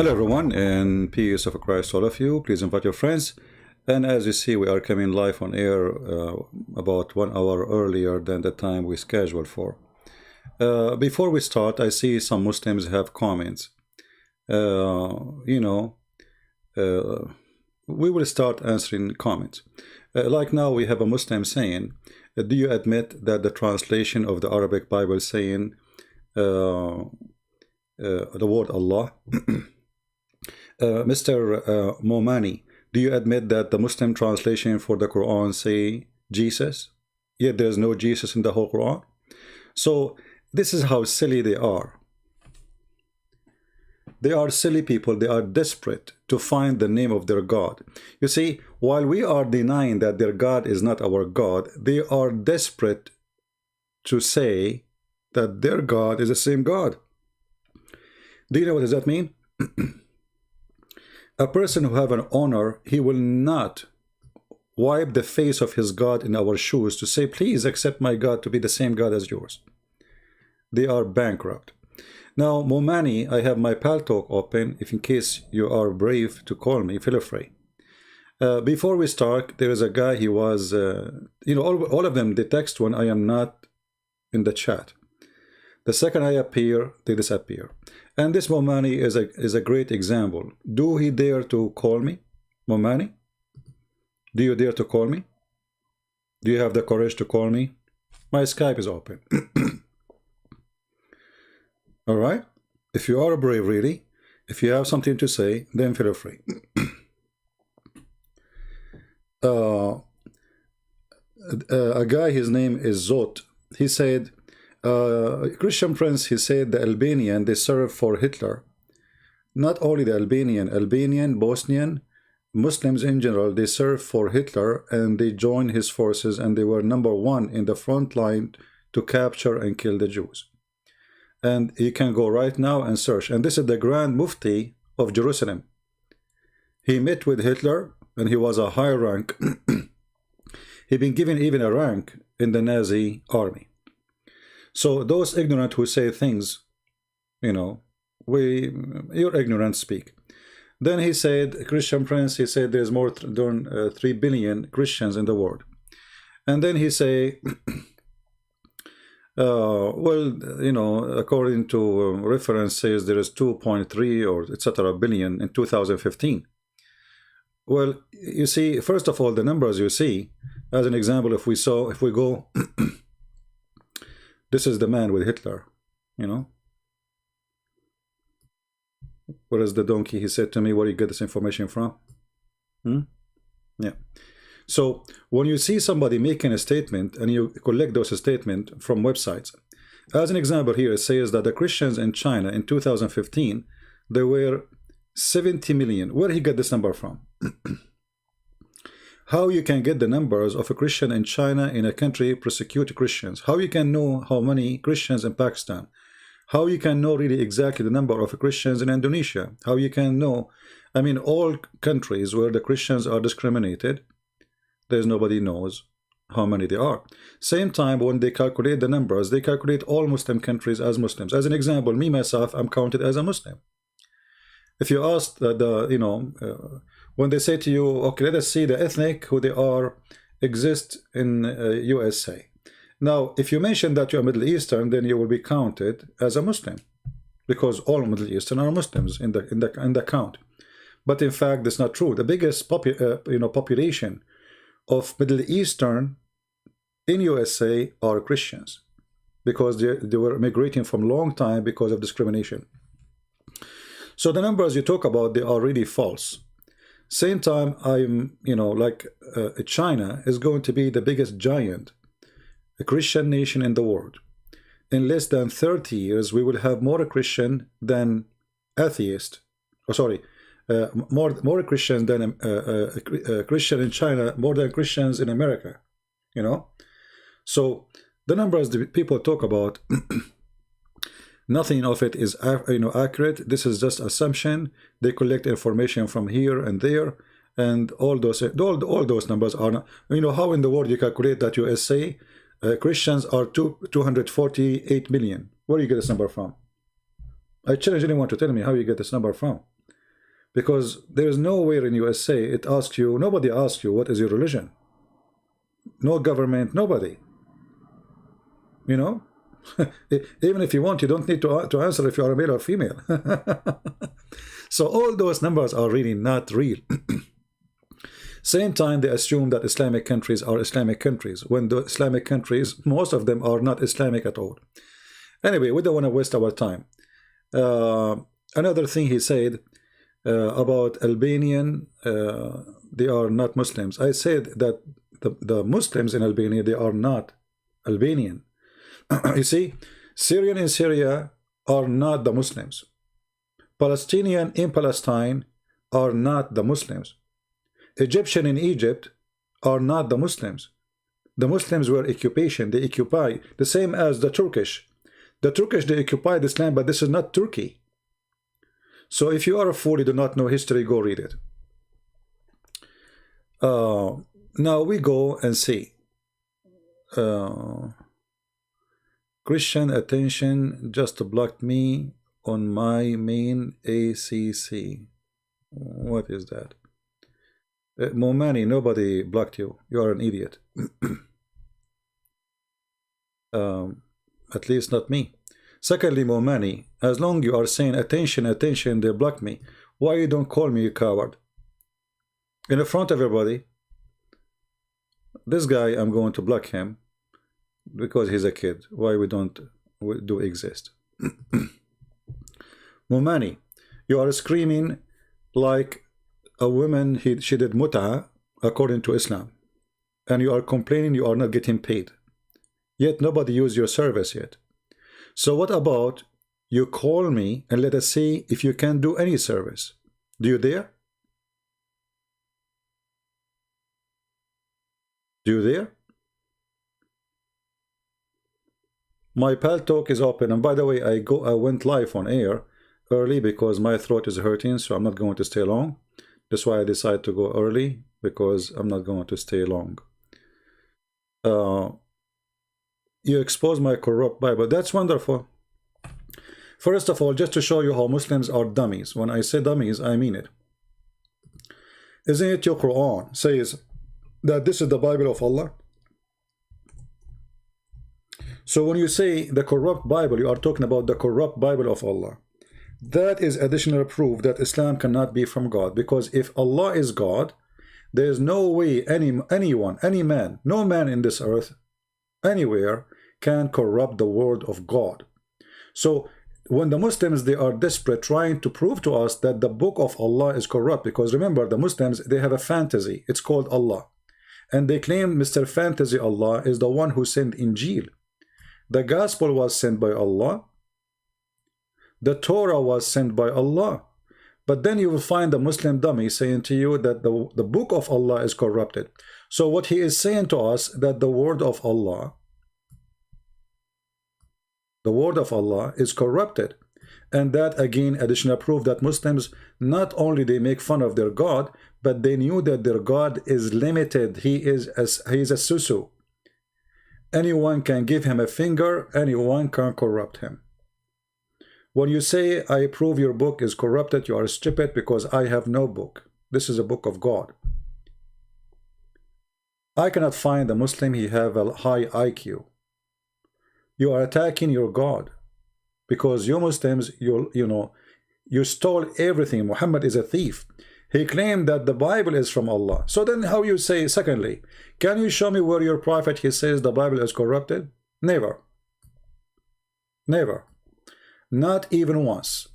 Hello everyone, and peace of Christ to all of you. Please invite your friends. And as you see, we are coming live on air about 1 hour earlier than the time we scheduled for. Before we start, I see some Muslims have comments. You know, we will start answering comments. Like now, we have a Muslim saying, do you admit that the translation of the Arabic Bible saying the word Allah? Mr. Momani, do you admit that the Muslim translation for the Quran say Jesus, yet there's no Jesus in the whole Quran? So this is how silly they are. They are silly people. They are desperate to find the name of their God. You see, while we are denying that their God is not our God, they are desperate to say that their God is the same God. Do you know what does that mean? A person who have an honor, he will not wipe the face of his God in our shoes to say, please accept my God to be the same God as yours. They are bankrupt. Now, Momani, I have my Paltalk open. If in case you are brave to call me, feel free. Before we start, there is a guy, he was, you know, all of them, they text when I am not in the chat. The second I appear, they disappear. And this Momani is a great example. Do he dare to call me? Momani? Do you dare to call me? Do you have the courage to call me? My Skype is open. All right? If you are brave, really, if you have something to say, then feel free. A guy, his name is Zot. He said, Christian Prince, he said the Albanian, they served for Hitler. Not only the Albanian, Bosnian, Muslims in general, they served for Hitler and they joined his forces and they were #1 in the front line to capture and kill the Jews. And you can go right now and search. And this is the Grand Mufti of Jerusalem. He met with Hitler and he was a high rank. He'd been given even a rank in the Nazi army. So those ignorant who say things, you know, your ignorance speak. Then he said, Christian Prince, he said there's more than 3 billion Christians in the world. And then he say, well, you know, according to reference says there is 2.3 or etc. billion in 2015. Well, you see, first of all, the numbers you see, as an example, if we go this is the man with Hitler, you know. Where is the donkey? He said to me, where do you get this information from? Yeah. So when you see somebody making a statement and you collect those statements from websites, as an example here, it says that the Christians in China in 2015, there were 70 million. Where did he get this number from? How you can get the numbers of a Christian in China in a country persecute Christians? How you can know how many Christians in Pakistan? How you can know really exactly the number of Christians in Indonesia? How you can know, I mean, all countries where the Christians are discriminated, there's nobody knows how many there are. Same time, when they calculate the numbers, they calculate all Muslim countries as Muslims. As an example, me, myself, I'm counted as a Muslim. If you ask when they say to you, okay, let us see the ethnic who they are exist in USA. Now, if you mention that you're Middle Eastern, then you will be counted as a Muslim, because all Middle Eastern are Muslims in the count. But in fact, that's not true. The biggest population of Middle Eastern in USA are Christians, because they were migrating from long time because of discrimination. So the numbers you talk about, they are really false. Same time, I'm, China is going to be the biggest giant, a Christian nation in the world. In less than 30 years, we will have more Christian than atheist. Oh, sorry, more Christians than Christian in China, more than Christians in America. You know, so the numbers that people talk about. Nothing of it is accurate. This is just assumption. They collect information from here and there, and all those numbers are not, how in the world you calculate that USA Christians are 248 million. Where do you get this number from? I challenge anyone to tell me how you get this number from. Because there is nowhere in USA it asks you, nobody asks you what is your religion. No government, nobody. You know, even if you want, you don't need to answer if you are a male or female. So all those numbers are really not real. Same time, they assume that Islamic countries are Islamic countries, when the Islamic countries, most of them are not Islamic at all. Anyway, we don't want to waste our time. Another thing he said about Albanian, they are not Muslims. I said that the Muslims in Albania, they are not Albanian. You see, Syrian in Syria are not the Muslims. Palestinian in Palestine are not the Muslims. Egyptian in Egypt are not the Muslims. The Muslims were occupation. They occupy the same as the Turkish. The Turkish, they occupy this land, but this is not Turkey. So if you are a fool, you do not know history, go read it. Now we go and see. Christian attention just blocked me on my main ACC. What is that? Momani, nobody blocked you. You are an idiot. At least not me. Secondly, Momani, as long you are saying attention, attention, they block me. Why you don't call me, you coward? In front of everybody. This guy, I'm going to block him because he's a kid. Why we do exist? Momani, you are screaming like a woman, she did mut'a according to Islam, and you are complaining you are not getting paid, yet nobody used your service yet. So what about you call me and let us see if you can do any service? Do you dare? Do you dare? My Paltalk is open, and by the way, I went live on air early because my throat is hurting, so I'm not going to stay long. That's why I decided to go early, because I'm not going to stay long. You expose my corrupt Bible. That's wonderful. First of all, just to show you how Muslims are dummies. When I say dummies, I mean it. Isn't it your Quran says that this is the Bible of Allah? So when you say the corrupt Bible, you are talking about the corrupt Bible of Allah. That is additional proof that Islam cannot be from God, because if Allah is God, there is no way anyone, any man, no man in this earth, anywhere, can corrupt the word of God. So when the Muslims, they are desperate trying to prove to us that the book of Allah is corrupt, because remember, the Muslims, they have a fantasy, it's called Allah, and they claim Mr. Fantasy Allah is the one who sent Injil. The gospel was sent by Allah. The Torah was sent by Allah. But then you will find a Muslim dummy saying to you that the book of Allah is corrupted. So what he is saying to us, that the word of Allah is corrupted. And that again, additional proof that Muslims, not only they make fun of their God, but they knew that their God is limited. He is a susu. Anyone can give him a finger, anyone can corrupt him. When you say, I prove your book is corrupted, you are stupid, because I have no book. This is a book of God. I cannot find a Muslim, he have a high IQ. You are attacking your God, because you Muslims, you stole everything. Muhammad is a thief. He claimed that the Bible is from Allah. So then how you say, secondly, can you show me where your prophet, he says the Bible is corrupted? Never. Never. Not even once.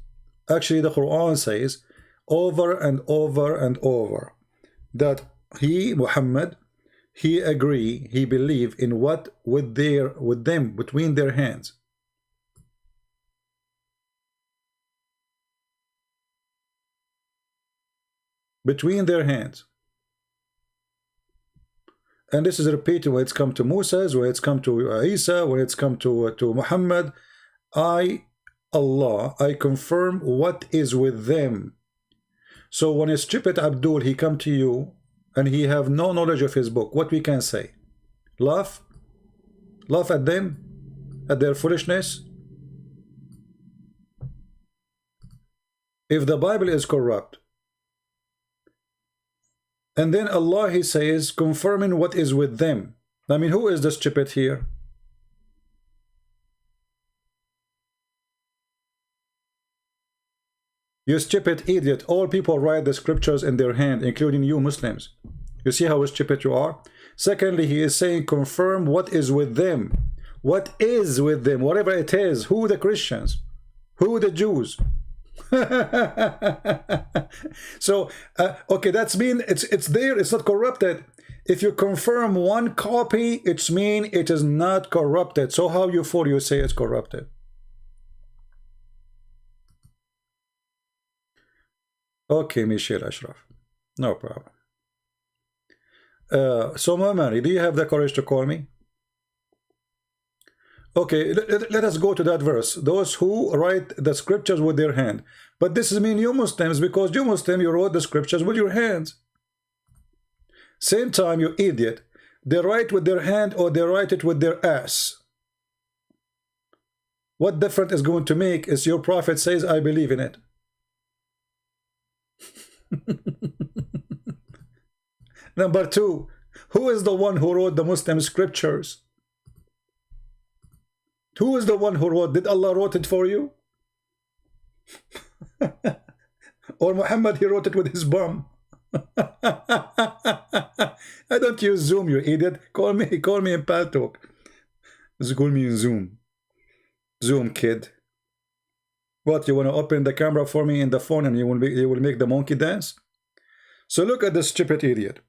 Actually, the Quran says over and over and over that he, Muhammad, he agree, he believe in what with them between their hands. Between their hands. And this is repeated when it's come to Moses, when it's come to Isa, when it's come to Muhammad. Allah, I confirm what is with them. So when a stupid Abdul, he come to you and he have no knowledge of his book, what we can say? Laugh? Laugh at them? At their foolishness? If the Bible is corrupt, And then Allah, he says, confirming what is with them. I mean, who is the stupid here? You stupid idiot. All people write the scriptures in their hand, including you Muslims. You see how stupid you are? Secondly, he is saying confirm what is with them. What is with them? Whatever it is. Who the Christians? Who the Jews? So, okay, that's mean it's there. It's not corrupted. If you confirm one copy, it's mean it is not corrupted. So how you say it's corrupted? Okay, Michelle Ashraf. No problem. So, Mamari, do you have the courage to call me? Okay, let us go to that verse. Those who write the scriptures with their hand. But this is mean you Muslims, because you Muslim, you wrote the scriptures with your hands. Same time, you idiot. They write with their hand or they write it with their ass. What difference is going to make is your prophet says, I believe in it. Number two, who is the one who wrote the Muslim scriptures? Who is the one who wrote? Did Allah wrote it for you? Or Muhammad, he wrote it with his bum? I don't use Zoom, you idiot. Call me in Paltalk. Just call me in Zoom. Zoom, kid. What, you want to open the camera for me in the phone and you will make the monkey dance? So look at this stupid idiot.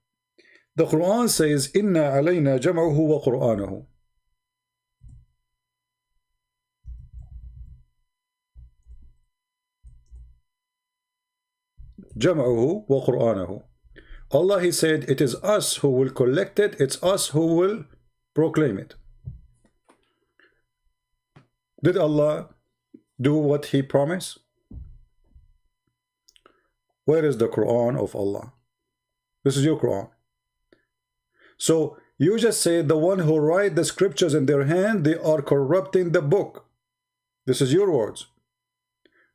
The Quran says, Inna alayna jam'uhu wa Qur'anahu. Jam'uhu wa Qur'anahu. Allah, he said, it is us who will collect it, it's us who will proclaim it. Did Allah do what he promised? Where is the Quran of Allah? This is your Quran. So you just say the one who write the scriptures in their hand, they are corrupting the book. This is your words.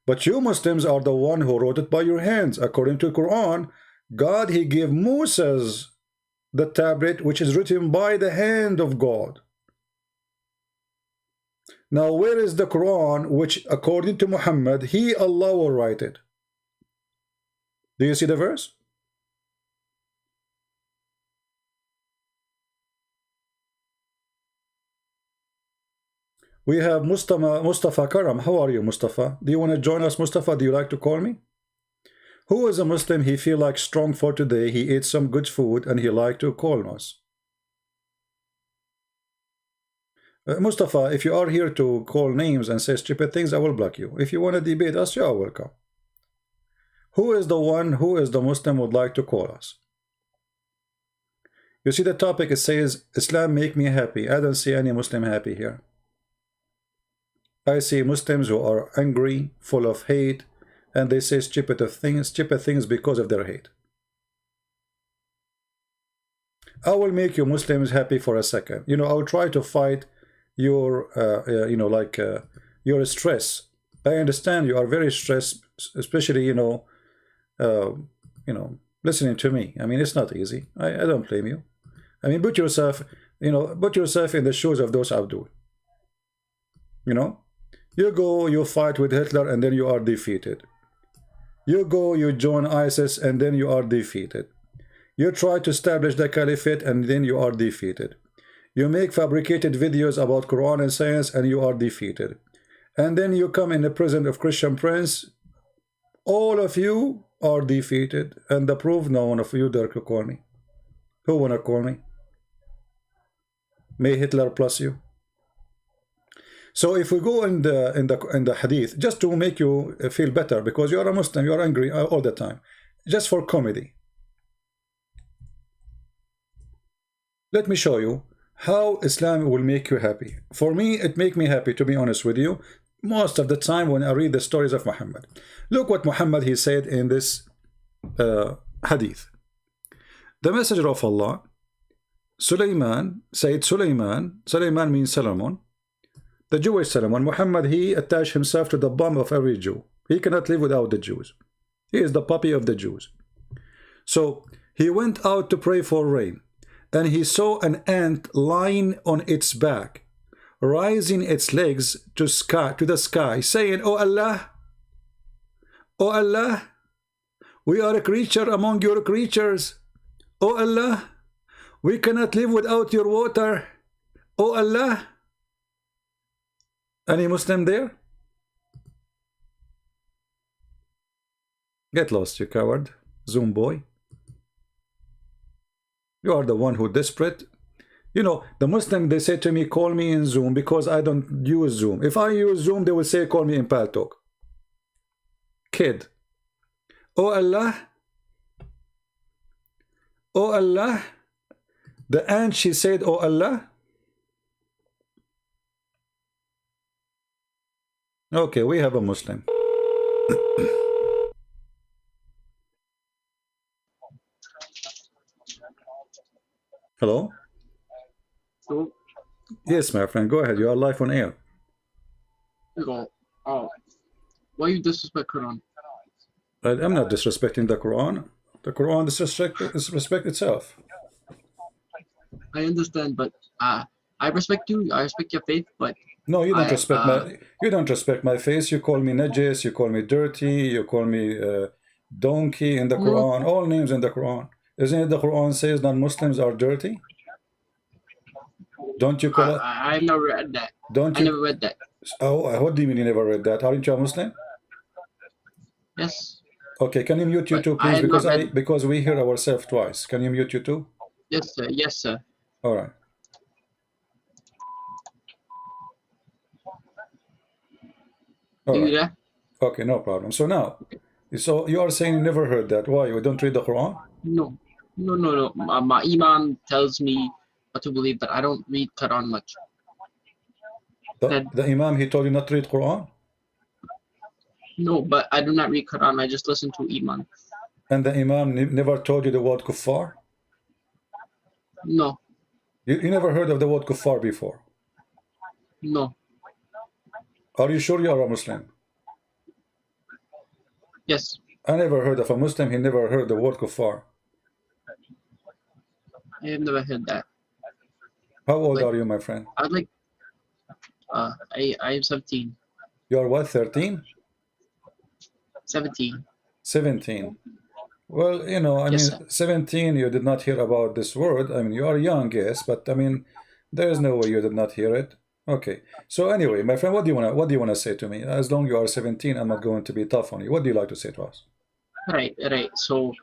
But you Muslims are the one who wrote it by your hands. According to Quran, God, he gave Moses the tablet which is written by the hand of God. Now where is the Quran which according to Muhammad, he, Allah, will write it? Do you see the verse? We have Mustafa Karam. How are you, Mustafa? Do you want to join us, Mustafa? Do you like to call me? Who is a Muslim? He feel like strong for today. He ate some good food and he like to call us. Mustafa, if you are here to call names and say stupid things, I will block you. If you want to debate us, you are welcome. Who is the one, who is the Muslim would like to call us? You see the topic, it says, Islam make me happy. I don't see any Muslim happy here. I see Muslims who are angry, full of hate, and they say stupid things because of their hate. I will make you Muslims happy for a second. You know, I will try to fight your, your stress. I understand you are very stressed, especially, listening to me. I mean, it's not easy. I don't blame you. I mean, put yourself in the shoes of those Abdul. You go, you fight with Hitler, and then you are defeated. You go, you join ISIS, and then you are defeated. You try to establish the caliphate, and then you are defeated. You make fabricated videos about Quran and science, and you are defeated. And then you come in the prison of Christian Prince. All of you are defeated. And the proof, no one of you dare to call me. Who wanna call me? May Hitler plus you. So if we go in the hadith, just to make you feel better, because you are a Muslim, you are angry all the time, just for comedy. Let me show you how Islam will make you happy. For me, it make me happy, to be honest with you, most of the time when I read the stories of Muhammad. Look what Muhammad, he said in this hadith. The messenger of Allah, Sulaiman means Solomon, the Jewish Solomon. Muhammad, he attached himself to the bum of every Jew. He cannot live without the Jews. He is the puppy of the Jews. So He went out to pray for rain, and he saw an ant lying on its back, raising its legs to the sky, saying, "O Allah, O Allah, we are a creature among your creatures. O Allah, we cannot live without your water. O Allah." Any Muslim there? Get lost, you coward. Zoom boy. You are the one who desperate. You know, the Muslim, they say to me, call me in Zoom because I don't use Zoom. If I use Zoom, they will say, call me in Paltalk. Kid. Oh Allah. Oh Allah. The ant, she said, oh Allah. Okay, we have a Muslim. Hello? So, Yes, my friend, go ahead. You are live on air. why you disrespect Quran? I'm not disrespecting the Quran. The Quran disrespect itself. I understand, but I respect you. I respect your faith, but No, you don't respect my face. You call me najis, you call me dirty, you call me donkey in the Quran, all names in the Quran. Isn't it the Quran says non-Muslims are dirty? Don't you call it? I've never read that. I never read that. Oh, what do you mean you never read that? Aren't you a Muslim? Yes. Okay, can you mute you too, please? Because we hear ourselves twice. Can you mute you too? Yes, sir. Yes, sir. All right. All right. Yeah. Okay, no problem. So now, so you are saying you never heard that. Why? You don't read the Quran? No. My Imam tells me what to believe, but I don't read Quran much. The Imam, he told you not to read Quran? No, but I do not read Quran. I just listen to Imam. And the Imam never told you the word kuffar? No. You never heard of the word kuffar before? No. Are you sure you are a Muslim? Yes. I never heard of a Muslim, he never heard the word kuffar. I have never heard that. How old are you, my friend? I am 17. You are what, 13? 17. 17. Well, you know, I mean, 17, you did not hear about this word. I mean, you are young, yes, but I mean, there is no way you did not hear it. Okay. So anyway, my friend, what do you want to say to me? As long as you are 17, I'm not going to be tough on you. What do you like to say to us? Right. So,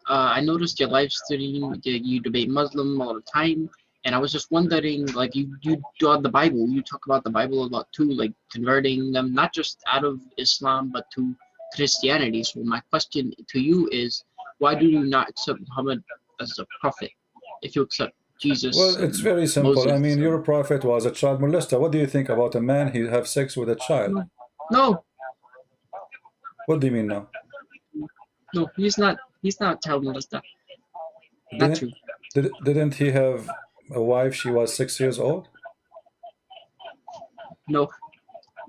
I noticed your live stream. You debate Muslim all the time, and I was just wondering, like, you do on the Bible. You talk about the Bible a lot too, like converting them not just out of Islam but to Christianity. So my question to you is, why do you not accept Muhammad as a prophet if you accept Jesus? Well, it's very simple. Moses? I mean, your prophet was a child molester. What do you think about a man who have sex with a child? No. What do you mean no? No, he's not a child molester. Not true. Didn't he have a wife? She was 6 years old? No,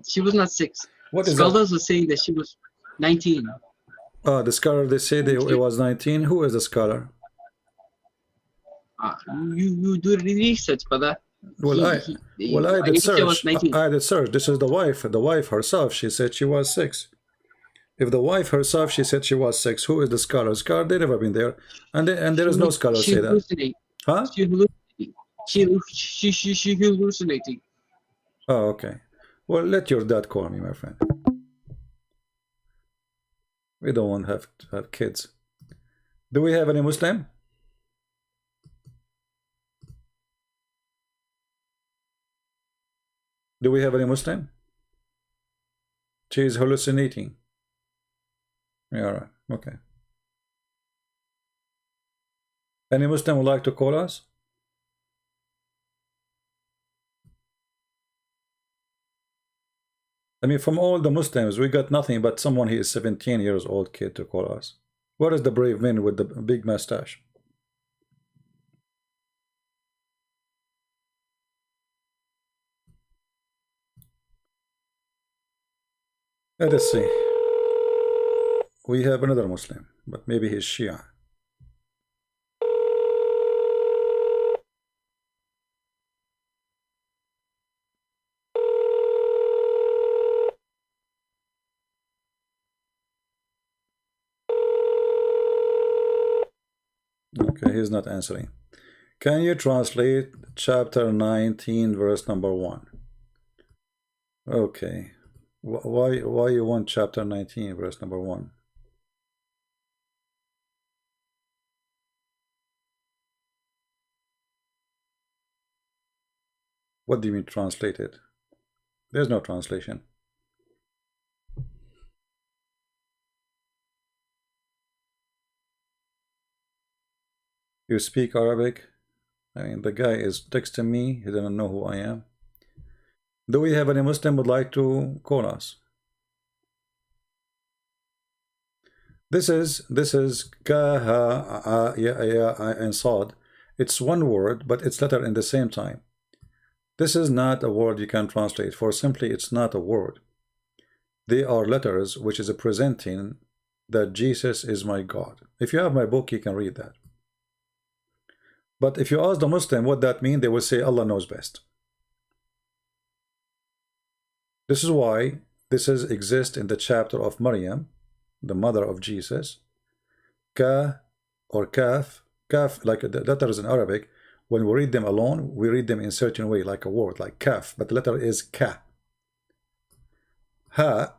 she was not 6. What is Scholars are saying that she was 19. The scholar, they say it was 19. Who is the scholar? You do research for that. I did search. This is the wife. The wife herself, she said she was 6. If the wife herself, she said she was 6, who is the scholar? Scholar, they never been there, and there is no scholar say that. Huh? She hallucinating. Oh, okay. Well, let your dad call me, my friend. We don't want to have kids. Do we have any Muslim? Do we have any Muslim? She is hallucinating. Yeah, all right. Okay. Any Muslim would like to call us? I mean, from all the Muslims, we got nothing but someone who is 17 years old kid to call us. Where is the brave man with the big mustache? Let us see. We have another Muslim, but maybe he's Shia. Okay, he's not answering. Can you translate chapter 19 verse number 1? Okay. Why you want chapter 19 verse number 1? What do you mean translated? There's no translation. You speak Arabic? I mean, the guy is texting me. He doesn't know who I am. Do we have any Muslim would like to call us? This is ka ha ya and sad. It's one word, but it's letter in the same time. This is not a word you can translate, for simply it's not a word. They are letters which is presenting that Jesus is my God. If you have my book, you can read that. But if you ask the Muslim what that means, they will say Allah knows best. This is why this exists in the chapter of Maryam, the mother of Jesus. Ka or kaf, kaf like the letters in Arabic. When we read them alone, we read them in a certain way, like a word, like kaf, but the letter is ka. Ha,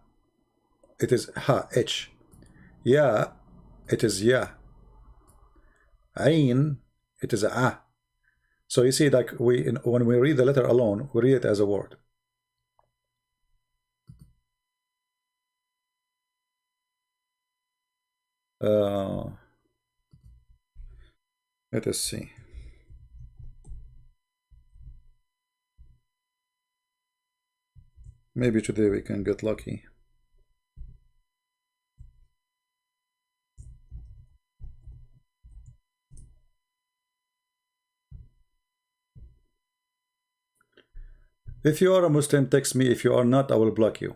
it is ha, h. Ya, it is ya. Ain, it is a. So you see, like when we read the letter alone, we read it as a word. Let us see. Maybe today we can get lucky. If you are a Muslim, text me. If you are not, I will block you.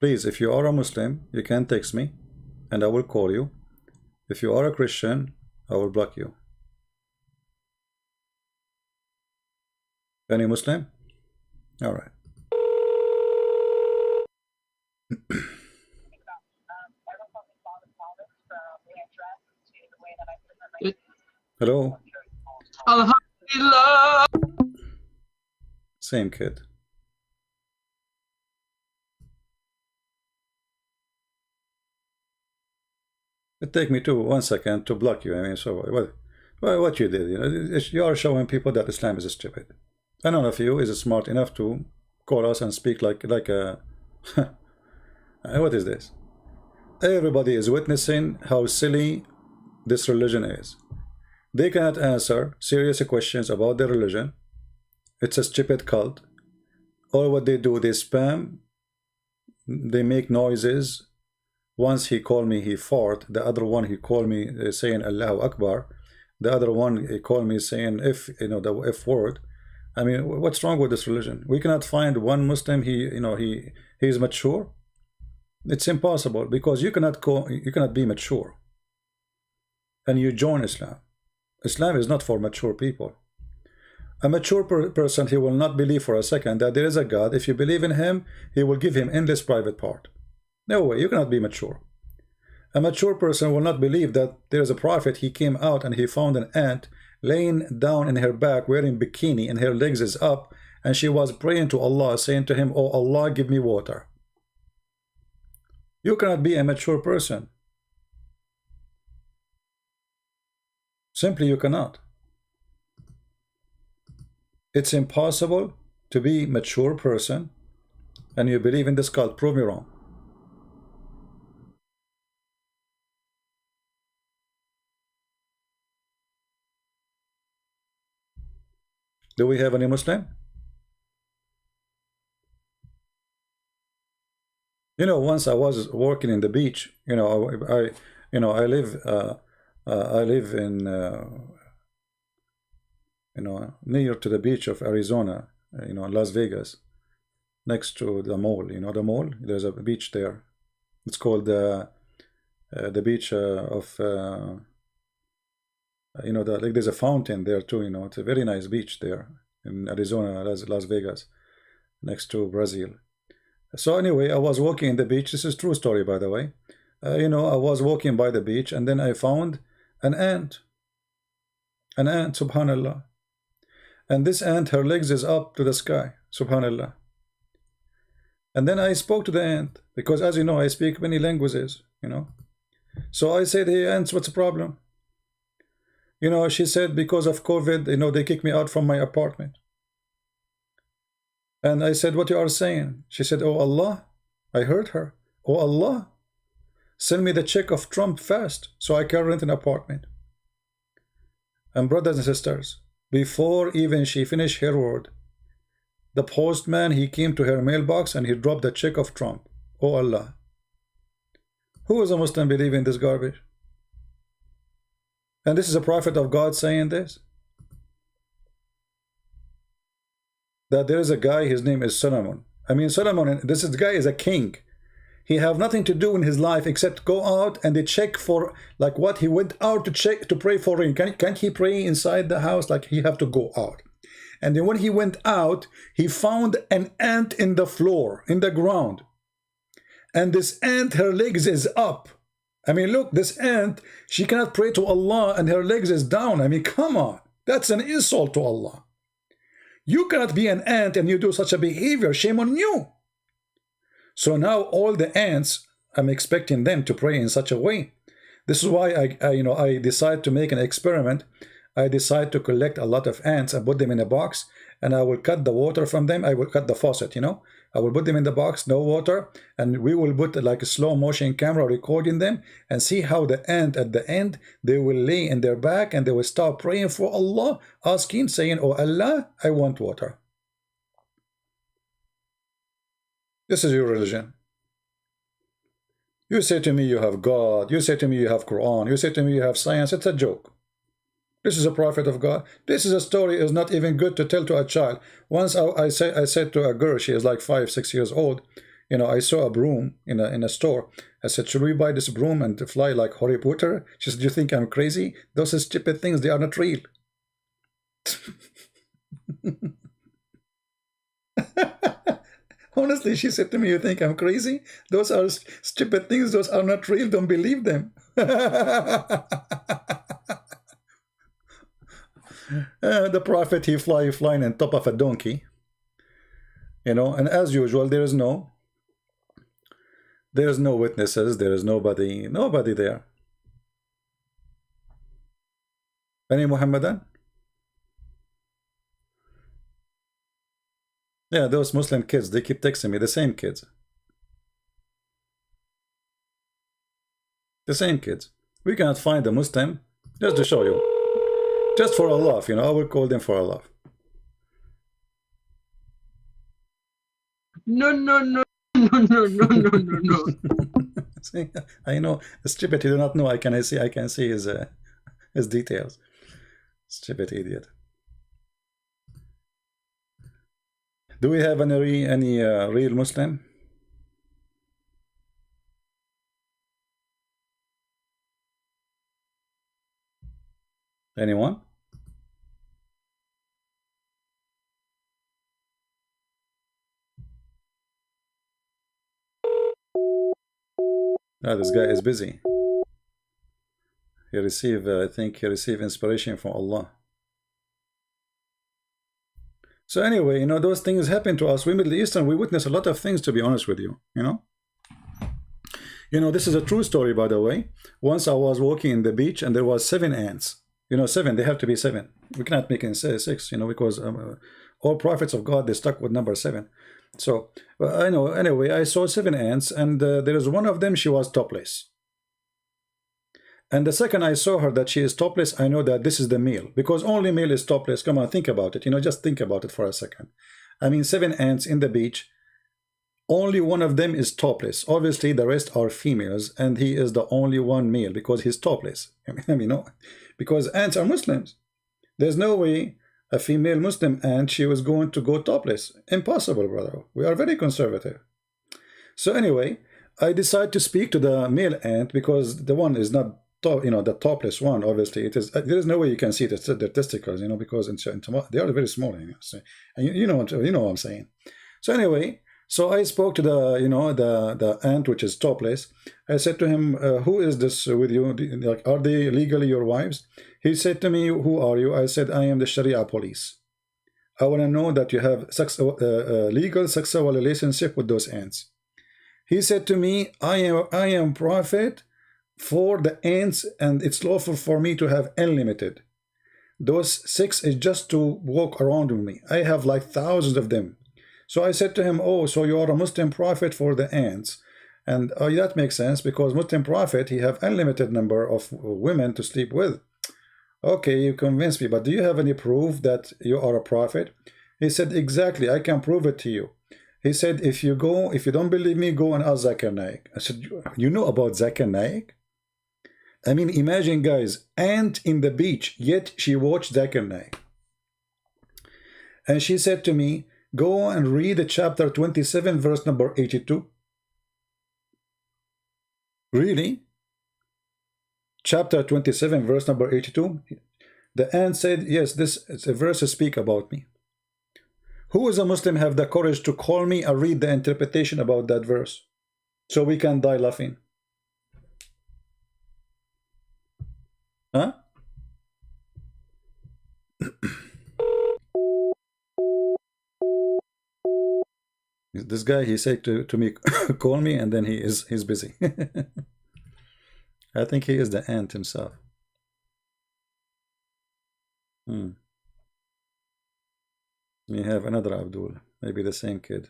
Please, if you are a Muslim, you can text me and I will call you. If you are a Christian, I will block you. Any Muslim? All right. Hello. Alhamdulillah. Same kid. It take me 1 second to block you. I mean, so what you did, you are showing people that Islam is stupid. And none of you is smart enough to call us and speak like a what is this? Everybody is witnessing how silly this religion is. They cannot answer serious questions about their religion. It's a stupid cult. All what they do, they spam, they make noises. Once he called me, he fart. The other one, he called me saying Allahu Akbar. The other one, he called me saying the F word. I mean, what's wrong with this religion? We cannot find one Muslim he is mature. It's impossible, because you cannot be mature and you join Islam. Islam is not for mature people. A mature person, he will not believe for a second that there is a God. If you believe in him, he will give him endless private part. No way, you cannot be mature. A mature person will not believe that there is a prophet. He came out and he found an ant laying down in her back wearing bikini and her legs is up, and she was praying to Allah, saying to him, "Oh Allah, give me water." You cannot be a mature person. Simply you cannot. It's impossible to be a mature person and you believe in this cult. Prove me wrong. Do we have any Muslim? Once I was working in the beach. I live in near to the beach of Arizona, Las Vegas, next to the mall. The mall, there's a beach there. It's called the beach of there's a fountain there too. It's a very nice beach there in Arizona, Las Vegas, next to Brazil. So anyway, I was walking in the beach. This is true story, by the way. I was walking by the beach, and then I found An ant. An ant, subhanallah. And this ant, her legs is up to the sky, subhanallah. And then I spoke to the ant, because as you know, I speak many languages, you know. So I said, hey, ants, what's the problem? You know, she said, because of COVID, you know, they kicked me out from my apartment. And I said, what you are saying? She said, oh Allah. I heard her. Oh Allah, send me the check of Trump fast so I can rent an apartment. And brothers and sisters, before even she finished her word, the postman, he came to her mailbox and he dropped the check of Trump. Oh Allah. Who is a Muslim believing in this garbage? And this is a prophet of God saying this? That there is a guy, his name is Solomon. I mean, Solomon, this guy is a king. He have nothing to do in his life except go out and they check for, like what he went out to check, to pray for rain. Can't he pray inside the house? Like he have to go out. And then when he went out, he found an ant in the floor, in the ground. And this ant, her legs is up. I mean, look, this ant, she cannot pray to Allah and her legs is down. I mean, come on. That's an insult to Allah. You cannot be an ant and you do such a behavior. Shame on you. So now all the ants, I'm expecting them to pray in such a way. This is why I decide to make an experiment. I decide to collect a lot of ants and put them in a box, and I will cut the water from them. I will cut the faucet, you know. I will put them in the box, no water, and we will put like a slow motion camera recording them and see how the ant at the end, they will lay in their back and they will start praying for Allah, asking, saying, oh Allah, I want water. This is your religion. You say to me you have God, you say to me you have Quran, you say to me you have science. It's a joke. This is a prophet of God. This is a story is not even good to tell to a child. Once I said to a girl, she is like 5, 6 years old, you know, I saw a broom in a store. I said, should we buy this broom and fly like Harry Potter? She said, do you think I'm crazy? Those are stupid things, they are not real. Honestly, she said to me, you think I'm crazy? Those are stupid things, those are not real, don't believe them. The prophet, he flying on top of a donkey, you know, and as usual, there is no witnesses, there is nobody there. Any Muhammadan? Yeah, those Muslim kids, they keep texting me, the same kids. The same kids. We cannot find a Muslim, just to show you. Just for a laugh, you know, I will call them for a laugh. No, no, no, no, no, no, no, no, no. See, I know, stupid, you do not know, I can see his details. Stupid idiot. Do we have any real Muslim? Anyone? Ah, this guy is busy. He received, I think he received inspiration from Allah. So anyway, you know, those things happen to us. We Middle Eastern, we witness a lot of things, to be honest with you, you know. You know, this is a true story, by the way. Once I was walking in the beach and there was 7 ants. You know, 7, they have to be 7. We cannot make it 6, you know, because all prophets of God, they stuck with number 7. So, I know, anyway, I saw 7 ants, and there is one of them, she was topless. And the second I saw her that she is topless, I know that this is the male, because only male is topless. Come on, think about it, you know, just think about it for a second. I mean, 7 ants in the beach, only one of them is topless. Obviously, the rest are females, and he is the only one male because he's topless. I mean, no, because ants are Muslims. There's no way a female Muslim ant, she was going to go topless. Impossible, brother. We are very conservative. So anyway, I decide to speak to the male ant because the one is not, you know, the topless one. Obviously, it is. There is no way you can see the testicles, you know, because they are very small. You know, so, and you know what I'm saying. So anyway, So I spoke to the, the ant which is topless. I said to him, who is this with you? Like, are they legally your wives? He said to me, who are you? I said, I am the Sharia police. I want to know that you have legal sexual relationship with those ants. He said to me, I am prophet for the ants, and it's lawful for me to have unlimited. Those 6 is just to walk around with me. I have like thousands of them. So I said to him, oh, so you are a Muslim prophet for the ants. And that makes sense, because Muslim prophet, he have unlimited number of women to sleep with. Okay, you convinced me, but do you have any proof that you are a prophet? He said, exactly, I can prove it to you. He said, if you don't believe me, go and ask Zakir Naik. I said, you know about Zakir Naik? I mean, imagine, guys, ant in the beach, yet she watched Zakir Naik. And she said to me, go and read chapter 27, verse number 82. Really? Chapter 27, verse number 82. The ant said, yes, this is a verse to speak about me. Who is a Muslim have the courage to call me and read the interpretation about that verse, so we can die laughing? Huh? This guy, he said to me, call me, and then he's busy. I think he is the ant himself. We have another Abdul, maybe the same kid.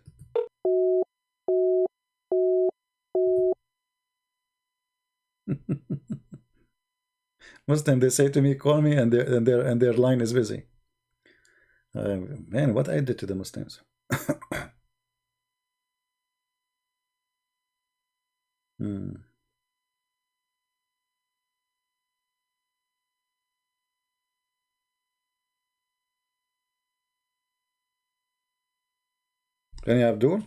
Muslim, they say to me, call me, and their line is busy. Man, what I did to the Muslims. Any Abdul?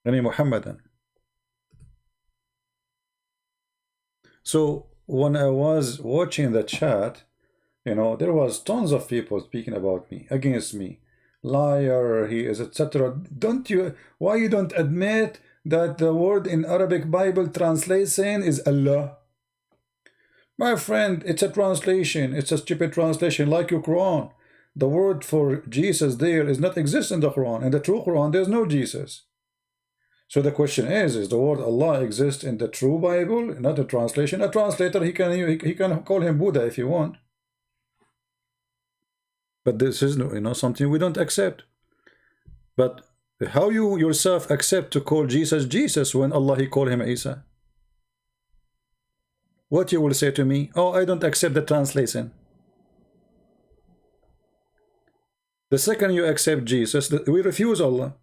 Any Muhammadan? So when I was watching the chat, there was tons of people speaking about me, against me. Liar, he is, etc. Why you don't admit that the word in Arabic Bible translation is Allah? My friend, it's a translation. It's a stupid translation, like your Quran. The word for Jesus there is not exist in the Quran. In the true Quran, there's no Jesus. So the question is the word Allah exist in the true Bible, not a translation? A translator, he can call him Buddha if you want. But this is something we don't accept. But how you yourself accept to call Jesus Jesus when Allah he call him Isa? What you will say to me? Oh, I don't accept the translation. The second you accept Jesus, we refuse Allah.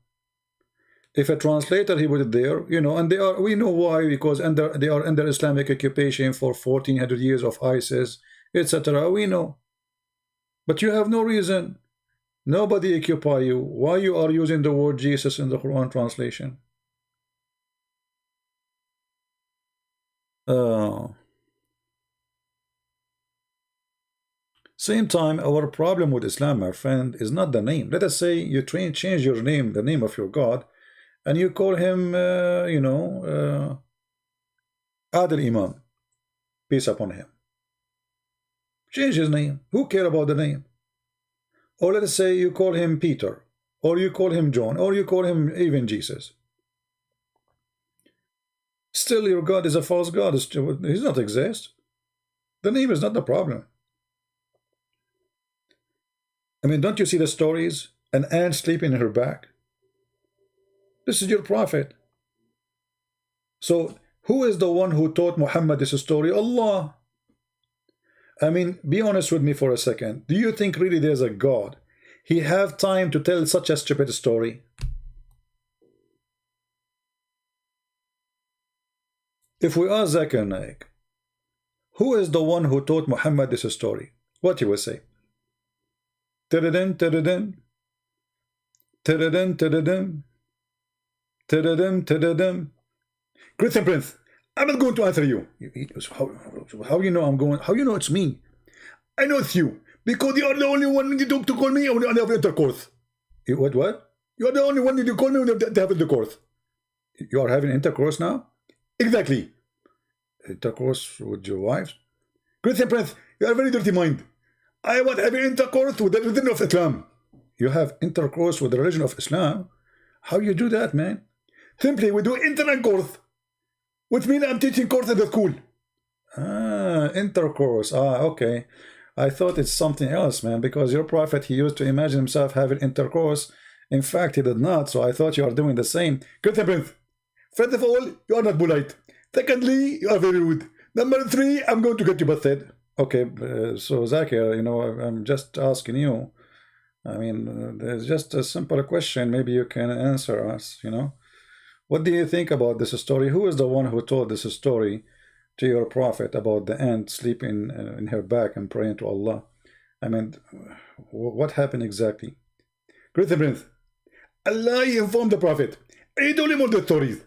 If a translator he put it there, and we know why, because they are under Islamic occupation for 1400 years of ISIS, etc. We know. But you have no reason. Nobody occupy you. Why you are using the word Jesus in the Quran translation? Same time, our problem with Islam, my friend, is not the name. Let us say you change your name, the name of your God, and you call him, Adil Imam. Peace upon him. Change his name. Who cares about the name? Or let us say you call him Peter, or you call him John, or you call him even Jesus. Still, your God is a false God. He does not exist. The name is not the problem. I mean, don't you see the stories? An ant sleeping in her back. This is your prophet. So, who is the one who taught Muhammad this story? Allah. I mean, be honest with me for a second. Do you think really there's a God? He have time to tell such a stupid story? If we ask Zakir Naik, who is the one who taught Muhammad this story? What he will say? Tadadin, tadadin, tadadin, tadadin, tadadin, tadadin. Christian Prince, I'm not going to answer you. How you know I'm going? How you know it's me? I know it's you because you are the only one you don't to call me when I have intercourse. What? What? You are the only one you call me when I have intercourse. You are having intercourse now? Exactly. Intercourse with your wife? Christian Prince, you are very dirty mind. I was having intercourse with the religion of Islam. You have intercourse with the religion of Islam? How you do that, man? Simply, we do intercourse, which means I'm teaching course at the school. Ah, intercourse. Ah, okay. I thought it's something else, man, because your prophet, he used to imagine himself having intercourse. In fact, he did not, so I thought you are doing the same. Christian Prince, first of all, you are not polite. Secondly, you are very rude. Number 3, I'm going to get you busted. Okay, so Zakir, you know, I'm just asking you. I mean, there's just a simple question. Maybe you can answer us, you know. What do you think about this story? Who is the one who told this story to your prophet about the ant sleeping in her back and praying to Allah? I mean, what happened exactly? Christian Prince, Allah informed the prophet. He told him all the stories.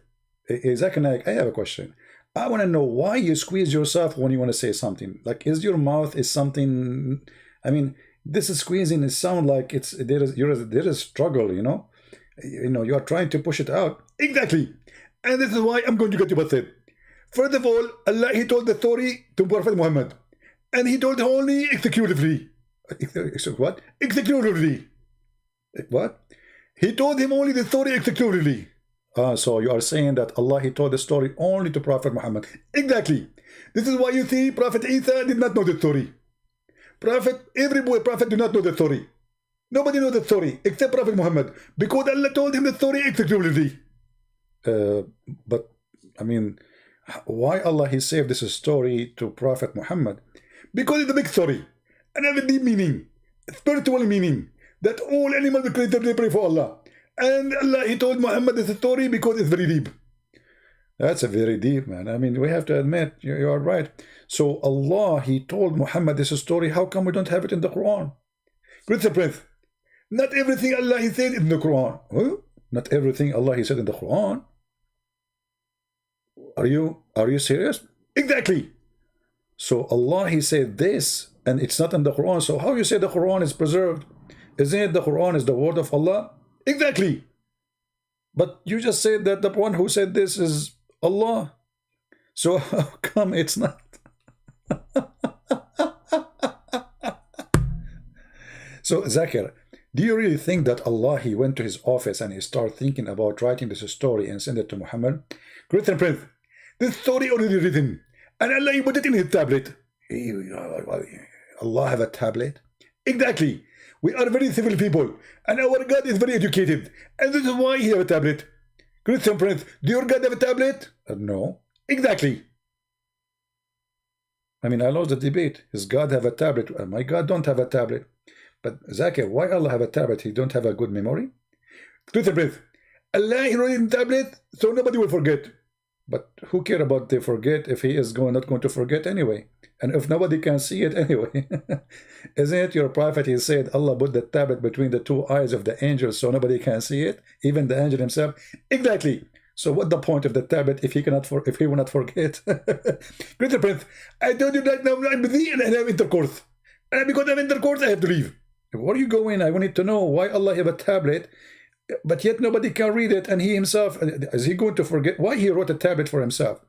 Zakir, I have a question. I want to know why you squeeze yourself when you want to say something. Like, is your mouth is something? I mean, this is squeezing. It sounds like there is struggle. You know, you are trying to push it out. Exactly, and this is why I'm going to get you busted. First of all, Allah he told the story to Prophet Muhammad, and he told only executively. What? Executively. What? He told him only the story executively. So you are saying that Allah he told the story only to Prophet Muhammad. Exactly. This is why you see Prophet Isa did not know the story. Every prophet did not know the story. Nobody knows the story except Prophet Muhammad because Allah told him the story exclusively. But I mean, why Allah he saved this story to Prophet Muhammad? Because it's a big story and have a deep meaning, spiritual meaning that all animals created they pray for Allah. And Allah, he told Muhammad this story because it's very deep. That's a very deep, man. I mean, we have to admit, you are right. So Allah, he told Muhammad this story. How come we don't have it in the Quran? Christian Prince, not everything Allah, he said in the Quran. Huh? Not everything Allah, he said in the Quran. Are you serious? Exactly. So Allah, he said this, and it's not in the Quran. So how you say the Quran is preserved? Isn't it the Quran is the word of Allah? Exactly. But you just said that the one who said this is Allah. So how come it's not? So Zakir, do you really think that Allah he went to his office and he started thinking about writing this story and send it to Muhammad? Christian Prince, this story already written, and Allah he put it in his tablet. Allah have a tablet? Exactly. We are very civil people, and our God is very educated, and this is why he have a tablet. Christian Prince, do your God have a tablet? No. Exactly. I mean, I lost the debate. His God have a tablet? My God don't have a tablet. But Zakir, why Allah have a tablet? He don't have a good memory? Christian Prince, Allah he wrote in tablet, so nobody will forget. But who care about they forget if he is not going to forget anyway? And if nobody can see it anyway. Isn't it your prophet, he said, Allah put the tablet between the two eyes of the angels so nobody can see it, even the angel himself? Exactly. So what the point of the tablet if he will not forget? Christian Prince, I told you that now I'm busy and I have intercourse. And because I have intercourse, I have to leave. Where are you going? I need to know why Allah have a tablet, but yet nobody can read it, and he himself, is he going to forget why he wrote a tablet for himself?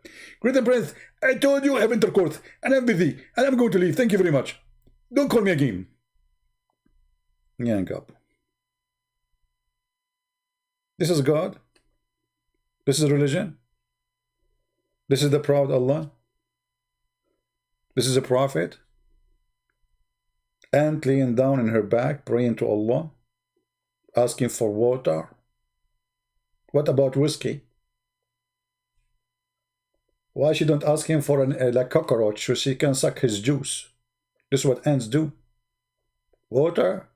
Christian Prince, I told you I have intercourse, and I'm busy, and I'm going to leave. Thank you very much. Don't call me again. Hang up. This is God. This is religion. This is the proud Allah. This is a prophet. Ant laying down in her back, praying to Allah, asking for water. What about whiskey? Why she don't ask him for like cockroach so she can suck his juice? This is what ants do. Water.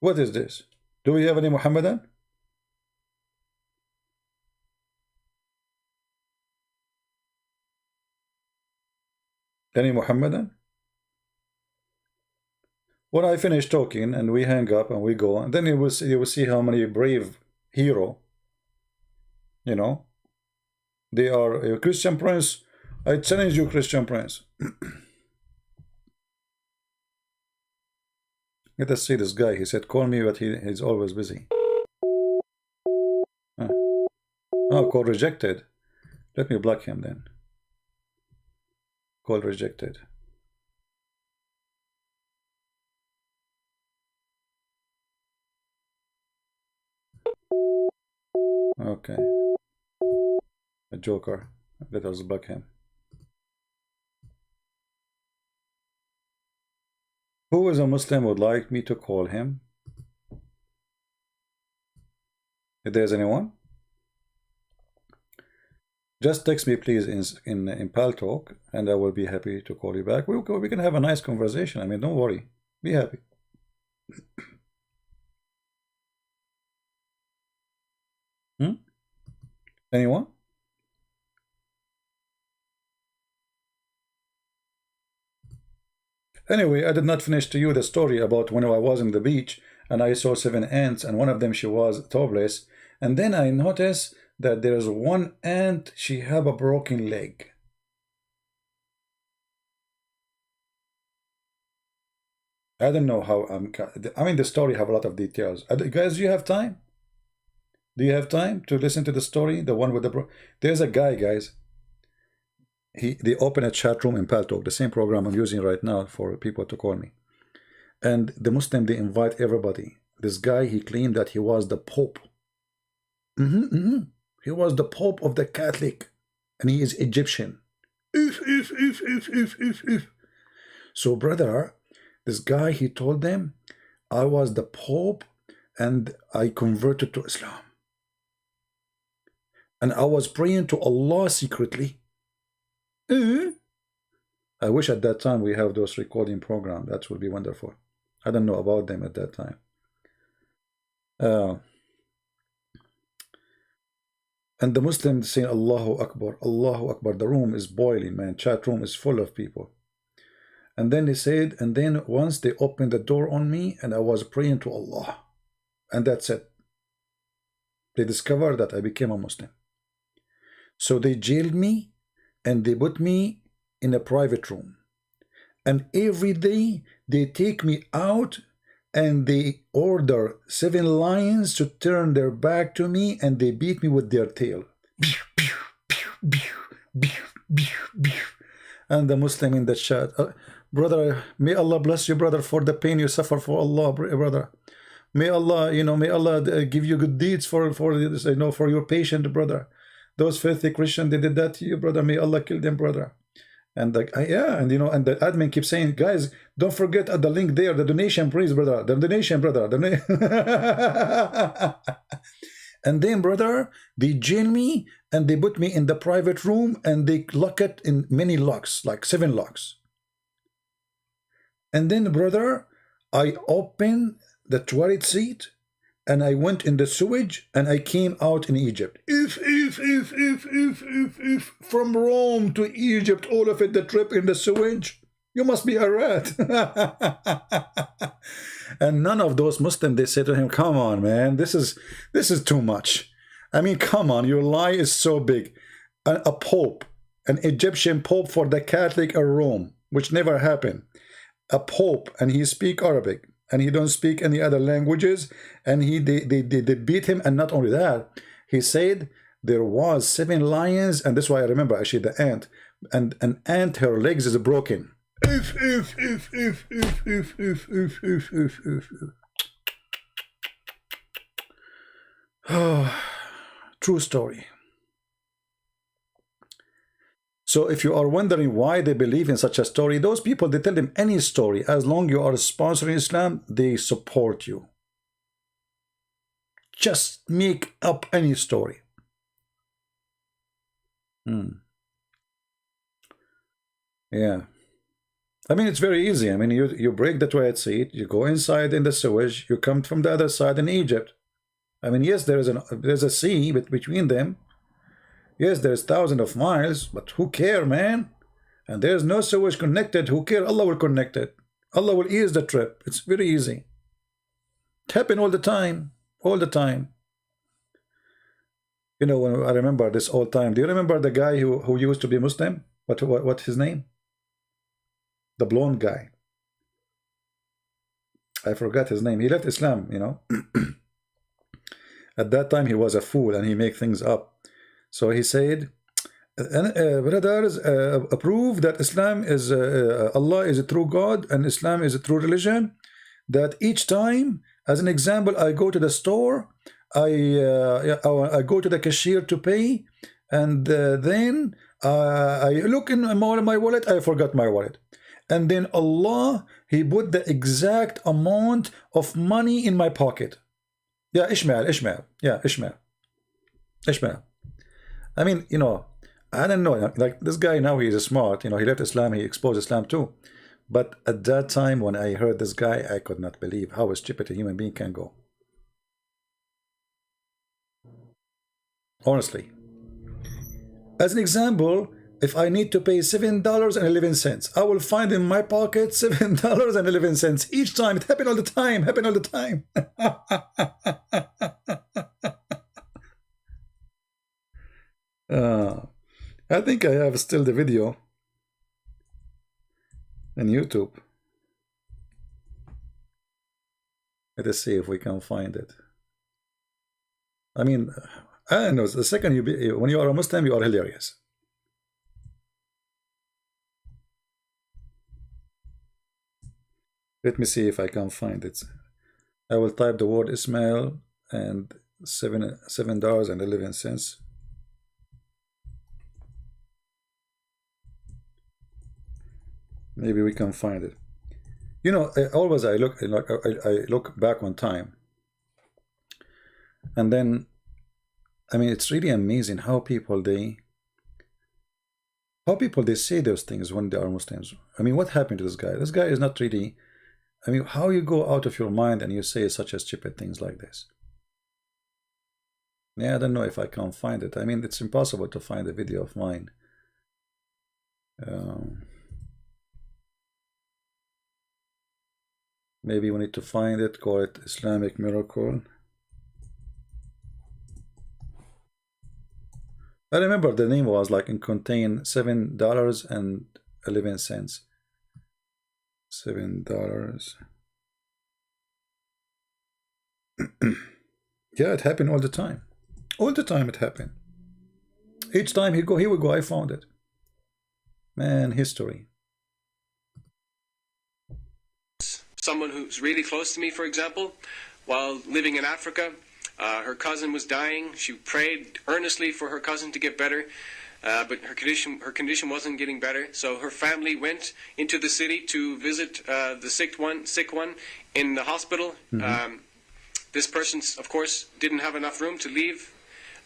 What is this? Do we have any Muhammadan? Any Muhammadan? When I finish talking and we hang up and we go, and then you will see how many brave hero You know, they are a Christian Prince. I challenge you, Christian Prince. Let us see this guy. He said, call me, but he's always busy. Oh, call rejected. Let me block him then. Call rejected. Okay. A joker. Let us block him. Who is a Muslim would like me to call him? If there's anyone, just text me please in Paltalk, and I will be happy to call you back. We can have a nice conversation. I mean, don't worry. Be happy. Anyone? Anyway, I did not finish to you the story about when I was on the beach and I saw 7 ants, and one of them, she was topless, and then I noticed that there's one ant, she have a broken leg. I don't know how I mean, the story have a lot of details. Guys, do you have time? Do you have time to listen to the story? The one with the there's a guy, guys. They open a chat room in Paltalk, the same program I'm using right now for people to call me. And the Muslim, they invite everybody. This guy, he claimed that he was the Pope. He was the Pope of the Catholic, and he is Egyptian. So, brother, this guy, he told them, I was the Pope, and I converted to Islam. And I was praying to Allah secretly. I wish at that time we have those recording programs. That would be wonderful. I don't know about them at that time. And the Muslims saying Allahu Akbar, Allahu Akbar. The room is boiling, man. Chat room is full of people. And then they said, and then once they opened the door on me, and I was praying to Allah. And that's it. They discovered that I became a Muslim. So they jailed me, and they put me in a private room. And every day they take me out, and they order 7 lions to turn their back to me, and they beat me with their tail. And the Muslim in the chat, brother, may Allah bless you, brother, for the pain you suffer for Allah, brother. May Allah, may Allah give you good deeds for this, for your patient, brother. Those filthy Christians, they did that to you, brother. May Allah kill them, brother. And yeah, and and the admin keeps saying, guys, don't forget at the link there, the donation, please, brother. The donation, brother. And then, brother, they jail me and they put me in the private room and they lock it in many locks, like 7 locks. And then, brother, I open the toilet seat and I went in the sewage and I came out in Egypt. If from Rome to Egypt, all of it, the trip in the sewage, you must be a rat. And none of those Muslims, they said to him, come on, man, this is too much. I mean, come on, your lie is so big. A pope, an Egyptian pope for the Catholic of Rome, which never happened. A pope, and he speak Arabic, and he don't speak any other languages, and they beat him. And not only that, he said there was 7 lions, and that's why I remember actually the ant, and an ant, her legs is broken. True story. So if you are wondering why they believe in such a story, those people, they tell them any story. As long as you are sponsoring Islam, they support you. Just make up any story. Yeah. I mean, it's very easy. I mean, you break the toilet seat, you go inside in the sewage, you come from the other side in Egypt. I mean, yes, there's a sea between them. Yes, there's thousands of miles, but who care, man? And there's no sewage connected. Who care? Allah will connect it. Allah will ease the trip. It's very easy. It happens all the time. All the time. You know, when I remember this old time, do you remember the guy who used to be Muslim? What his name? The blonde guy. I forgot his name. He left Islam, you know. At that time, he was a fool and he made things up. So he said, brothers, prove that Islam is, Allah is a true God and Islam is a true religion. That each time, as an example, I go to the store, I go to the cashier to pay, and then I look in my wallet, I forgot my wallet. And then Allah, He put the exact amount of money in my pocket. Yeah, Ishmael. Yeah, Ishmael. I mean, you know, I don't know. Like this guy now, he is smart. You know, he left Islam, he exposed Islam too. But at that time, when I heard this guy, I could not believe how stupid a human being can go. Honestly. As an example, if I need to pay $7.11, I will find in my pocket $7.11 each time. It happened all the time. I think I have still the video on YouTube. Let us see if we can find it. I mean, I don't know. The second when you are a Muslim, you are hilarious. Let me see if I can find it. I will type the word Ismail and $7.11. Maybe we can find it. You know, always I look back on time, and then, I mean, it's really amazing how people they say those things when they are Muslims. I mean, what happened to this guy? This guy is not really. I mean, how you go out of your mind and you say such a stupid things like this? Yeah, I don't know if I can find it. I mean, it's impossible to find a video of mine. Maybe we need to find it, call it Islamic Miracle. I remember the name was like in contain $7.11. $7. Yeah, it happened all the time. All the time it happened. Each time here we go, I found it. Man, history. Someone who's really close to me, for example, while living in Africa, her cousin was dying. She prayed earnestly for her cousin to get better, but her condition wasn't getting better. So her family went into the city to visit the sick one in the hospital. Mm-hmm. This person, of course, didn't have enough room to leave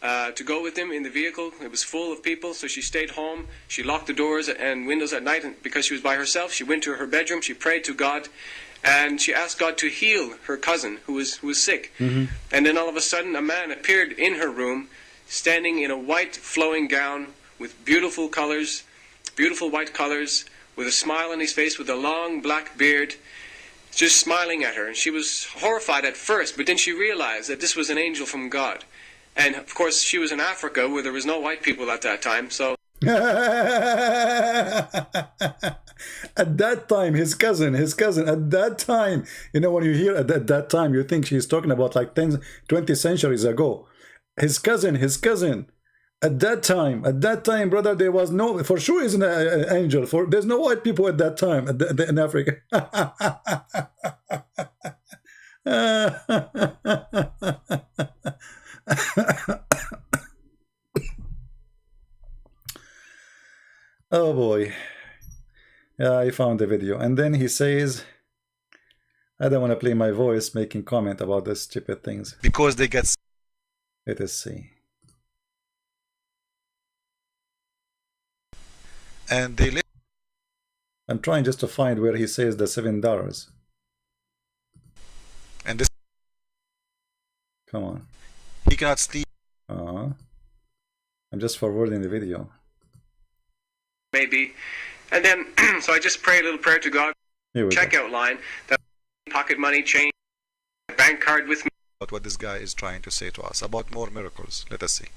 to go with him in the vehicle. It was full of people, so she stayed home. She locked the doors and windows at night, and because she was by herself, she went to her bedroom. She prayed to God. And she asked God to heal her cousin who was sick. Mm-hmm. And then all of a sudden a man appeared in her room, standing in a white flowing gown with beautiful colors, beautiful white colors, with a smile on his face, with a long black beard, just smiling at her. And she was horrified at first, but then she realized that this was an angel from God. And of course she was in Africa where there was no white people at that time, so at that time, his cousin, at that time, you know, when you hear at that time, you think she's talking about like 10, 20 centuries ago. His cousin, at that time, brother, there was no, for sure he's an angel, there's no white people at that time in Africa. Oh boy. Yeah, I found the video. And then he says, I don't want to play my voice making comment about the stupid things. Because they get... Let us see. And they live... I'm trying just to find where he says the $7. And this... Come on. He cannot sleep. I'm just forwarding the video. Maybe. And then, so I just pray a little prayer to God. Checkout line, that pocket money, change, bank card with me. About what this guy is trying to say to us about more miracles. Let us see.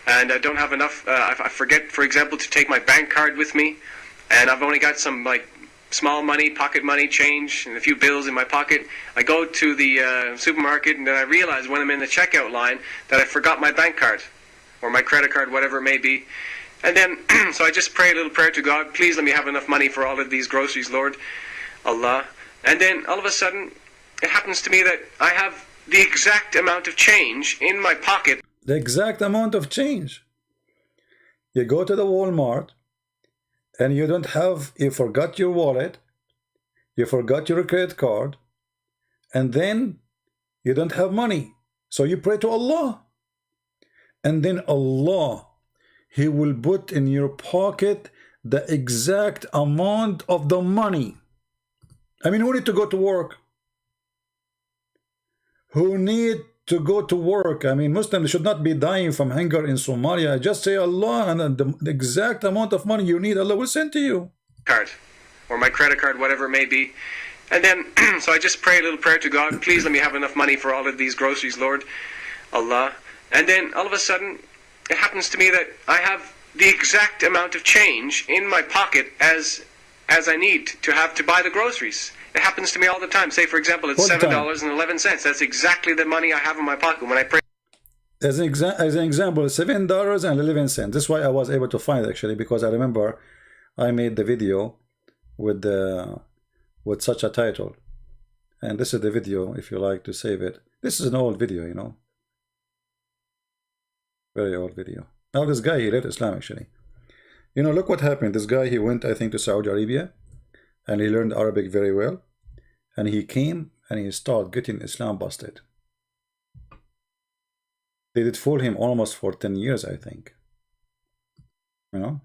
and I don't have enough. I forget, for example, to take my bank card with me, and I've only got some like small money, pocket money, change, and a few bills in my pocket. I go to the supermarket, and then I realize when I'm in the checkout line that I forgot my bank card or my credit card, whatever it may be. And then, so I just pray a little prayer to God, please let me have enough money for all of these groceries, Lord, Allah. And then all of a sudden, it happens to me that I have the exact amount of change in my pocket. The exact amount of change. You go to the Walmart and you don't have, you forgot your wallet, you forgot your credit card, and then you don't have money. So you pray to Allah. And then Allah, He will put in your pocket the exact amount of the money. I mean, who need to go to work? Who need to go to work? I mean, Muslims should not be dying from hunger in Somalia. Just say Allah, and the exact amount of money you need, Allah will send to you. Card, or my credit card, whatever it may be. And then, so I just pray a little prayer to God, please let me have enough money for all of these groceries, Lord, Allah. And then all of a sudden, it happens to me that I have the exact amount of change in my pocket as I need to have to buy the groceries. It happens to me all the time. Say, for example, it's $7.11. That's exactly the money I have in my pocket when I pray. As an example, $7.11. This is why I was able to find it, actually, because I remember I made the video with such a title. And this is the video, if you like to save it. This is an old video, you know. Very old video. Now this guy, he left Islam, actually. You know, look what happened. This guy, he went, I think, to Saudi Arabia, and he learned Arabic very well. And he came and he started getting Islam busted. They did fool him almost for 10 years, I think. You know?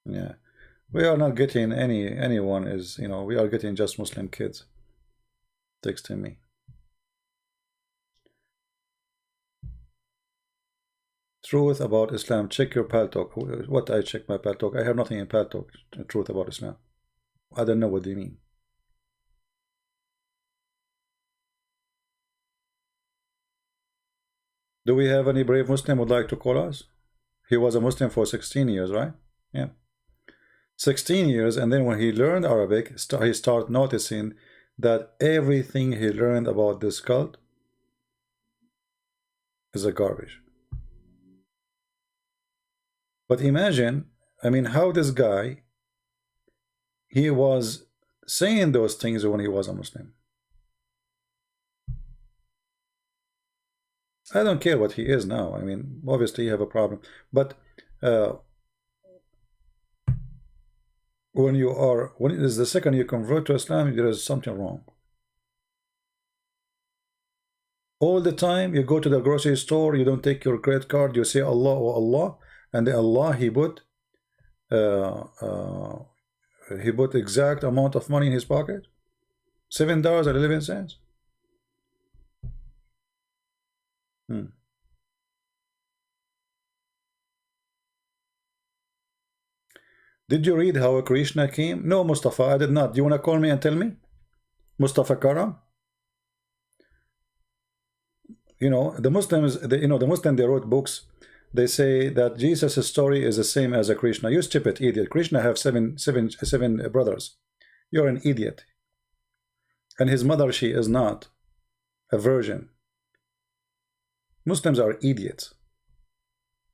Yeah. We are not getting anyone is, you know, we are getting just Muslim kids texting me. Truth about Islam. Check your Paltalk. What I check my Paltalk? I have nothing in Paltalk. Truth about Islam. I don't know what they mean. Do we have any brave Muslim who would like to call us? He was a Muslim for 16 years, right? Yeah. 16 years, and then when he learned Arabic, he started noticing that everything he learned about this cult is a garbage. But imagine, I mean, how this guy, he was saying those things when he was a Muslim. I don't care what he is now. I mean, obviously you have a problem. But when it is the second you convert to Islam, there is something wrong. All the time you go to the grocery store, you don't take your credit card, you say Allah, oh Allah, and the Allah, he put exact amount of money in his pocket, $7.11. Did you read how Krishna came? No, Mustafa, I did not. Do you want to call me and tell me? Mustafa Karam? You know, the Muslims, the Muslims, they wrote books. They say that Jesus' story is the same as a Krishna. You stupid idiot. Krishna have seven brothers. You're an idiot. And his mother, she is not a virgin. Muslims are idiots.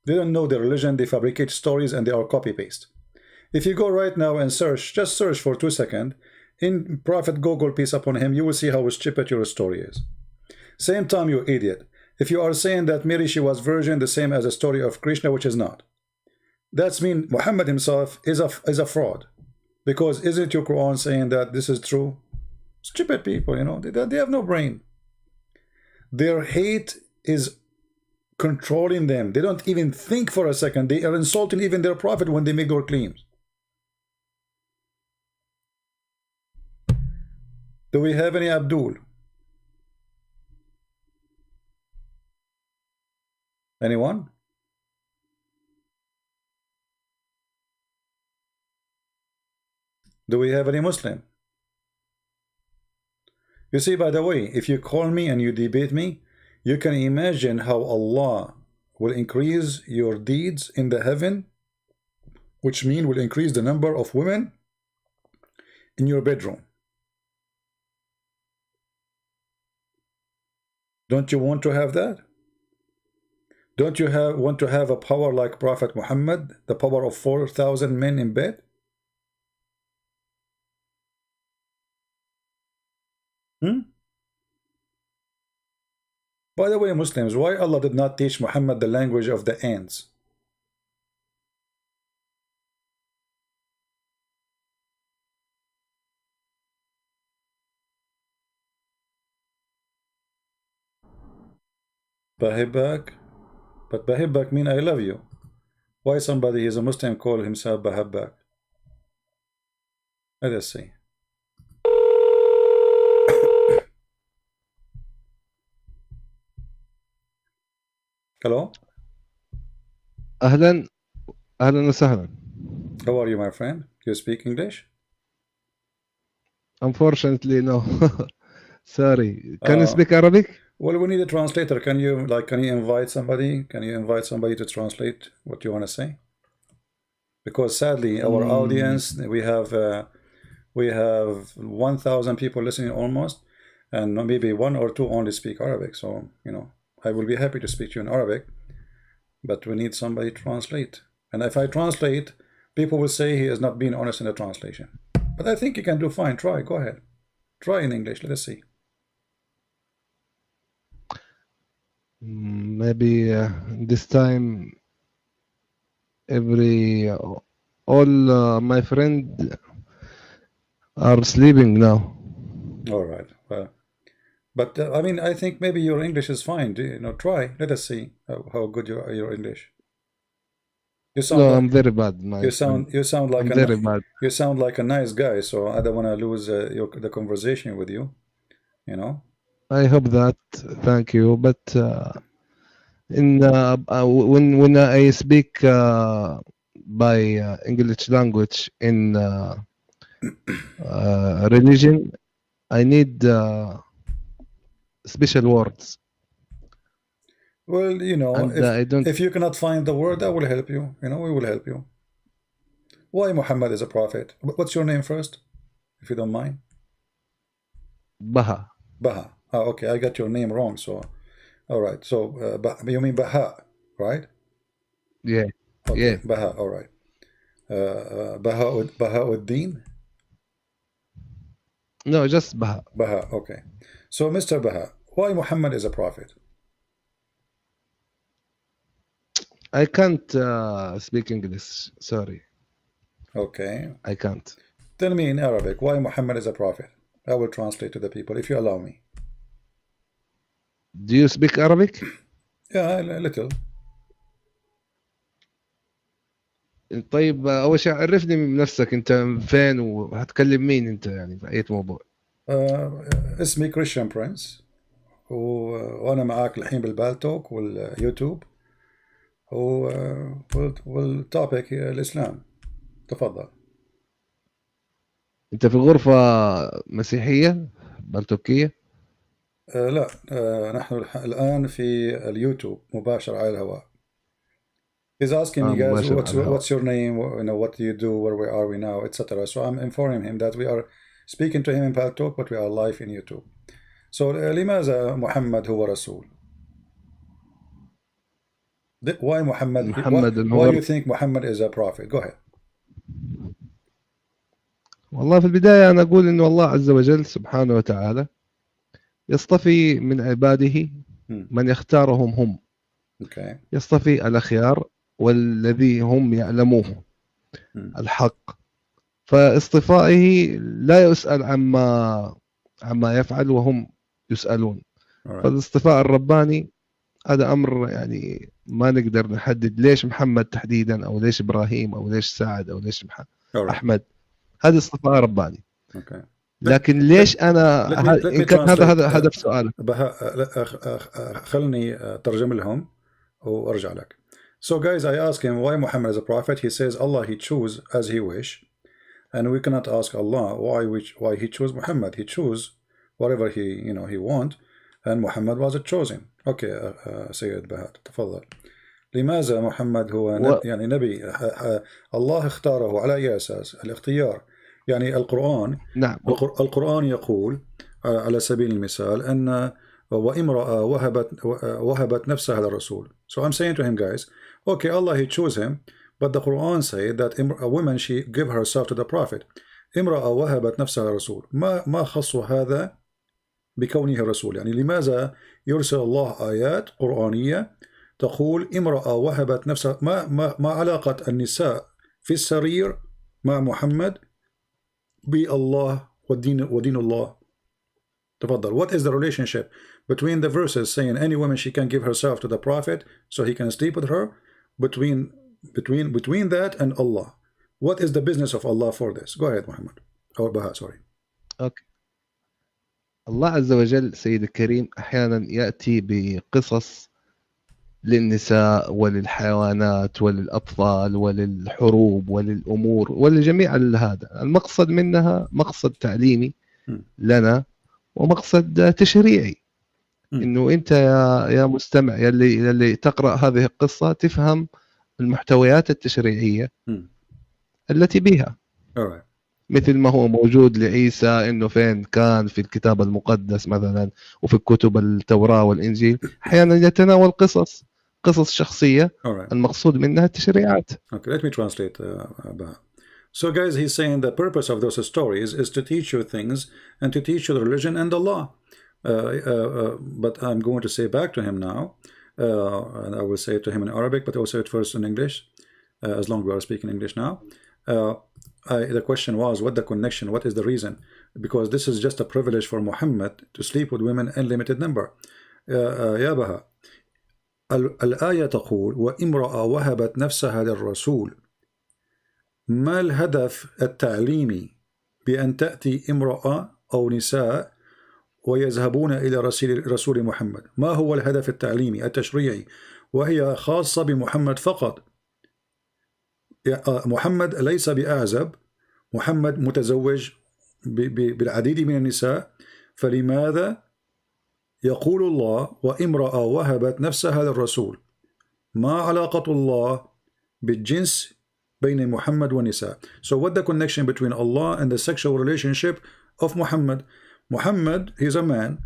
They don't know their religion. They fabricate stories and they are copy-paste. If you go right now and search, just search for 2 seconds, in Prophet Google, peace upon him, you will see how stupid your story is. Same time, you idiot. If you are saying that Mary, she was virgin, the same as the story of Krishna, which is not. That's mean Muhammad himself is a fraud. Because isn't your Quran saying that this is true? Stupid people, you know, they have no brain. Their hate is controlling them. They don't even think for a second. They are insulting even their prophet when they make their claims. Do we have any Abdul? Anyone? Do we have any Muslim? You see, by the way, if you call me and you debate me, you can imagine how Allah will increase your deeds in the heaven, which mean will increase the number of women in your bedroom. Don't you want to have that? Don't you want to have a power like Prophet Muhammad, the power of 4,000 men in bed? By the way, Muslims, why Allah did not teach Muhammad the language of the ants? Bahibak? But Bahibak mean I love you. Why somebody is a Muslim call himself Bahibak? Let us see. Hello? أهلا وسهلا. How are you, my friend? You speak English? Unfortunately, no. Sorry. Can you speak Arabic? Well, we need a translator. Can you invite somebody? Can you invite somebody to translate what you want to say? Because sadly, our audience, we have 1,000 people listening almost, and maybe 1 or 2 only speak Arabic. So, you know, I will be happy to speak to you in Arabic, but we need somebody to translate. And if I translate, people will say he is not being honest in the translation. But I think you can do fine. Try. Go ahead. Try in English. Let us see. Maybe this time all my friends are sleeping now. All right. But I mean, I think maybe your English is fine. You know, try. Let us see how good your English. You sound. No, like, I'm very bad. You sound like very bad. You sound like a nice guy. So I don't want to lose the conversation with you. You know. I hope that. Thank you. But when I speak by English language in religion, I need special words. Well, you know, and if you cannot find the word, I will help you. You know, we will help you. Why Muhammad is a prophet? What's your name first, if you don't mind? Baha. Baha. Oh, okay, I got your name wrong. So, all right. So, you mean Baha, right? Yeah. Okay. Yeah. Baha. All right. Baha'uddin? No, just Baha. Baha. Okay. So, Mr. Baha, why Muhammad is a prophet? I can't speak English. Sorry. Okay. I can't. Tell me in Arabic why Muhammad is a prophet. I will translate to the people if you allow me. Do you speak Arabic? Yeah, a little. طيب أول شيء عرفني من نفسك أنت فين وهتكلم مين أنت يعني في أي موضوع؟ اسمي كريستيان برنس وأنا معاك الحين بالبالتوك واليوتيوب والتوبيك الإسلام. تفضل. أنت في غرفة مسيحية بلتوكية؟ لا نحن الآن في اليوتيوب مباشر على الهواء. He's asking me, guys, what's your name? You know, what do you do? Where are we now, etc. So I'm informing him that we are speaking to him in Paltalk, but we are live in YouTube. So لماذا محمد هو رسول? Why Muhammad? Why do you think Muhammad is a prophet? Go ahead. والله في البداية أنا أقول إنه الله عز وجل سبحانه وتعالى يصطفي من عباده من يختارهم هم. Okay. يصطفي الأخيار والذي هم يعلموه الحق. فاصطفائه لا يسأل عما يفعل وهم يسألون. فالاصطفاء الرباني هذا أمر يعني ما نقدر نحدد ليش محمد تحديدا أو ليش إبراهيم أو ليش سعد أو ليش أحمد. هذا اصطفاء رباني. لكن ليش أنا إن كان هذا هدف سؤالك. خلني ترجم لهم وأرجع لك. So guys, I ask him why Muhammad is a prophet. He says Allah he choose as he wish, and we cannot ask Allah why he chose Muhammad. He chose whatever he want, and Muhammad was chosen. Okay, سيد بهاء تفضل. لماذا محمد هو يعني نبي الله اختاره على أي أساس؟ الاختيار يعني القرآن. نعم. القرآن يقول على سبيل المثال أن وامرأة وهبت نفسها للرسول. So I'm saying to him, guys, okay, Allah he chose him, but the Quran said that a woman she give herself to the Prophet. امرأة وهبت نفسها للرسول. ما خص هذا بكونه رسول؟ يعني لماذا يرسل الله آيات قرآنية تقول امرأة وهبت نفسها؟ ما علاقة النساء في السرير مع محمد بالله ودين الله؟ تفضل. What is the relationship between the verses saying any woman she can give herself to the Prophet so he can sleep with her, between that and Allah? What is the business of Allah for this? Go ahead, Muhammad. Or Baha, sorry. Okay. الله عز وجل سيد الكريم أحيانا يأتي بقصص للنساء وللحيوانات وللأطفال وللحروب وللأمور ولجميع هذا. المقصد منها مقصد تعليمي لنا ومقصد تشريعي. إنه أنت يا مستمع يلي تقرأ هذه القصة تفهم المحتويات التشريعية التي بها. مثل ما هو موجود لعيسى إنه فين كان في الكتاب المقدس مثلا وفي كتب التوراة والإنجيل أحيانا يتناول قصص شخصية المقصود منها التشريعات. Okay, let me translate. So guys, he's saying the purpose of those stories is to teach you things and to teach you the religion and the law. But I'm going to say back to him now, and I will say it to him in Arabic, but I will say it first in English, as long as we are speaking English now. The question was, what the connection, what is the reason? Because this is just a privilege for Muhammad to sleep with women in limited number. يا بها الآية تقول وامرأة وهبت نفسها للرسول. ما الهدف التعليمي بأن تأتي امرأة أو نساء ويذهبون إلى رسول محمد؟ ما هو الهدف التعليمي التشريعي؟ وهي خاصة بمحمد فقط. محمد ليس بأعزب، محمد متزوج بالعديد من النساء، فلماذا يقول الله وامرأة وهبت نفسها للرسول؟ ما علاقة الله بالجنس بين محمد والنساء? So what the connection between Allah and the sexual relationship of Muhammad? Muhammad, he's a man,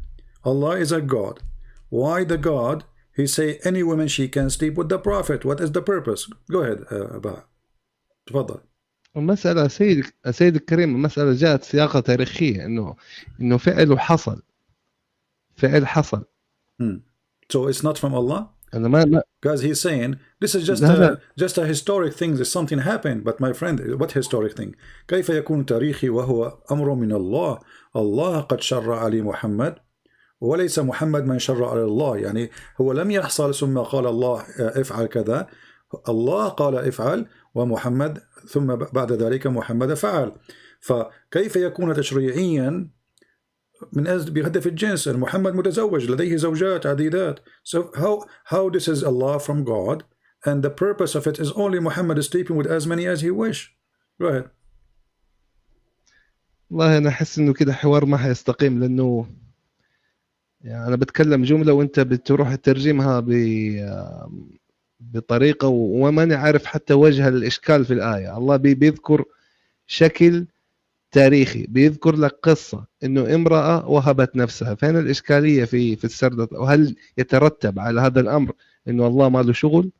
Allah is a God. Why the God? He say any woman she can sleep with the Prophet. What is the purpose? Go ahead, Abba. تفضل. المسألة سيد الكريم، المسألة جاءت سياقة تاريخية إنه فعل حصل. So it's not from Allah? أنا ما Guys, he's saying this is just a historic thing. That something happened. But my friend, what historic thing? كيف يكون تاريخي وهو أمر من الله؟ الله قد شرع لمحمد وليس محمد من شرع على الله. يعني هو لم يحصل ثم قال الله افعل كذا. الله قال افعل ومحمد ثم بعد ذلك محمد فعل. فكيف يكون تشريعيا من أجل بهدف الجنس؟ محمد متزوج لديه زوجات عديدات. So how this is Allah from God and the purpose of it is only Muhammad is sleeping with as many as he wish. Go ahead. والله أنا أحس إنه كده حوار ما حيستقيم، لأنه يعني أنا بتكلم جملة وأنت بتروح تترجمها بطريقة وما نعرف حتى وجه الإشكال في الآية. الله بيذكر شكل تاريخي، بيذكر لك قصة إنه امرأة وهبت نفسها. فين الإشكالية في السرد؟ وهل يترتب على هذا الأمر إنه الله ما له شغل؟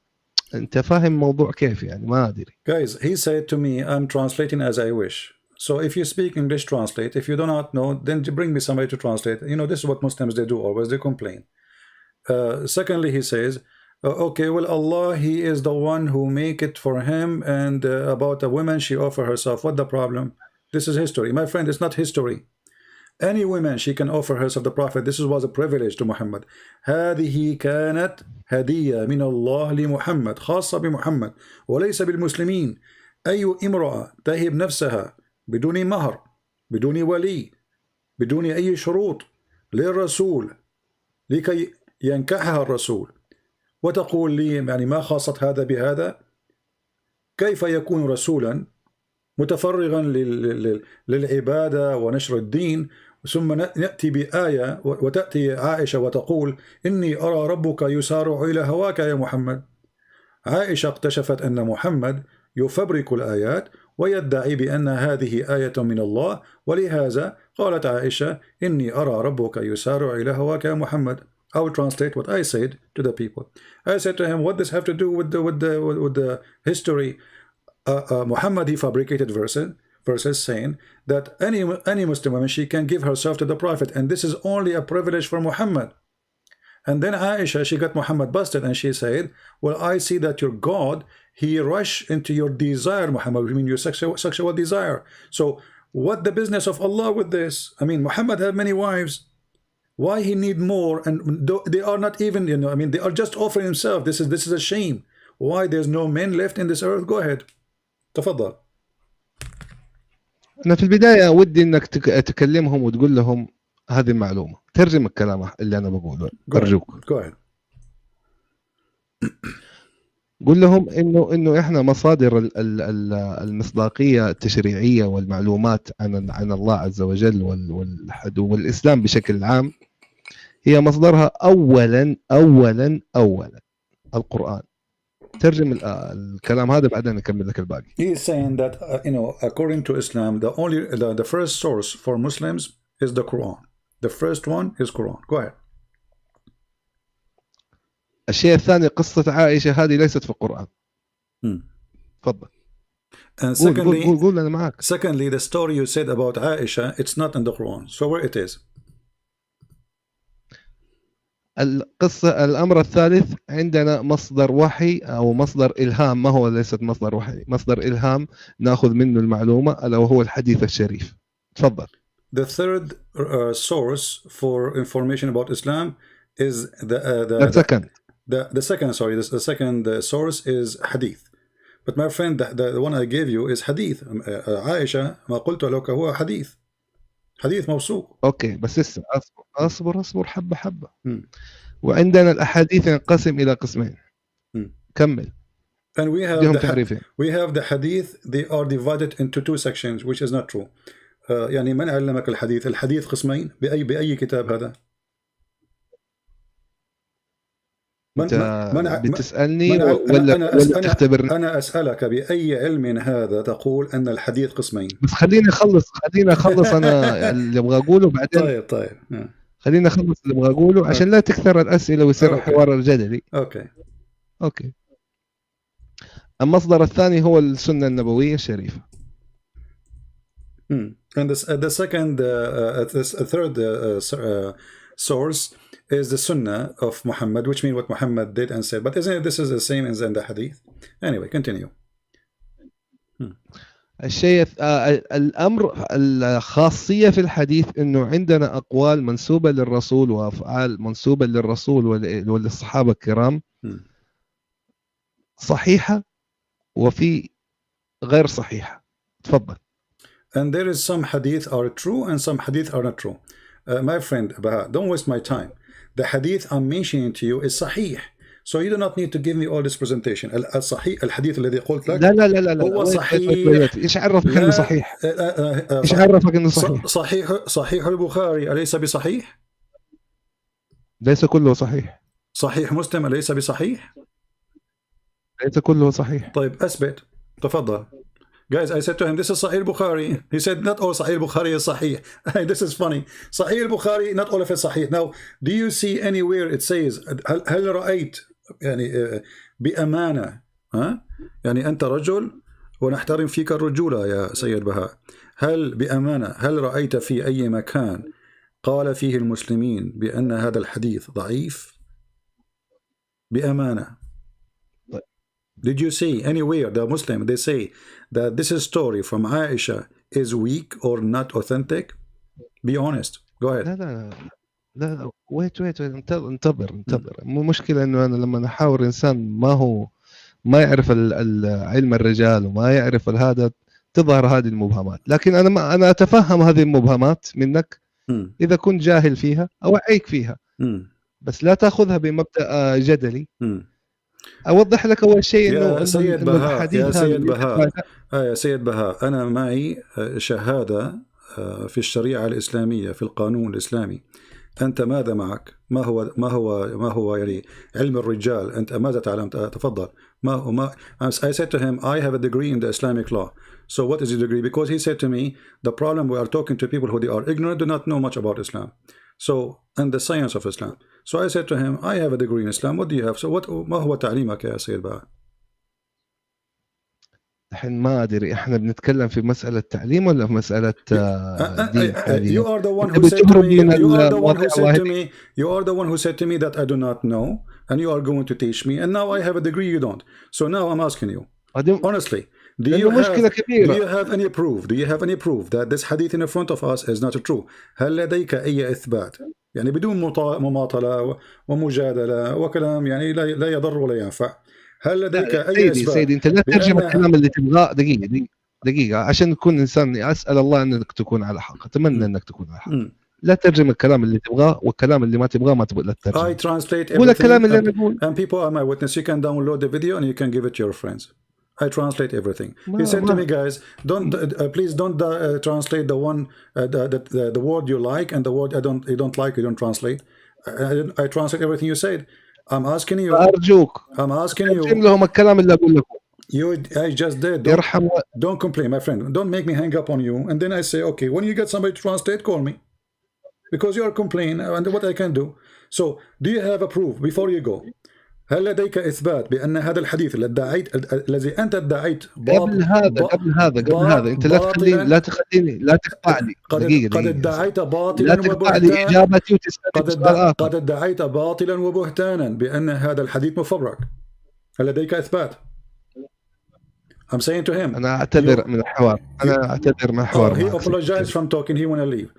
أنت فاهم موضوع كيف؟ يعني ما أدري. Guys, he said to me, I'm translating as I wish. So if you speak English, translate. If you do not know, then bring me somebody to translate. You know, this is what Muslims they do always. They complain. Secondly, he says, okay, well, Allah, he is the one who make it for him, and about a woman, she offer herself. What the problem? This is history. My friend, it's not history. Any woman, she can offer herself the Prophet. This was a privilege to Muhammad. هذه كانت هدية من الله لمحمد خاصة بمحمد وليس بالمسلمين. أي امرأة تهب نفسها بدون مهر بدون ولي بدون أي شروط للرسول لكي ينكحها الرسول وتقول لي يعني ما خاصت هذا بهذا؟ كيف يكون رسولا متفرغا للعبادة ونشر الدين، ثم نأتي بآية وتأتي عائشة وتقول إني أرى ربك يسارع إلى هواك يا محمد. عائشة اكتشفت أن محمد يفبرك الآيات ويدعي بأن هذه آية من الله، ولهذا قالت عائشة إني أرى ربك يسارع إلى هواك يا محمد. I will translate what I said to the people. I said to him, what does have to do with the history? Muhammad, he fabricated verses saying that any Muslim woman, she can give herself to the Prophet, and this is only a privilege for Muhammad. And then Aisha, she got Muhammad busted, and she said, well, I see that your God, he rushed into your desire, Muhammad, I mean your sexual desire. So what the business of Allah with this? I mean, Muhammad had many wives. Why he need more? And they are not even, I mean, they are just offering himself. This is a shame. Why there's no men left in this earth? Go ahead. تفضل. أنا في البداية ودي إنك تكلمهم وتقول لهم هذه المعلومة، ترجم الكلام اللي أنا بقوله أرجوك. قول لهم إنه إحنا مصادر المصداقية التشريعية والمعلومات عن الله عز وجل والإسلام بشكل عام هي مصدرها أولا القرآن. ترجم الكلام هذا بعدين نكمل لك الباقي. He is saying that according to Islam, the first source for Muslims is the Quran. The first one is Quran. Go ahead. الشيء الثاني قصة عائشة هذه ليست في القرآن. تفضل. And قول أنا معك. Secondly, the story you said about Aisha, it's not in the Quran. So where it is? الأمر الثالث عندنا مصدر وحي أو مصدر إلهام، ما هو ليست مصدر وحي، مصدر إلهام نأخذ منه المعلومة ألا وهو الحديث الشريف. تفضل. The third source for information about Islam is the second source is hadith. But my friend, the one I gave you is hadith. عائشة ما قلت لك هو حديث موثوق. اوكي بس لسه اصبر حبه. وعندنا الاحاديث ينقسم الى قسمين. كمل. And we have the hadith, they are divided into two sections, which is not true. يعني من علمك الحديث قسمين بأي كتاب هذا؟ بتسألني ولا بتختبرني؟ أنا أسألك بأي علم هذا تقول أن الحديث قسمين؟ بس خليني أخلص أنا اللي أبغى أقوله بعدين. طيب. خليني أخلص اللي أبغى أقوله عشان لا تكثر الأسئلة ويصير الحوار الجدلي. أوكي. المصدر الثاني هو السنة النبوية الشريفة. And the third source is the Sunnah of Muhammad, which means what Muhammad did and said. But isn't it this is the same as in the Hadith? Anyway, continue. الشيء الأمر الخاصية في الحديث إنه عندنا أقوال منسوبة للرسول وأفعال منسوبة للرسول وللصحابة الكرام صحيحة وفي غير صحيحة. تفضل. And there is some hadith are true and some hadith are not true. My friend, don't waste my time. The hadith I'm mentioning to you is sahih. So you do not need to give me all this presentation. الصحيح الحديث الذي قلت لك لا هو صحيح. ايش عرفك انه صحيح؟ ايش عرفك انه صحيح؟ صحيح البخاري أليس بصحيح؟ ليس كله صحيح. صحيح مسلم أليس بصحيح؟ ليس كله صحيح. طيب أثبت. تفضل. Guys, I said to him, this is Sahih Bukhari. He said, not all Sahih Bukhari is Sahih. This is funny. Sahih Bukhari, not all of it Sahih. Now, do you see anywhere it says, هل رأيت يعني بأمانة يعني أنت رجل ونحترم فيك الرجولة يا سيد بهاء، هل بأمانة هل رأيت في أي مكان قال فيه المسلمين بأن هذا الحديث ضعيف؟ بأمانة. Did you see anywhere the Muslim they say that this is story from Aisha is weak or not authentic? Be honest. Go ahead. لا wait انتظر. مو مشكلة انه انا لما نحاور انسان ما يعرف علم الرجال وما يعرف هذا تظهر هذه المبهمات، لكن انا اتفهم هذه المبهمات منك اذا كنت جاهل فيها اوعيك فيها، بس لا تاخذها بمبدأ جدلي. اوضح لك اول شيء يا انه سيد بهاء، الحديث يا هذا سيد اللي بهاء، يا سيد بهاء، أنا معي شهادة في الشريعة الإسلامية، في القانون الإسلامي. أنت ماذا معك؟ ما هو يعني علم الرجال؟ أنت ماذا تعلم؟ تفضل. ما I said to him, I have a degree in the Islamic law. So what is your degree? Because he said to me, the problem we are talking to people who they are ignorant, do not know much about Islam. So, and the science of Islam. So I said to him, I have a degree in Islam. What do you have? So ما هو تعليمك يا سيد بهاء؟ الحين ما ادري احنا بنتكلم في مساله تعليم ولا في مساله دين حاليا. You are the one انت who said to بتهرب me. من You are the one المواضيع who said to me. You are the one who said to me that I do not know, and you are going to teach me. And now I have a degree, you don't. So now I'm asking you, honestly, do you مشكله كبيره. have any proof? Do you have any proof that this hadith in front of us is not true? هل لديك أي إثبات؟ يعني بدون مماطلة ومجادلة وكلام يعني لا يضر ولا ينفع. هل لديك أي إثبات؟ سيدي انت لا ترجم الكلام اللي تبغاه. دقيقة عشان تكون إنسان، أسأل الله أنك تكون على حق، أتمنى أنك تكون على حق. لا ترجم الكلام اللي تبغاه، والكلام اللي ما تبغاه ما تبغى لا ترجم. I translate everything. قول الكلام اللي أنا أقول. And people are my witness. You can download the video and you can give it to your friends. I translate everything. He said to me, guys, please don't translate the one the word you like, and the word you don't like, you don't translate. I translate everything you said. I'm asking you. أرجوك. I'm asking you. ترجم لهم الكلام اللي أقول لكم. I just did. Don't complain, my friend. Don't make me hang up on you. And then I say, okay, when you get somebody to translate, call me. Because you are complaining, and what I can do. So, do you have a proof before you go? هل لديك إثبات بأن هذا الحديث الذي أنت ادعيت قبل هذا أنت لا تخليني لا تقطع لي. قد ادعيت باطلا وبهتانا. قد ادعيت باطلا وبهتانا بأن هذا الحديث مفبرك. هل لديك إثبات؟ I'm saying to him. أنا أعتذر من الحوار. He apologized from talking. He want to leave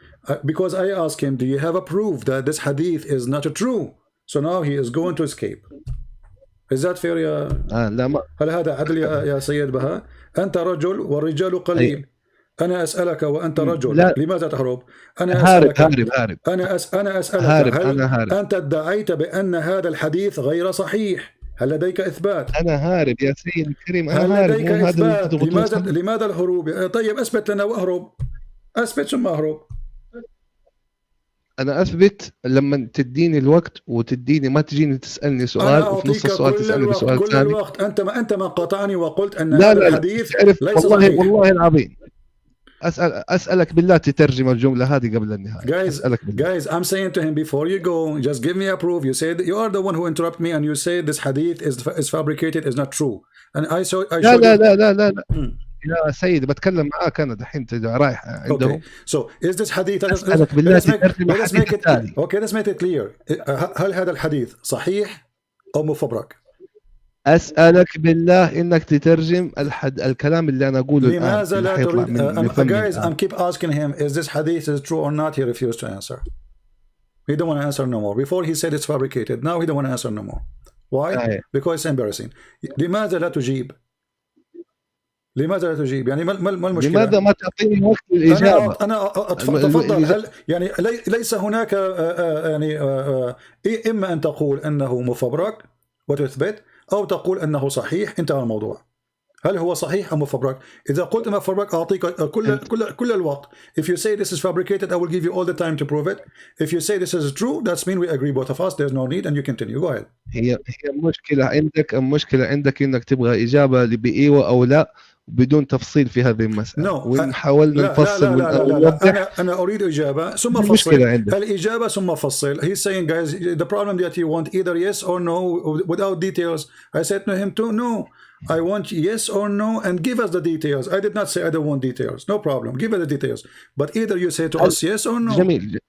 because I asked him, do you have a proof that this hadith is not true? So now he is going to escape. Is that fair يا لا ما. هل هذا عدل يا سيد بهاء؟ أنت رجل والرجال قليل. أنا أسألك وأنت رجل. لا. لماذا تهرب؟ أنا أسألك. هارب. أنا أسألك. هل أنت ادعيت بأن هذا الحديث غير صحيح؟ هل لديك إثبات؟ أنا هارب يا سيدي الكريم. أنا هل هارب. لديك إثبات؟ لماذا الهروب؟ طيب أثبت لنا وأهرب. أثبت ثم أهرب. أنا أثبت لما تديني الوقت وتديني، ما تجيني تسألني سؤال وفي نص السؤال تسألني بسؤال ثاني. كل الوقت أنت ما قاطعني وقلت أن لا هذا الحديث ليس والله صحيح. والله العظيم أسألك بالله تترجم الجملة هذه قبل النهاية. Guys, I'm saying to him before you go, just give me a proof. You said you are the one who interrupted me, and you say this hadith is fabricated, is not true. And I showed. لا. يا سيدي بتكلم معاك أنا دحين رايح عندهم. Okay. So is this hadith? أسألك بالله تترجم الحديث التالي. Okay, let's make it clear. هل هذا الحديث صحيح أو مفبرك؟ أسألك بالله إنك تترجم الكلام اللي أنا أقوله الآن. لماذا لا تريد؟ Guys, I'm keep asking him, is this hadith is true or not? He refused to answer. He don't want to answer no more. Before he said it's fabricated. Now he don't want to answer no more. Why? Because it's embarrassing. لماذا لا تجيب؟ يعني ما المشكلة؟ لماذا ما تعطيني وقت الإجابة؟ أنا تفضل. هل يعني ليس هناك يعني إما أن تقول أنه مفبرك وتثبت، أو تقول أنه صحيح، انتهى الموضوع. هل هو صحيح أم مفبرك؟ إذا قلت مفبرك أعطيك كل الوقت. If you say this is fabricated, I will give you all the time to prove it. If you say this is true, that's mean we agree both of us. There's no need, and you continue. Go ahead. هي المشكلة عندك إنك تبغى إجابة بإيوة أو لا بدون تفصيل في هذه المسألة. وإن حاولنا نفصل لا. أنا أريد إجابة ثم فصل. الإجابة ثم فصل. He's saying, guys, the problem that you want either yes or no without details. I said to him too, no. I want yes or no, and give us the details. I did not say I don't want details. No problem. Give us the details. But either you say to us yes or no. جميل.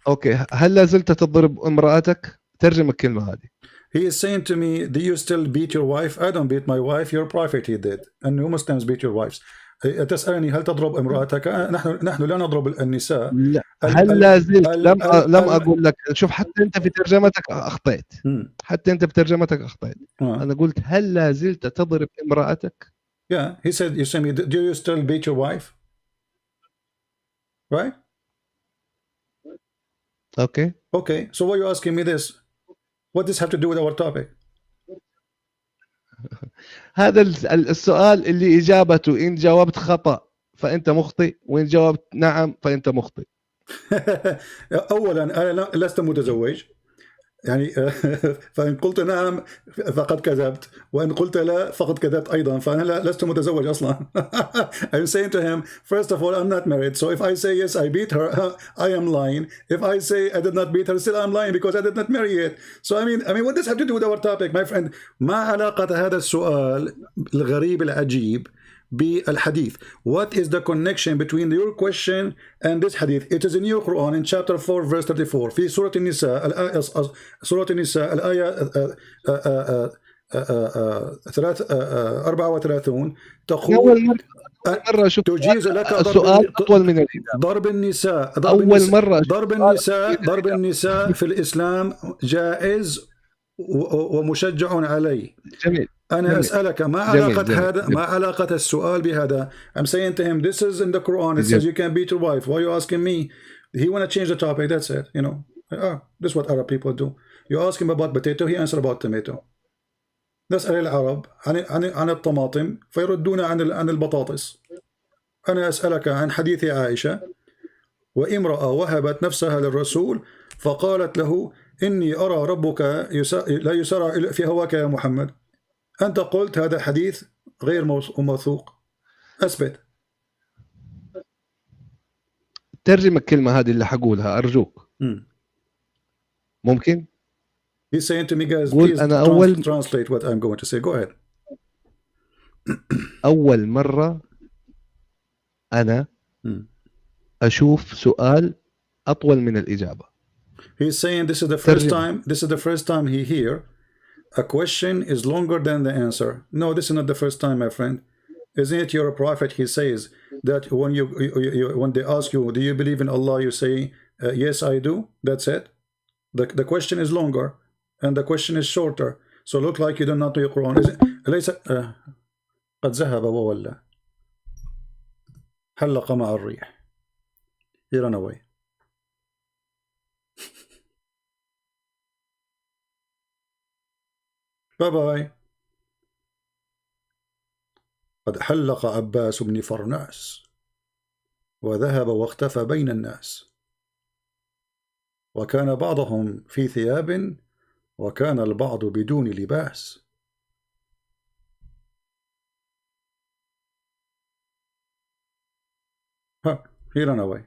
أوكي. هل لازلت تضرب امرأتك؟ ترجم الكلمة هذه. He is saying to me, do you still beat your wife? I don't beat my wife. Your prophet he did. And you Muslims beat your wives. تسألني هل تضرب امرأتك؟ نحن لا نضرب النساء. لا. هل لازلت لم أقول لك. شوف حتى أنت في ترجمتك أخطأت. أنا قلت هل لازلت تضرب امرأتك؟ Yeah, he said, you say me, do you still beat your wife? Right? Okay. So why are you asking me this? What does this have to do with our topic? هذا السؤال اللي إجابته إن جاوبت خطأ فأنت مخطئ، وإن جاوبت نعم فأنت مخطئ. أولا أنا لست متزوج، يعني فإن قلت نعم فقد كذبت، وإن قلت لا فقد كذبت أيضا، فأنا لست متزوج أصلا. I'm saying to him, first of all, I'm not married, so if I say yes, I beat her, I am lying. If I say I did not beat her, still I'm lying because I did not marry yet. So I mean, what does this have to do with our topic, my friend? ما علاقة هذا السؤال الغريب العجيب بالحديث? What is the connection between your question and this hadith? It is in your Quran in chapter 4 verse 34 في سورة النساء، سورة النساء الآية 34 تقول تجيز لك ضرب النساء. ضرب النساء في الإسلام جائز ومشجع عليه. جميل. أنا أسألك ما علاقة هذا، ما علاقة السؤال بهذا؟ I'm saying to him, this is in the Quran. It says you can beat your wife. Why are you asking me? He want to change the topic. That's it. You know, this is what Arab people do. You ask him about potato, he answer about tomato. نسأل العرب عن الطماطم فيردون عن البطاطس. أنا أسألك عن حديث عائشة، وامرأة وهبت نفسها للرسول فقالت له إني أرى ربك لا يسارع في هواك يا محمد. أنت قلت هذا الحديث غير موثوق. أثبت. ترجم الكلمة هذه اللي حقولها أرجوك. ممكن؟ He's saying to me, guys, please translate what I'm going to say. Go ahead. أول مرة أنا أشوف سؤال أطول من الإجابة. He's saying this is the first time. This is the first time he hear a question is longer than the answer. No, this is not the first time, my friend. Isn't it your prophet? He says that when when they ask you, do you believe in Allah? You say, yes, I do. That's it. The question is longer and the question is shorter. So look like you do not know your Quran. ليس قد ذهب وولى حلق مع الريح. He ran away. باي باي. قد حلق عباس بن فرناس وذهب واختفى بين الناس، وكان بعضهم في ثياب وكان البعض بدون لباس. He ran away.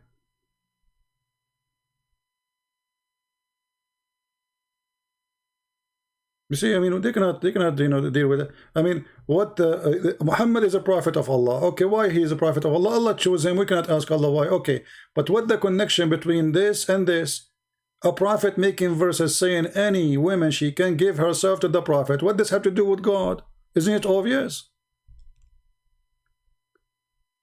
You see, I mean, they cannot, deal with it. I mean, what Muhammad is a prophet of Allah. Okay, why he is a prophet of Allah? Allah chose him. We cannot ask Allah why. Okay, but what the connection between this and this? A prophet making verses saying any woman she can give herself to the prophet. What does have to do with God? Isn't it obvious?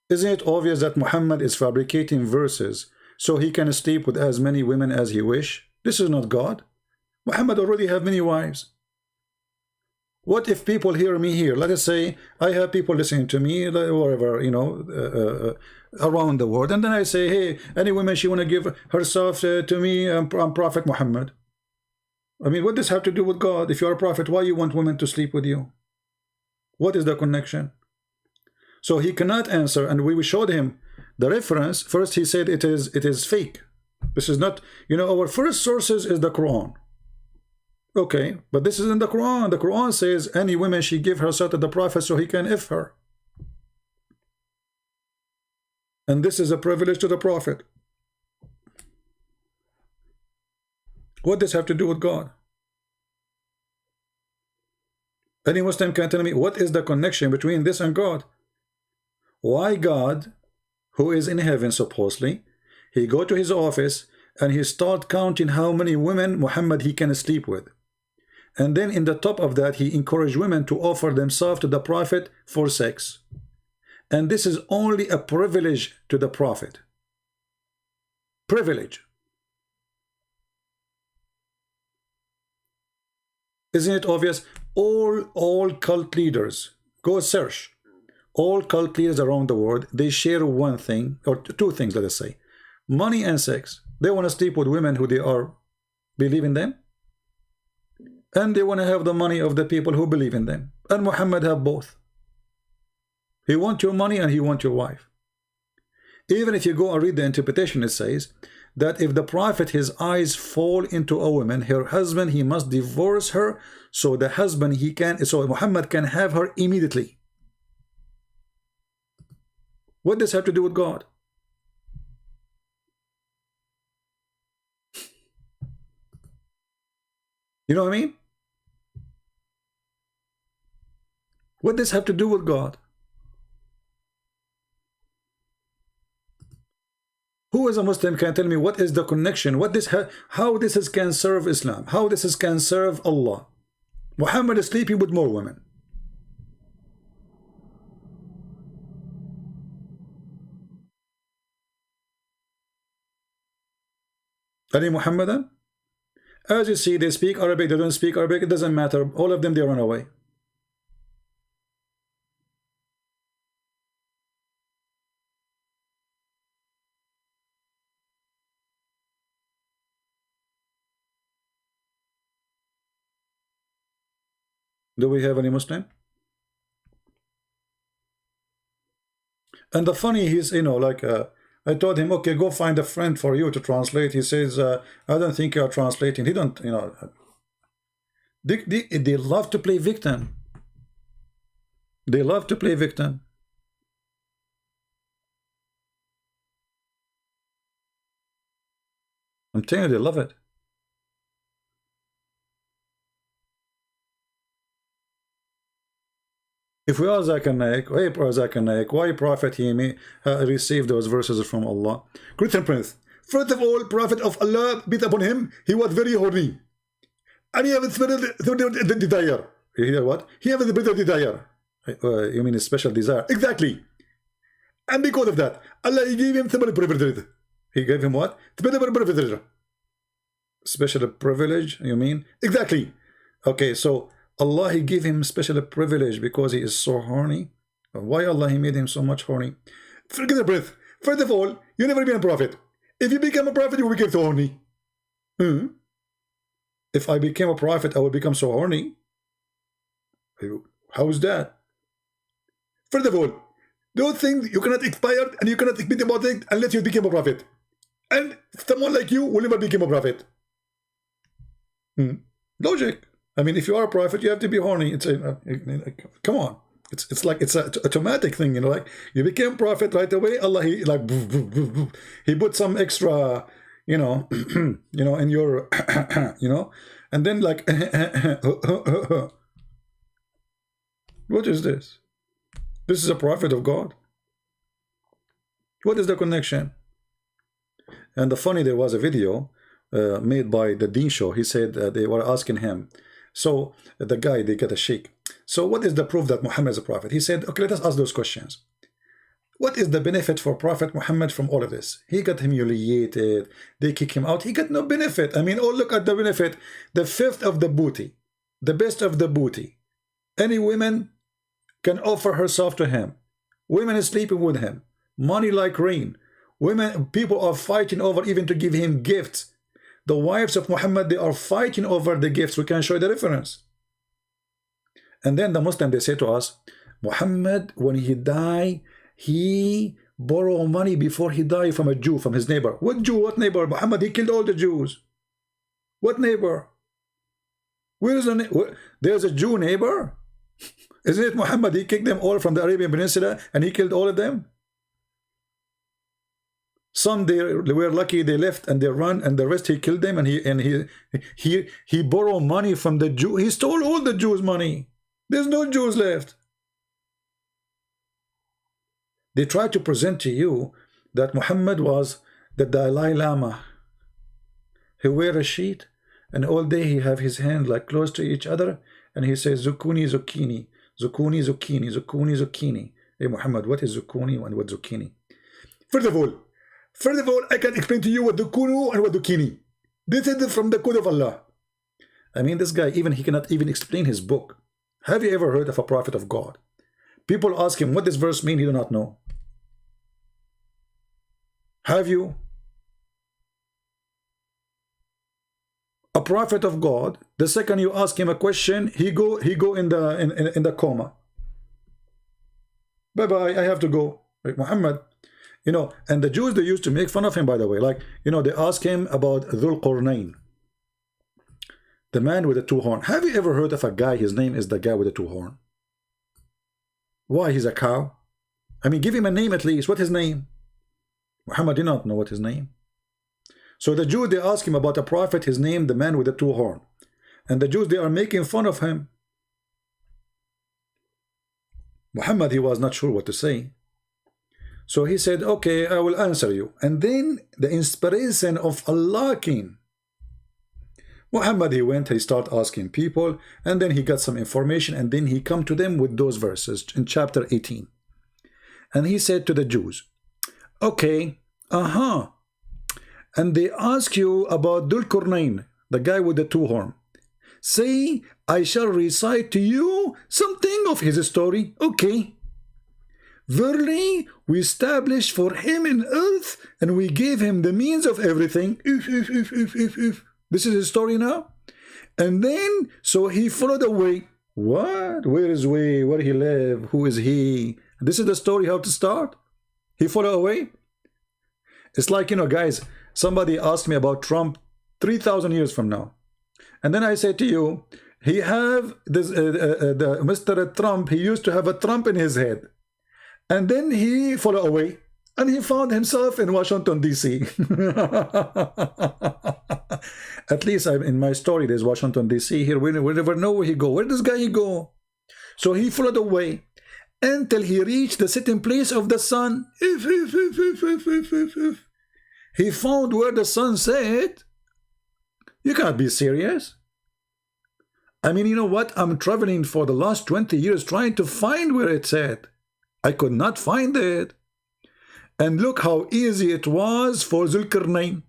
Isn't it obvious that Muhammad is fabricating verses so he can sleep with as many women as he wish? This is not God. Muhammad already have many wives. What if people hear me here? Let us say I have people listening to me, wherever, around the world, and then I say, hey, any woman she want to give herself to me, I'm Prophet Muhammad. I mean, what does this have to do with God? If you are a prophet, why you want women to sleep with you? What is the connection? So he cannot answer, and we showed him the reference. First he said it is fake. This is not, our first sources is the Quran. Okay, but this is in the Quran. The Quran says any woman she give herself to the prophet so he can if her. And this is a privilege to the prophet. What does this have to do with God? Any Muslim can tell me what is the connection between this and God? Why God, who is in heaven supposedly, he go to his office and he start counting how many women Muhammad he can sleep with. And then in the top of that, he encouraged women to offer themselves to the prophet for sex. And this is only a privilege to the prophet. Privilege. Isn't it obvious? All cult leaders, go search. All cult leaders around the world, they share one thing, or two things, let us say. Money and sex. They want to sleep with women who they are believe in them. and they want to have the money of the people who believe in them. And Muhammad have both. He wants your money and he wants your wife. Even if you go and read the interpretation, it says that if the prophet, his eyes fall into a woman, her husband, he must divorce her, so the husband, so Muhammad can have her immediately. What does this have to do with God? You know what I mean? What does this have to do with God? Who is a Muslim can tell me what is the connection? How this can serve Islam? How this can serve Allah? Muhammad is sleeping with more women. Are they Muhammadan? As you see, they speak Arabic, they don't speak Arabic, it doesn't matter. All of them, they run away. Do we have any Muslim? And the funny is, you know, like I told him, okay, go find a friend for you to translate. He says, I don't think you are translating. He don't, you know. They love to play victim. They love to play victim. I'm telling you, they love it. If we are Zakir Naik, why Prophet he may receive those verses from Allah? Christian Prince, first of all, Prophet of Allah, be upon him, he was very horny. And he had a special desire. You hear what? He had a special desire. You mean a special desire? Exactly. And because of that, Allah he gave him special privilege. He gave him what? Special privilege. Special privilege, you mean? Exactly. Okay, so Allah he gave him special privilege because he is so horny. Why Allah he made him so much horny? Forget the breath. First of all, you never been a prophet. If you become a prophet, you will become so horny. If I became a prophet, I will become so horny. How is that? First of all, those things you cannot expire and you cannot speak about it unless you become a prophet. And someone like you will never become a prophet. Logic. I mean, if you are a prophet, you have to be horny. It's come on. It's like it's an automatic thing, you know. Like you became prophet right away. Allah, he like he put some extra, you know, you know, in your, you know, and then like, what is this? This is a prophet of God. What is the connection? And the funny, there was a video made by the Deen Show. He said they were asking him. So the guy, they get a sheikh. So what is the proof that Muhammad is a prophet? He said, okay, let us ask those questions. What is the benefit for Prophet Muhammad from all of this? He got humiliated. They kick him out. He got no benefit. I mean, oh, look at the benefit. The fifth of the booty. The best of the booty. Any woman can offer herself to him. Women is sleeping with him. Money like rain. Women, people are fighting over even to give him gifts. The wives of Muhammad, they are fighting over the gifts. We can show you the reference. And then the Muslim, they say to us, Muhammad, when he died, he borrowed money before he died from a Jew, from his neighbor. What Jew? What neighbor? Muhammad, he killed all the Jews. What neighbor? Where is the there's a Jew neighbor? Isn't it Muhammad? He kicked them all from the Arabian Peninsula and he killed all of them. Some they were lucky, they left and they run, and the rest he killed them, and he borrowed money from the Jew. He stole all the Jews' money. There's no Jews left. They try to present to you that Muhammad was the Dalai Lama. He wear a sheet, and all day he have his hand like close to each other, and he says zucchini, zucchini, zucchini, zucchini, zucchini, zucchini. Hey Muhammad, what is zucchini and what zucchini? First of all, I can explain to you what zucchini and what zucchini. This is from the code of Allah. I mean, this guy, even he cannot even explain his book. Have you ever heard of a prophet of God? People ask him what this verse means, he do not know. Have you? a prophet of God, the second you ask him a question, he go in the coma. Bye-bye, I have to go. Like Muhammad, you know, and the Jews, they used to make fun of him, by the way. Like, you know, they ask him about Dhul Qarnayn, the man with the two horn. Have you ever heard of a guy, his name is the guy with the two horn? Why, he's a cow? I mean, give him a name at least. What's his name? Muhammad did not know what his name. So the Jews, they ask him about a prophet, his name, the man with the two horn. And the Jews, they are making fun of him. Muhammad, he was not sure what to say. So he said, okay, I will answer you. And then the inspiration of Allah came. Muhammad, he went, he started asking people, and then he got some information, and then he come to them with those verses in chapter 18. And he said to the Jews, okay, and they ask you about Dhul Qarnayn, the guy with the two horn. Say, I shall recite to you something of his story. Okay. Verily, we established for him in earth, and we gave him the means of everything. This is his story now. And then, so he followed the way. What? Where is we? Where he live? Who is he? This is the story, how to start. He followed away. It's like, you know, guys, somebody asked me about Trump 3,000 years from now. And then I say to you, he have this, Mr. Trump, he used to have a Trump in his head. And then he followed away. And he found himself in Washington, D.C. At least in my story, there's Washington, D.C. Here. We never know where he go. Where does guy go? So he followed away until he reached the sitting place of the sun. He found where the sun set. You cannot be serious. I mean, you know what? I'm traveling for the last 20 years trying to find where it's at. I could not find it. And look how easy it was for Dhul Qarnayn.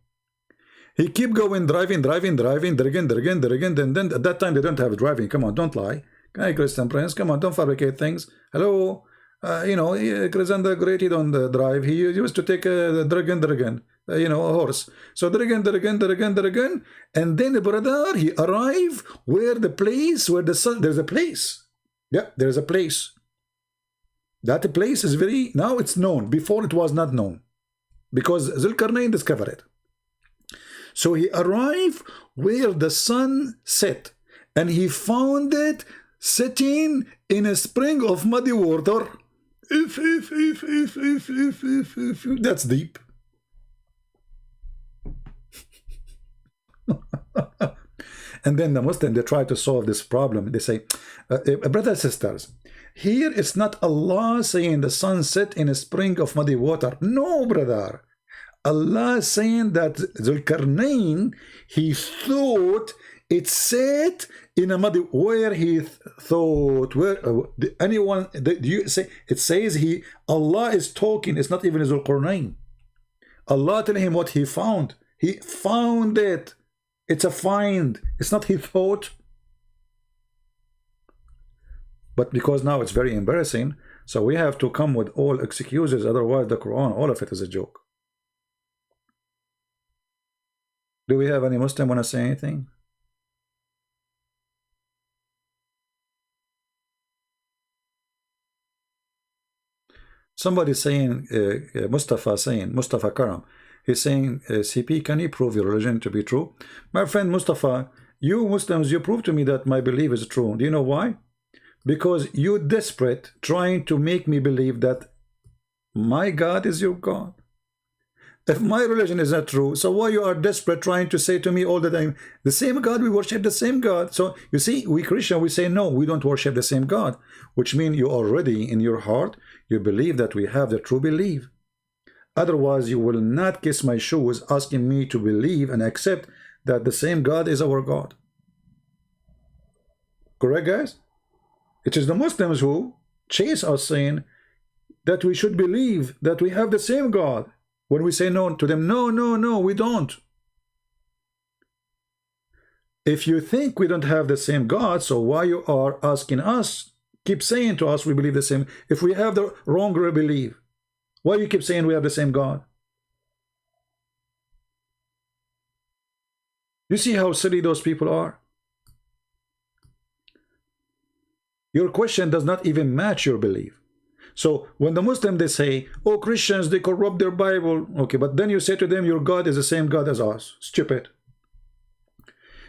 He keep going, driving, and then at that time they don't have driving. Come on, don't lie. Hi, Christian Prince. Come on, don't fabricate things. Hello. You know, Christian the Great, he don't drive. He used to take a dragon, you know, a horse. So dragon, and then the brother, he arrived where the place, where the sun, there's a place. Yeah, there's a place. That place is very, now it's known. Before it was not known. Because Dhul Qarnayn discovered it. So he arrived where the sun set. And he found it sitting in a spring of muddy water. That's deep. And then the Muslims, they try to solve this problem. They say, brothers and sisters, here it's not Allah saying the sun set in a spring of muddy water. No, brother. Allah is saying that Dhul Qarnayn, he thought it set in a muddy, where he thought, where anyone, do you say, it says he, Allah is talking, it's not even Dhul Qarnayn. Allah telling him what he found. He found it. It's a find. It's not he thought. But because now it's very embarrassing, so we have to come with all excuses, otherwise the Quran, all of it is a joke. Do we have any Muslim want to say anything? Somebody saying, Mustafa Karam, he's saying, CP, can you prove your religion to be true? My friend Mustafa, you Muslims, you prove to me that my belief is true. Do you know why? Because you're desperate trying to make me believe that my God is your God. If my religion is not true, so why you are desperate trying to say to me all the time, the same God, we worship the same God. So you see, we Christian, we say, no, we don't worship the same God, which means you already in your heart, you believe that we have the true belief. Otherwise, you will not kiss my shoes asking me to believe and accept that the same God is our God. Correct, guys? It is the Muslims who chase us saying that we should believe that we have the same God. When we say no to them, no, we don't. If you think we don't have the same God, so why you are asking us, keep saying to us we believe the same, if we have the wrong belief, why you keep saying we have the same God? You see how silly those people are? Your question does not even match your belief. So when the Muslim, they say, oh, Christians, they corrupt their Bible. Okay, but then you say to them, your God is the same God as us. Stupid.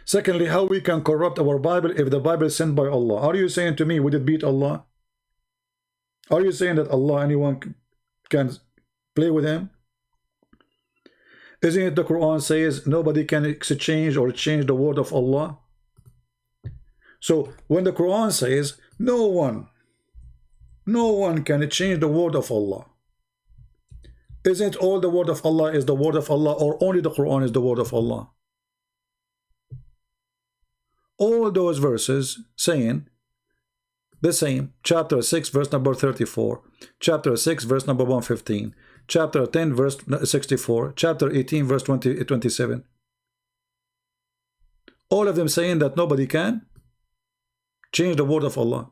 Secondly, how we can corrupt our Bible if the Bible is sent by Allah? Are you saying to me, would it beat Allah? Are you saying that Allah, anyone can play with him? Isn't it the Quran says nobody can exchange or change the word of Allah? So when the Quran says no one can change the word of Allah, isn't all the word of Allah is the word of Allah, or only the Quran is the word of Allah? All those verses saying the same. Chapter 6 verse number 34, chapter 6 verse number 115, chapter 10 verse 64, chapter 18 verse 27. All of them saying that nobody can change the word of Allah.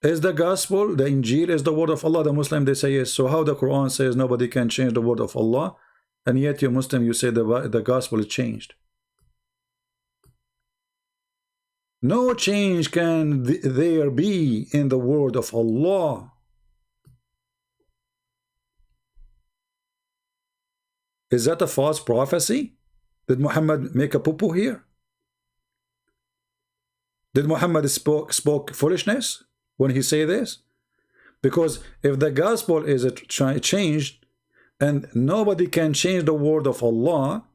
Is the gospel, the Injil is the word of Allah? The Muslim, they say yes. So how the Quran says nobody can change the word of Allah, and yet you Muslim, you say the gospel is changed? No change can there be in the word of Allah. Is that a false prophecy? Did Muhammad make a poo-poo here? Did Muhammad spoke foolishness when he say this? Because if the gospel is changed and nobody can change the word of Allah,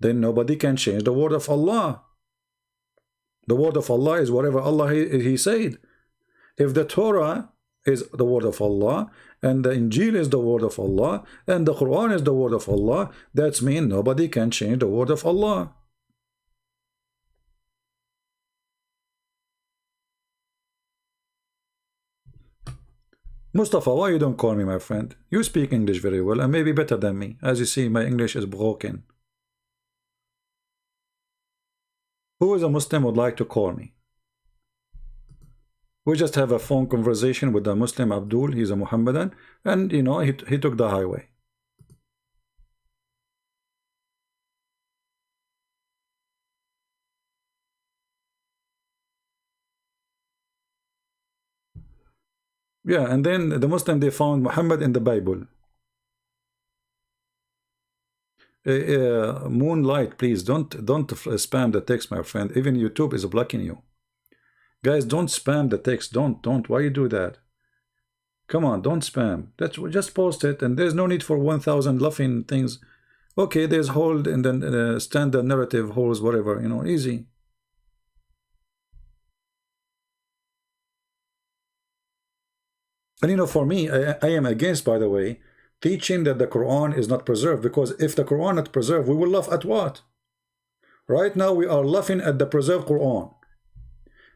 then nobody can change the word of Allah. The word of Allah is whatever Allah he said. If the Torah is the word of Allah, and the Injil is the word of Allah, and the Quran is the word of Allah, that means nobody can change the word of Allah. Mustafa, why you don't call me my friend? You speak English very well, and maybe better than me. As you see, my English is broken. Who is a Muslim would like to call me? We just have a phone conversation with the Muslim Abdul. He's a Muhammadan, and you know, he took the highway. Yeah, and then the Muslim, they found Muhammad in the Bible. Moonlight, please don't spam the text, my friend. Even YouTube is blocking you. Guys, don't spam the text. Don't. Why you do that? Come on, don't spam. Just post it, and there's no need for 1,000 laughing things. Okay, there's hold and then standard narrative holds, whatever, you know, easy. And you know, for me, I am against, by the way, teaching that the Quran is not preserved, because if the Quran not preserved, we will laugh at what? Right now we are laughing at the preserved Quran.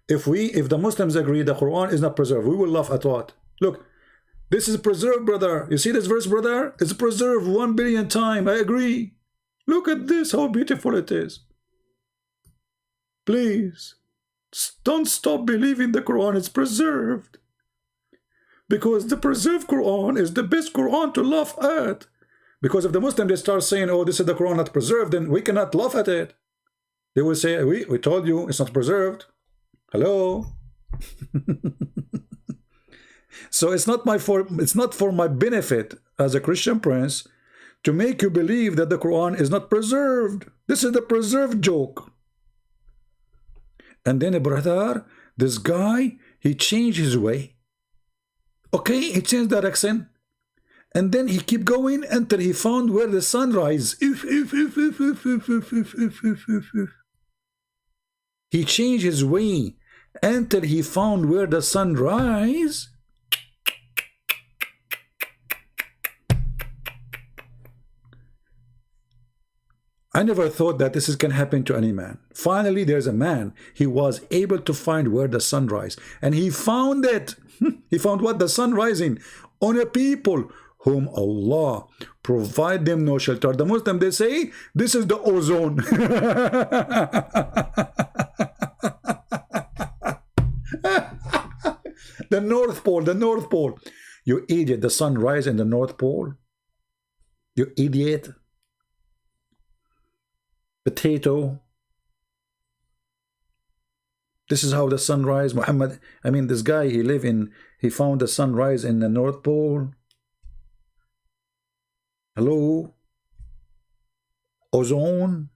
If the Muslims agree the Quran is not preserved, we will laugh at what? Look, this is preserved, brother. You see this verse, brother? It's preserved 1 billion times. I agree. Look at this, how beautiful it is. Please, don't stop believing the Quran is preserved. Because the preserved Quran is the best Quran to laugh at. Because if the Muslim, they start saying, oh, this is the Quran not preserved, then we cannot laugh at it. They will say, we told you it's not preserved. Hello? So it's not for my benefit as a Christian prince to make you believe that the Quran is not preserved. This is the preserved joke. And then, brother, this guy, he changed his way. Okay, he changed direction, and then he kept going until he found where the sun rises. He changed his way until he found where the sun rises. I never thought that this can happen to any man. Finally, there's a man. He was able to find where the sun rises, and he found it. He found what? The sun rising on a people whom Allah provide them no shelter. The Muslim, they say this is the ozone. The North Pole. You idiot, the sun rises in the North Pole. You idiot. Potato. This is how the sunrise, Muhammad. I mean, this guy, he found the sunrise in the North Pole. Hello? Ozone.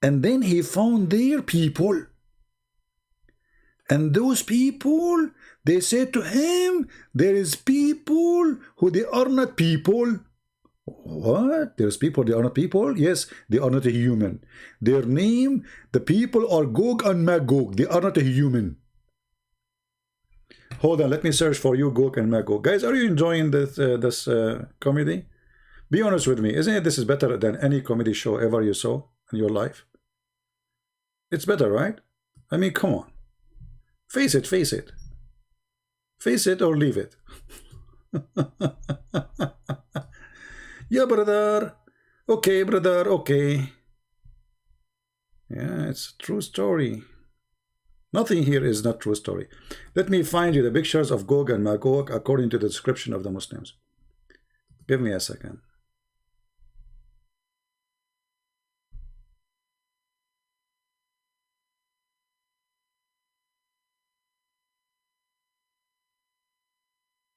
And then he found their people. And those people, they said to him, there is people who they are not people. What? There's people, they are not people? Yes, they are not a human. Their name, the people are Gog and Magog. They are not a human. Hold on, let me search for you, Gog and Magog. Guys, are you enjoying this comedy? Be honest with me. Isn't it this is better than any comedy show ever you saw in your life? It's better, right? I mean, come on. Face it, face it. Face it or leave it. Yeah, brother. Okay, brother, okay. Yeah, it's a true story. Nothing here is not true story. Let me find you the pictures of Gog and Magog according to the description of the Muslims. Give me a second.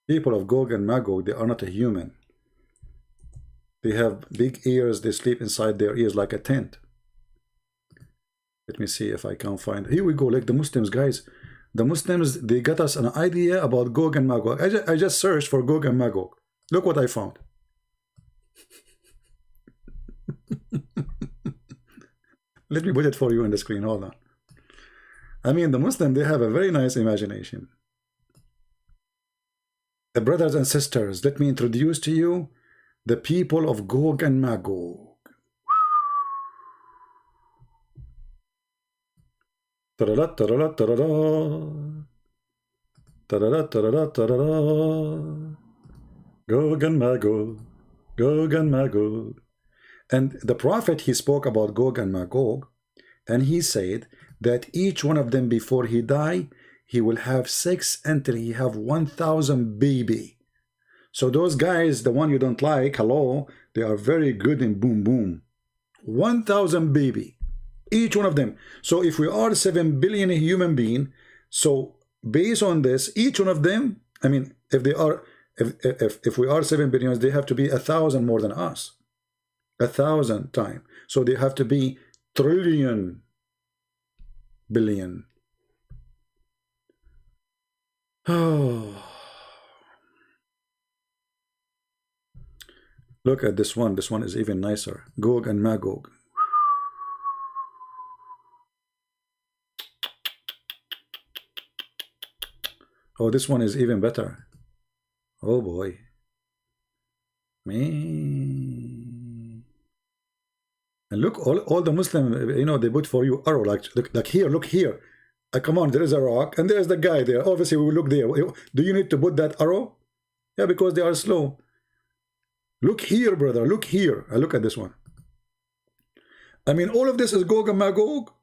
People of Gog and Magog, they are not a human. They have big ears, they sleep inside their ears like a tent. Let me see if I can find. Here we go, like the Muslims, guys. The Muslims, they got us an idea about Gog and Magog. I just searched for Gog and Magog. Look what I found. Let me put it for you on the screen. Hold on. I mean, the Muslim, they have a very nice imagination. Brothers and sisters, let me introduce to you the people of Gog and Magog. Ta-da-da, ta-da-da, ta-da-da. Ta-da-da, ta-da-da, ta-da-da. Gog and Magog, Gog and Magog. And the Prophet, he spoke about Gog and Magog, and he said that each one of them before he die, he will have 6 until he have 1,000 baby. So those guys, the one you don't like, hello, they are very good in boom boom. 1,000 baby, each one of them. So if we are 7 billion human being, so based on this, each one of them, I mean, if they are, if we are 7 billion, they have to be 1,000 more than us, 1,000 times. So they have to be trillion, billion. Oh, look at this one. This one is even nicer. Gog and Magog. Oh, this one is even better. Oh boy, man. And look, all the Muslim, you know, they put for you arrow, like here, look here. Come on, there is a rock and there's the guy there. Obviously we will look there. Do you need to put that arrow? Yeah, because they are slow. Look here, brother, look here. I look at this one. I mean, all of this is Gog and Magog.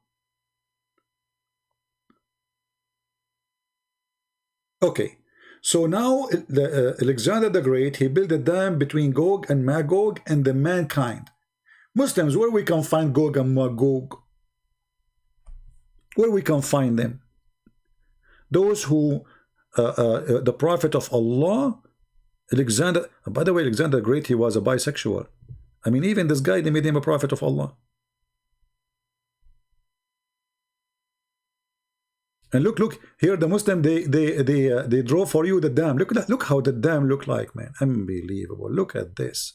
Okay, so now Alexander the Great, he built a dam between Gog and Magog and the mankind. Muslims, where we can find Gog and Magog? Where we can find them? Those who, the Prophet of Allah, Alexander, by the way, Alexander the Great, he was a bisexual. I mean, even this guy, they made him a Prophet of Allah. And look, here the Muslim, they draw for you the dam. Look at that, look how the dam look like, man. Unbelievable. Look at this.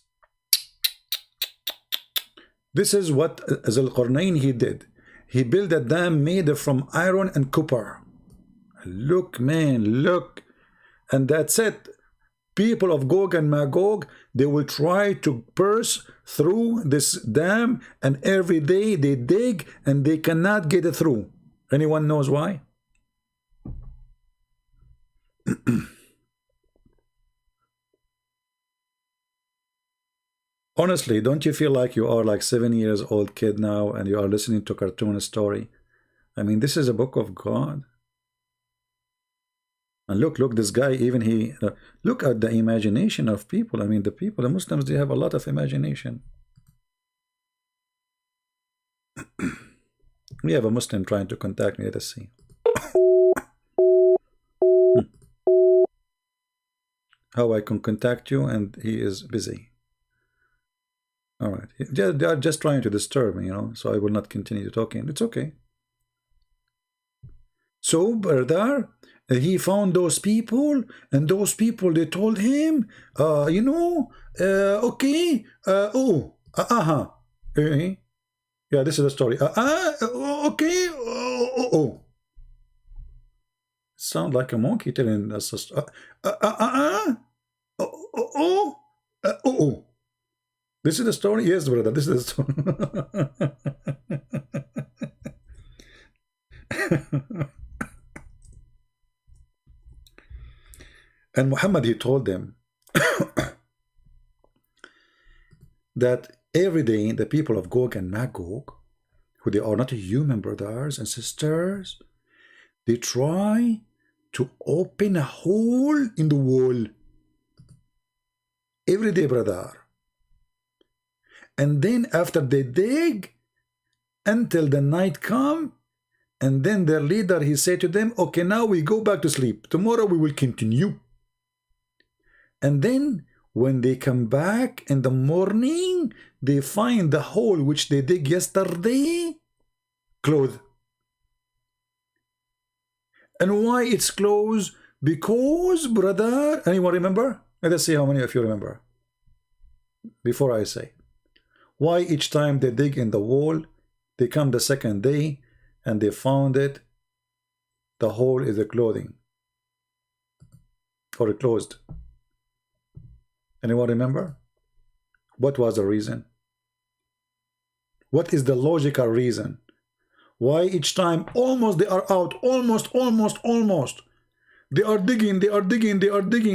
This is what Zulqarnain he did. He built a dam made from iron and copper. Look, man, look. And that's it. People of Gog and Magog, they will try to burst through this dam, and every day they dig and they cannot get it through. Anyone knows why? Honestly, don't you feel like you are like 7 years old kid now and you are listening to a cartoon story? I mean, this is a book of God. And look, this guy, even he, look at the imagination of people. I mean, the Muslims, they have a lot of imagination. We have a Muslim trying to contact me. Let us see. How I can contact you, and he is busy. All right. They are just trying to disturb me, you know, so I will not continue talking. It's okay. So, brother, he found those people, and those people, they told him, you know, okay, yeah, this is the story. Okay, sound like a monkey telling us. This is the story. Yes, brother. This is the story. And Muhammad, he told them that every day the people of Gog and Magog, who they are not human brothers and sisters, they try to open a hole in the wall. Every day, brother. And then after they dig until the night come, and then their leader, he said to them, okay, now we go back to sleep. Tomorrow we will continue. And then when they come back in the morning, they find the hole which they dig yesterday closed. And why it's closed? Because, brother, anyone remember? Let us see how many of you remember before I say. Why each time they dig in the wall, they come the second day and they found it, the hole is a clothing or closed. Anyone remember? What was the reason? What is the logical reason? Why each time almost they are out, almost. They are digging,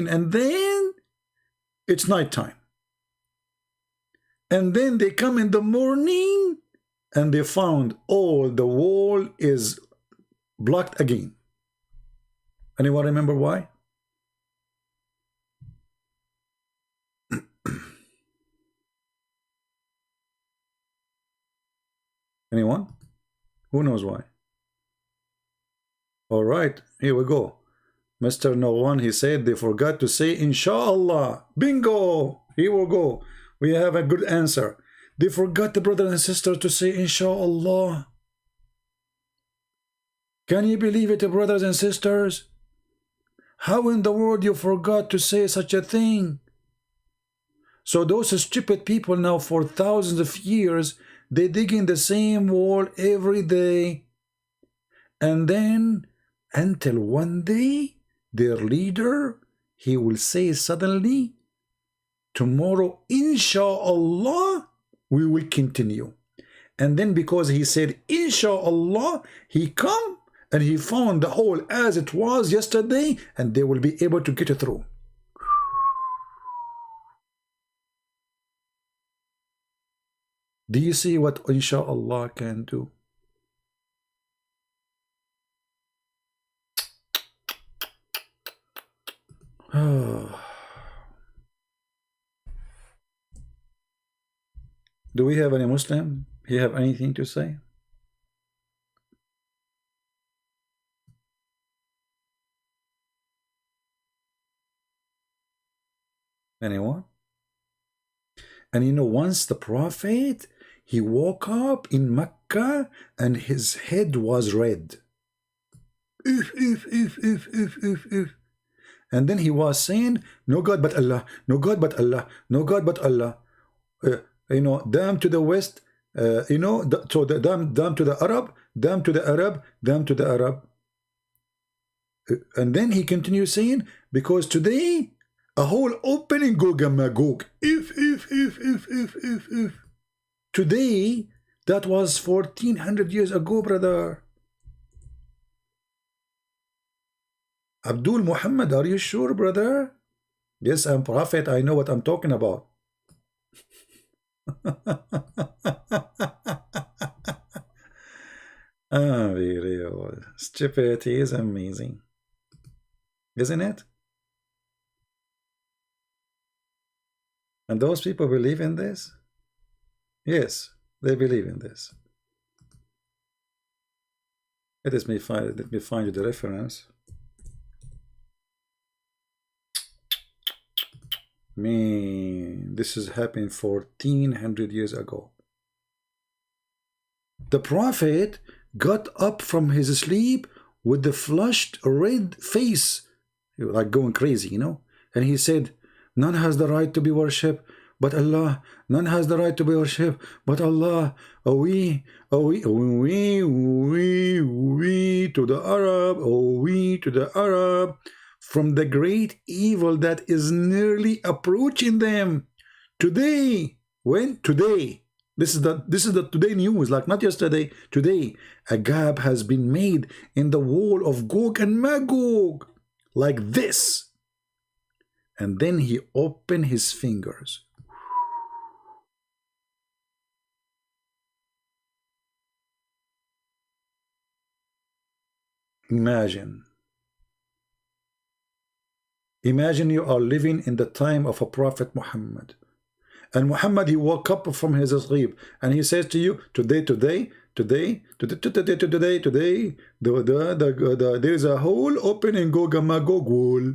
and then it's night time. And then they come in the morning and they found all the wall is blocked again. Anyone remember why? Anyone? Who knows why? All right, here we go. Mr. No One, he said they forgot to say Inshallah. Bingo! Here we go. We have a good answer. They forgot, the brothers and sisters, to say Inshallah. Can you believe it, brothers and sisters? How in the world you forgot to say such a thing? So those stupid people now for thousands of years, they dig in the same wall every day. And then until one day, their leader, he will say suddenly, tomorrow, Inshallah, we will continue. And then because he said, Inshallah, he come and he found the hole as it was yesterday, and they will be able to get it through. Do you see what Inshallah can do? Do we have any Muslim? You have anything to say? Anyone? And you know, once the Prophet, he woke up in Mecca and his head was red. And then he was saying, no God but Allah, no God but Allah, no God but Allah. You know, damn to the West, you know, so the damn to the Arab, damn to the Arab, damn to the Arab. And then he continues saying, because today, a whole opening Gog and Magog. If. Today, that was 1400 years ago, brother. Abdul Muhammad, are you sure, brother? Yes, I'm Prophet. I know what I'm talking about. Really, stupidity is amazing. isn't it? And those people believe in this? Yes, they believe in this. Let me find you the reference. Man, this is happening 1400 years ago. The Prophet got up from his sleep with the flushed red face, like going crazy, you know, and he said, none has the right to be worshipped but Allah. None has the right to be worshipped but Allah. We to the Arab, we to the Arab, from the great evil that is nearly approaching them. Today, this is the today news, like not yesterday, today, a gap has been made in the wall of Gog and Magog, like this. And then he opened his fingers. Imagine you are living in the time of a Prophet Muhammad. And Muhammad, he woke up from his sleep and he says to you, today, there is a hole open in Gog and Magog wall.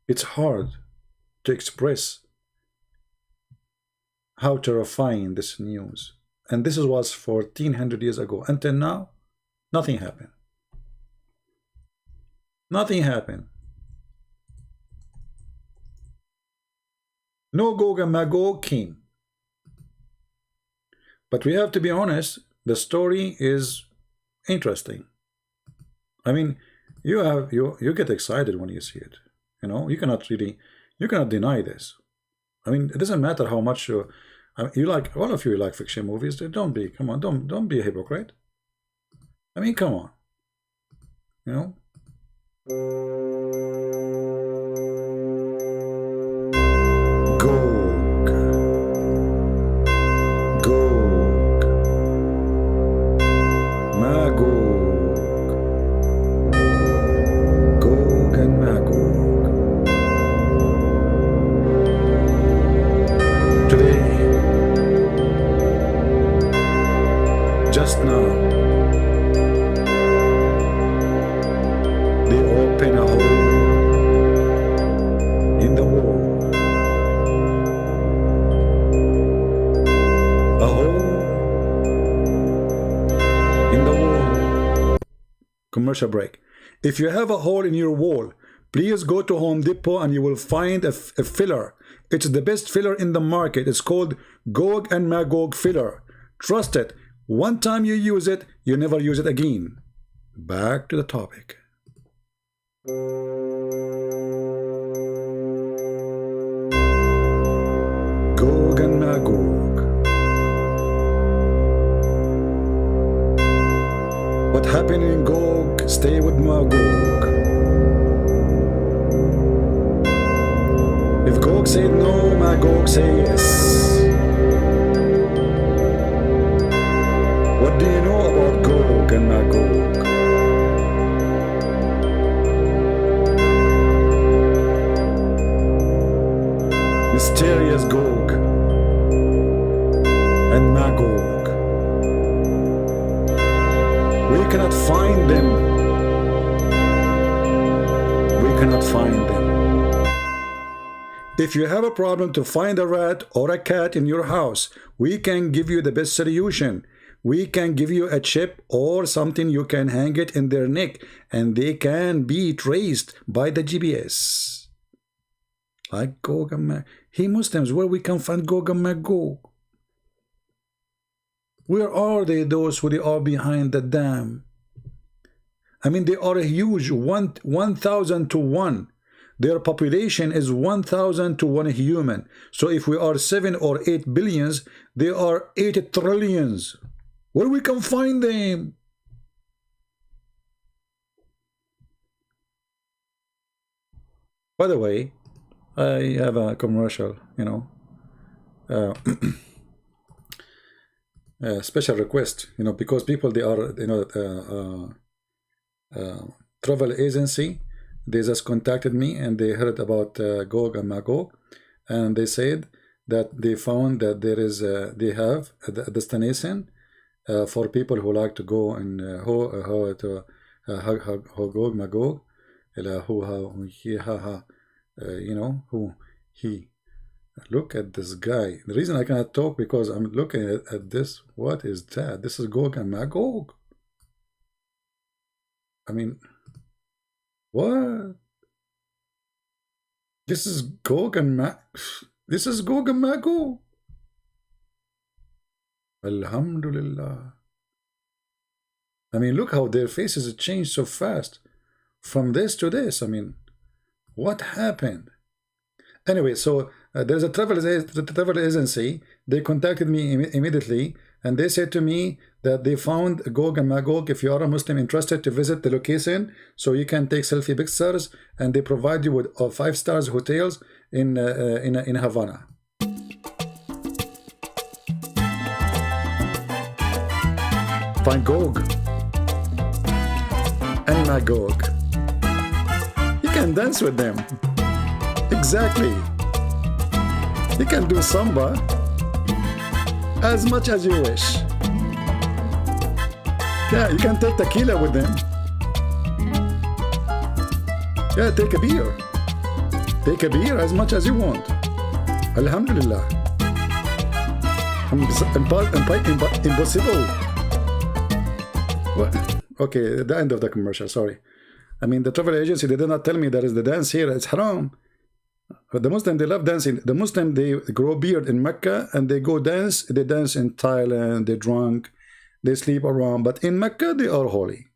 It's hard to express how terrifying this news. And this was 1400 years ago. Until now, nothing happened. Nothing happened. No Gog and Magog came. But we have to be honest, the story is interesting. I mean, you get excited when you see it. You know, you cannot deny this. I mean, it doesn't matter how much you like, all of you like fiction movies. Don't be a hypocrite. I mean, come on. You know? Gog, Magog, Gog and Magog. Today, just now, they open a hole in the wall. A hole in the wall. Commercial break. If you have a hole in your wall, please go to Home Depot and you will find a filler. It's the best filler in the market. It's called Gog and Magog filler. Trust it. One time you use it, you never use it again. Back to the topic. Gog and Magog. What happened in Gog, stay with Magog. If Gog said no, Magog say yes. What do you know about Gog and Magog? Mysterious Gog and Magog. We cannot find them. We cannot find them. If you have a problem to find a rat or a cat in your house, we can give you the best solution. We can give you a chip or something you can hang it in their neck and they can be traced by the GPS. Like Gog and Magog. Hey Muslims, where we can find Gog and Magog? Where are they, those who they are behind the dam? I mean, they are a huge 1,000 to 1. Their population is 1,000 to 1 human. So if we are 7 or 8 billions, they are 8 trillions. Where we can find them? By the way, I have a commercial, you know. special request, you know, because people, they are, you know, travel agency, they just contacted me and they heard about Gog and Magog, and they said that they found that there is they have a destination for people who like to go and Gog Magog, you know, who he. Look at this guy. The reason I cannot talk because I'm looking at this. What is that? This is Gog and Magog. I mean, what? This is Gog and This is Gog and Magog. Alhamdulillah. I mean, look how their faces changed so fast from this to this. I mean, what happened? Anyway, so there's a travel agency. They contacted me immediately, and they said to me that they found Gog and Magog. If you are a Muslim interested to visit the location, so you can take selfie pictures, and they provide you with 5-star hotels in Havana. Find Gog and Magog. You can dance with them. Exactly. You can do samba as much as you wish. Yeah, you can take tequila with them. Yeah, take a beer. Take a beer as much as you want. Alhamdulillah. Impossible. What? Okay, the end of the commercial, sorry. I mean, the travel agency, they did not tell me there is the dance here. It's haram. But the Muslim, they love dancing. The Muslim, they grow beard in Mecca and they go dance. They dance in Thailand. They drunk. They sleep around. But in Mecca, they are holy.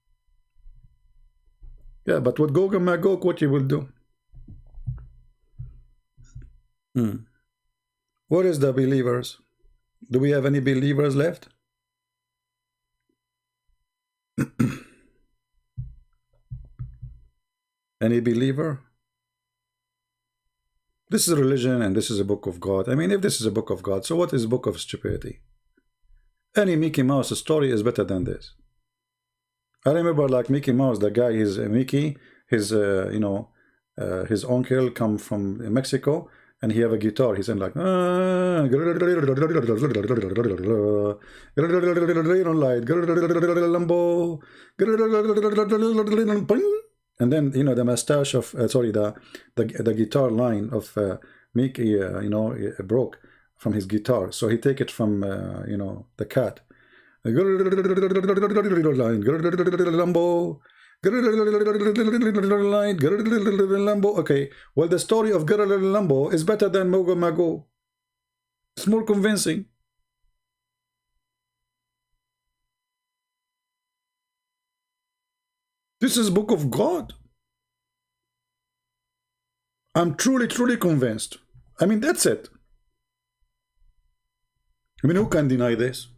Yeah, but with Gog and Magog, what you will do? What is the believers? Do we have any believers left? Any believer? This is a religion and this is a book of God. I mean, if this is a book of God, so what is a book of stupidity? Any Mickey Mouse story is better than this. I remember, like, Mickey Mouse, the guy is Mickey, his you know, his uncle come from Mexico, and he have a guitar. He's in like, and then, you know, the mustache of sorry, the guitar line of Mickey, you know, broke from his guitar, so he take it from you know, the cat. Okay, well, the story of Lambo is better than Mogo Mago. It's more convincing. This is book of God. I'm truly convinced. I mean, that's it. I mean, who can deny this?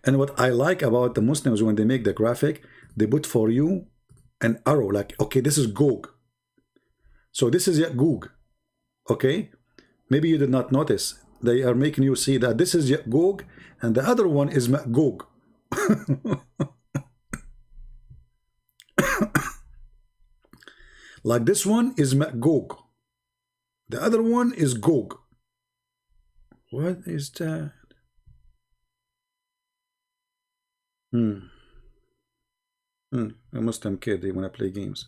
And what I like about the Muslims, when they make the graphic, they put for you an arrow, like, okay, this is Gog. So this is Gog. Okay? Maybe you did not notice. They are making you see that this is Gog, and the other one is Magog. Like, this one is Magog. The other one is Gog. What is that? A Muslim kid, they want to play games.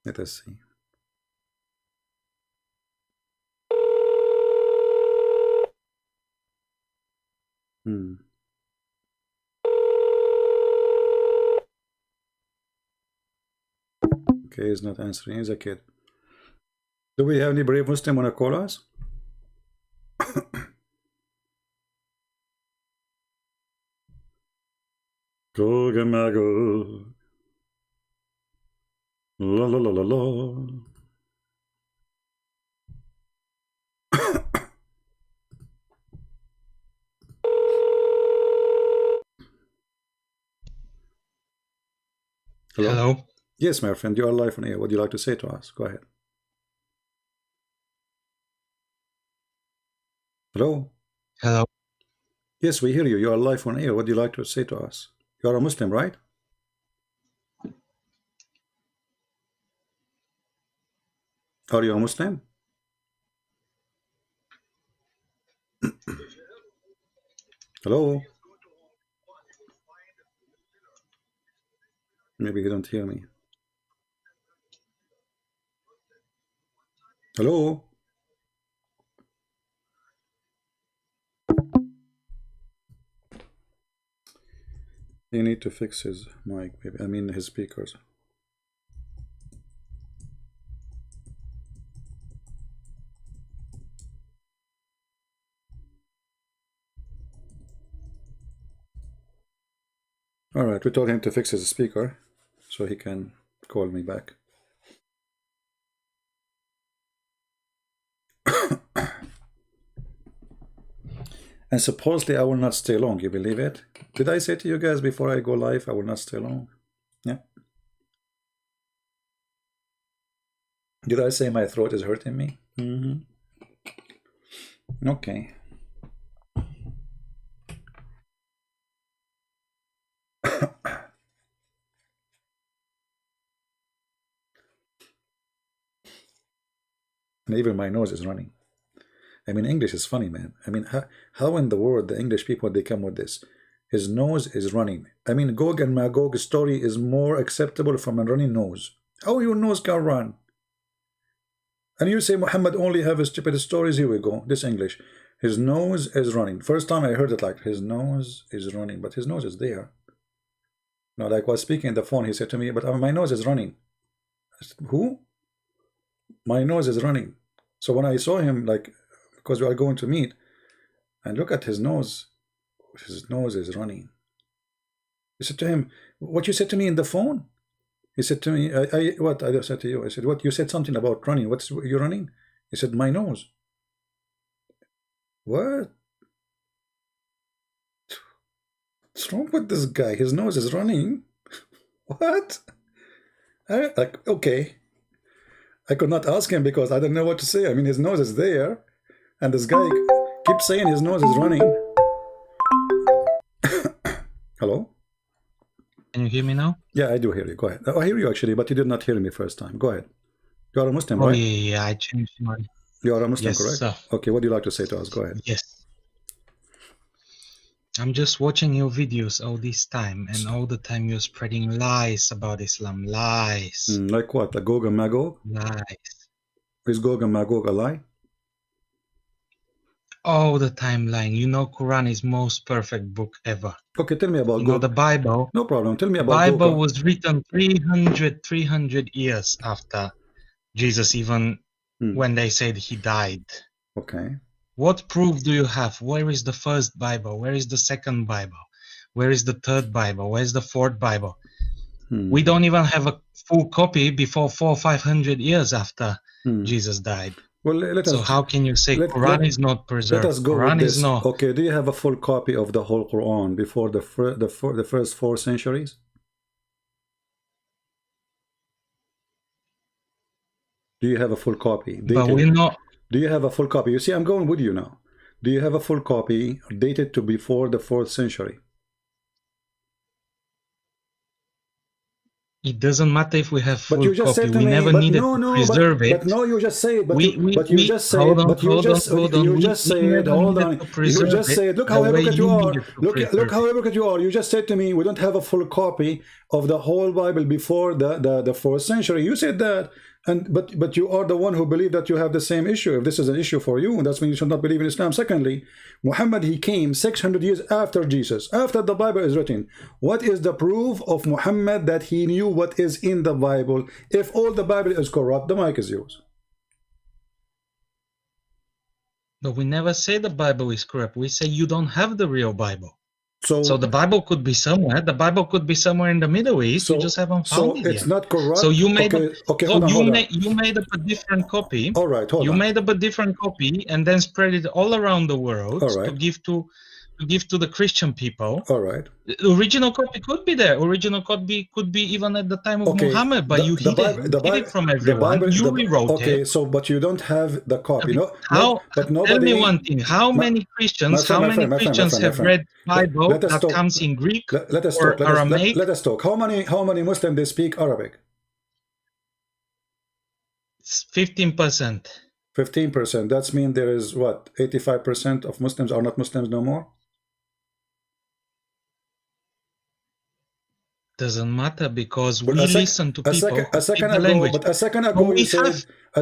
Let us see. Okay, he's not answering. He's a kid. Do we have any brave Muslim want to call us? Gog and Magog. La la la la la. Hello. Yes, my friend, you are live on air. What do you like to say to us? Go ahead. Hello? Hello. Yes, we hear you. You are live on air. What do you like to say to us? You are a Muslim, right? Are you a Muslim? Hello? Maybe you don't hear me. Hello? You need to fix his mic, maybe. I mean his speakers. All right, we told him to fix his speaker so he can call me back. And supposedly I will not stay long. You believe it? Did I say to you guys before I go live, I will not stay long? Yeah. Did I say my throat is hurting me? Okay. And even my nose is running. I mean, English is funny, man. I mean, how in the world the English people, they come with this? His nose is running. I mean, Gog and Magog's story is more acceptable from a running nose. How your nose can run? And you say Muhammad only have stupid stories? Here we go. This English. His nose is running. First time I heard it, like, his nose is running. But his nose is there. Now, like I was speaking on the phone, he said to me, but my nose is running. I said, who? My nose is running. So when I saw him, like, because we are going to meet, and look at his nose is running. I said to him, what you said to me in the phone? He said to me, what I said to you? I said, what? You said something about running. What's you running? He said, my nose. What? What's wrong with this guy? His nose is running. What? Like, okay. I could not ask him because I don't know what to say. I mean, his nose is there, and this guy keeps saying his nose is running. Hello? Can you hear me now? Yeah, I do hear you. Go ahead. I hear you actually, but you did not hear me first time. Go ahead. You are a Muslim, Oh, right? yeah, I changed my... You are a Muslim, Yes, correct? sir. Okay, what do you like to say to us? Go ahead. Yes. I'm just watching your videos all this time, and all the time you're spreading lies about Islam. Lies. Like what? A Gog and Magog? Lies. Is Gog and Magog a lie? All the time lying. You know Quran is most perfect book ever. Okay, tell me about You know Gog. the Bible. No problem. Tell me about Bible Gog. was written 300 years after Jesus, even when they said he died. Okay. What proof do you have? Where is the first Bible? Where is the second Bible? Where is the third Bible? Where is the fourth Bible? We don't even have a full copy before 400 or 500 years after Jesus died. Well, let So us, how can you say Quran is not preserved? let us go Quran with is this. not. Okay, do you have a full copy of the whole Quran before the first 4 centuries? Do you have a full copy? But we're not. Do you have a full copy? You see, I'm going with you now. Do you have a full copy dated to before the 4th century? It doesn't matter if we have full But you just copy. said to We me, never but needed no, to no, preserve it. but no, you just say it. But you just say hold it. on, But you hold just on, hold on. you We just say it. never Hold needed on. to You preserve just say it. Look the how way hypocrite you are. needed to Look preserve how it. hypocrite you are. You just said to me, we don't have a full copy of the whole Bible before the 4th century. You said that. And but you are the one who believe that you have the same issue. If this is an issue for you, that's when you should not believe in Islam. Secondly, Muhammad, he came 600 years after Jesus, after the Bible is written. What is the proof of Muhammad that he knew what is in the Bible? If all the Bible is corrupt, the mic is yours. But we never say the Bible is corrupt. We say you don't have the real Bible. So the Bible could be somewhere. The Bible could be somewhere in the Middle East. You just haven't found it it's yet. not corrupt. So you made you made up a different copy. All right, hold you on. made up a different copy and then spread it all around the world All right. to give to to give to the Christian people. All right. The original copy could be there. Original copy could be even at the time of Muhammad, but you hid it from everyone. You rewrote it. So, but you don't have the copy. Okay. But nobody. Tell me one thing. How many Christians have read Bible that comes in Greek or Aramaic? Let us talk. How many Muslims they speak Arabic? 15%. 15%. That means there is what? 85% of Muslims are not Muslims no more. Doesn't matter, because we listen to people. A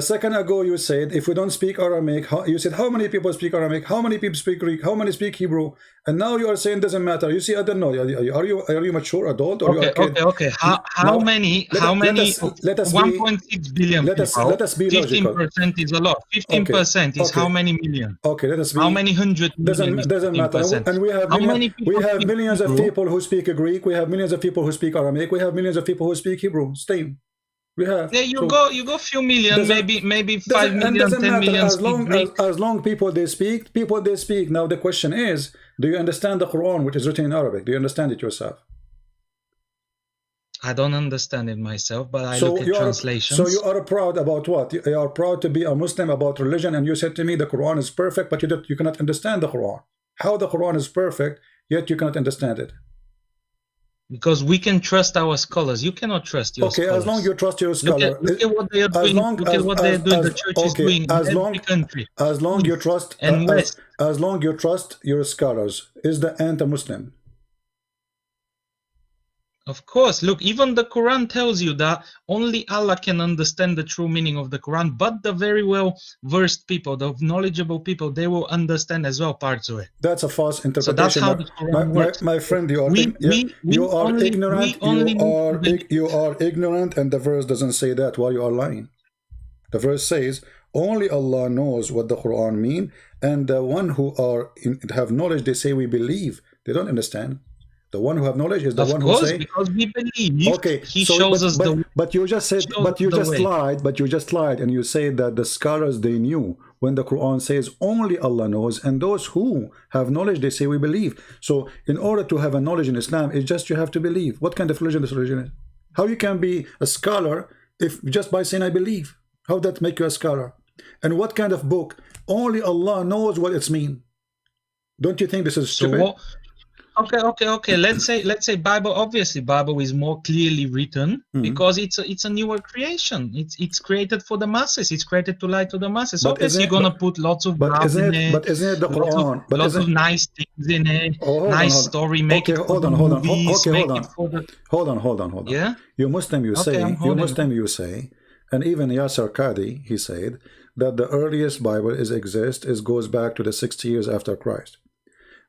second ago you said if we don't speak Aramaic, you said how many people speak Aramaic, how many people speak Greek, how many speak Hebrew, and now you are saying doesn't matter. You see, I don't know. Are you mature adult or okay? How many? 1.6 billion people. Let us be logical. 15% is a lot. 15% is how many million? Okay, let us be. How many hundred million? Doesn't matter. And we have millions of people who speak Greek. We have millions of people who speak Aramaic. We have millions of people who speak Hebrew. Same. We have. Yeah, you go few million, maybe 5 million, 10 million. As long people they speak. Now the question is, do you understand the Quran, which is written in Arabic? Do you understand it yourself? I don't understand it myself, but I look at translations. So you are proud about what? You are proud to be a Muslim about religion, and you said to me the Quran is perfect, but you cannot understand the Quran. How the Quran is perfect, yet you cannot understand it? Because we can trust our scholars. You cannot trust your scholars. Okay, as long as you trust your scholar. Look at what they are doing. Look at what they are doing. The church is doing in every country. As long you trust, as long you trust your scholars, is the anti-Muslim? Of course. Look, even the Quran tells you that only Allah can understand the true meaning of the Quran, but the very well-versed people, the knowledgeable people, they will understand as well parts of it. That's a false interpretation. So that's how the Quran works. My friend, you are ignorant, and the verse doesn't say that. Why you are lying? The verse says, only Allah knows what the Quran means, and the one who have knowledge, they say we believe. They don't understand. The one who have knowledge is the one who say. Because we believe. Okay, he shows us the. But you just said. But you just lied, and you said that the scholars they knew when the Quran says only Allah knows, and those who have knowledge they say we believe. So in order to have a knowledge in Islam, it's just you have to believe. What kind of religion this religion is? How you can be a scholar if just by saying I believe? How that make you a scholar? And what kind of book? Only Allah knows what it's mean. Don't you think this is stupid? So Okay. Let's say Bible. Obviously, Bible is more clearly written because it's a newer creation. It's created for the masses. It's created to lie to the masses. But obviously, you're gonna put lots of isn't it the Quran? Lots of nice things in it. Nice story. Make it for the movies. Hold on. Yeah. You Muslim, you say, and even Yasser Qadi, he said that the earliest Bible goes back to the 60 years after Christ.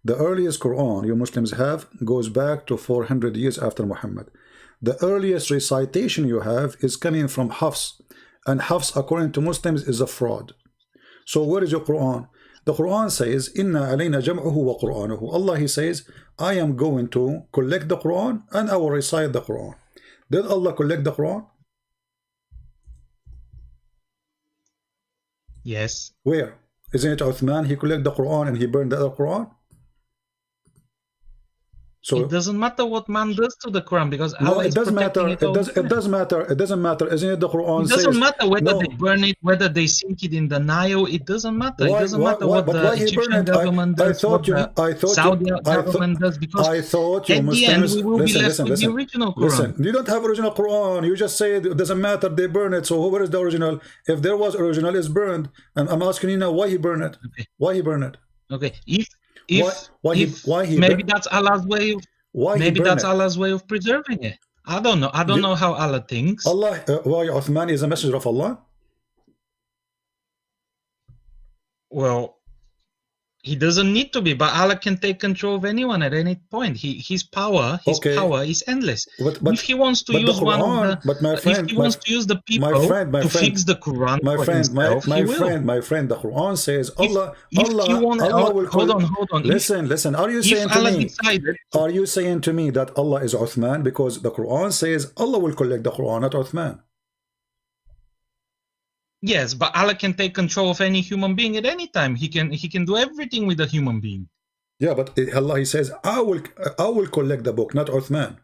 The earliest Quran you Muslims have goes back to 400 years after Muhammad. The earliest recitation you have is coming from Hafs, and Hafs according to Muslims is a fraud. So where is your Quran? The Quran says, Inna alayna jam'uhu wa Qur'anuhu. Allah, he says, I am going to collect the Quran and I will recite the Quran. Did Allah collect the Quran? Yes. Where? Isn't it Uthman? He collected the Quran and he burned the other Quran? So it doesn't matter what man does to the Quran because Allah it does matter. It does matter. It doesn't matter. Isn't it the Quran says? It doesn't matter whether they burn it, whether they sink it in the Nile. It doesn't matter. It doesn't matter what the Egyptian government does, what the Saudi government does, because at the end we will be left with the original Quran. Listen, you don't have original Quran. You just say it doesn't matter. They burn it. So where is the original? If there was original, it's burned. And I'm asking you now, why he burned it? Okay. Why he burned it? Okay. Maybe that's Allah's way of. Maybe that's Allah's way of preserving it. I don't know. I don't know how Allah thinks. Allah, why Uthman is a messenger of Allah? Well, he doesn't need to be, but Allah can take control of anyone at any point. His power is endless. But if he wants to use if he wants to use the people to fix the Quran my friend, the Quran says Allah will hold on. Listen. Are you saying to me that Allah is Uthman? Because the Quran says Allah will collect the Quran, not Uthman. Yes, but Allah can take control of any human being at any time. He can do everything with a human being. Yeah, but Allah, he says, I will collect the book, not Uthman.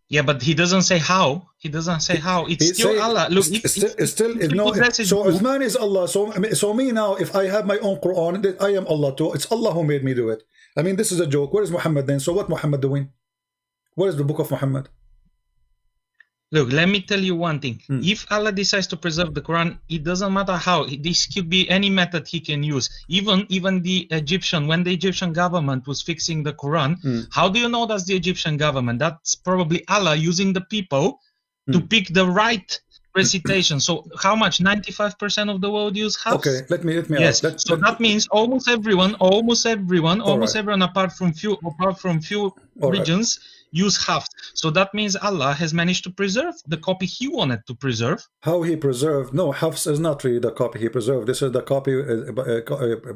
Yeah, but he doesn't say how. He doesn't say how. It's still Allah. Look, if he possesses so you, Uthman is Allah. So me now, if I have my own Quran, I am Allah too. It's Allah who made me do it. I mean, this is a joke. Where is Muhammad then? So what Muhammad doing? Where is the book of Muhammad? look, let me tell you one thing. If Allah decides to preserve the Quran, it doesn't matter how. This could be any method he can use. Even the Egyptian, when the Egyptian government was fixing the Quran, how do you know that's the Egyptian government? That's probably Allah using the people to pick the right recitation. So how much? 95% of the world use Hafs? Okay, let me yes. ask. So that means almost everyone apart from few regions use Hafs. So that means Allah has managed to preserve the copy he wanted to preserve. How he preserved? No, Hafs is not really the copy he preserved. This is the copy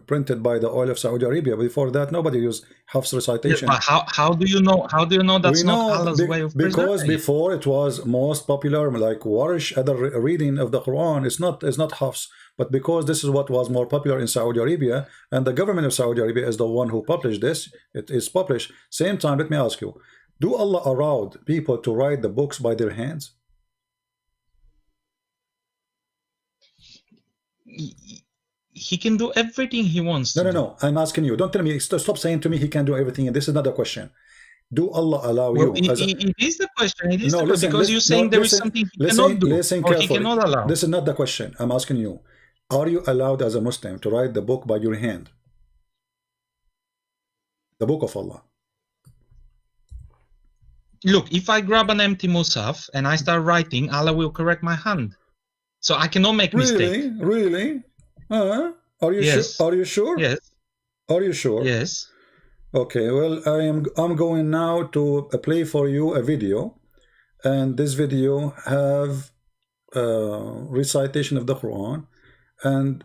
printed by the oil of Saudi Arabia. Before that, nobody used Hafs recitation. Yes, but how do you know? How do you know that's not Allah's way of preserving? Because before it was most popular, like Warish, other reading of the Quran. It's not Hafs, but because this is what was more popular in Saudi Arabia, and the government of Saudi Arabia is the one who published this. It is published. Same time, let me ask you. Do Allah allow people to write the books by their hands? He can do everything he wants to. No. I'm asking you. Don't tell me. Stop saying to me he can do everything. And this is not a question. Do Allah allow you? It is the question. It is the question because you're saying there is something he cannot do or he cannot allow. This is not the question. I'm asking you. Are you allowed as a Muslim to write the book by your hand? The book of Allah. Look, if I grab an empty Musaf and I start writing, Allah will correct my hand. So I cannot make mistakes. Really? Are you yes. sure? Are you sure? Yes. Are you sure? Yes. Okay, well, I'm going now to play for you a video, and this video have recitation of the Quran, and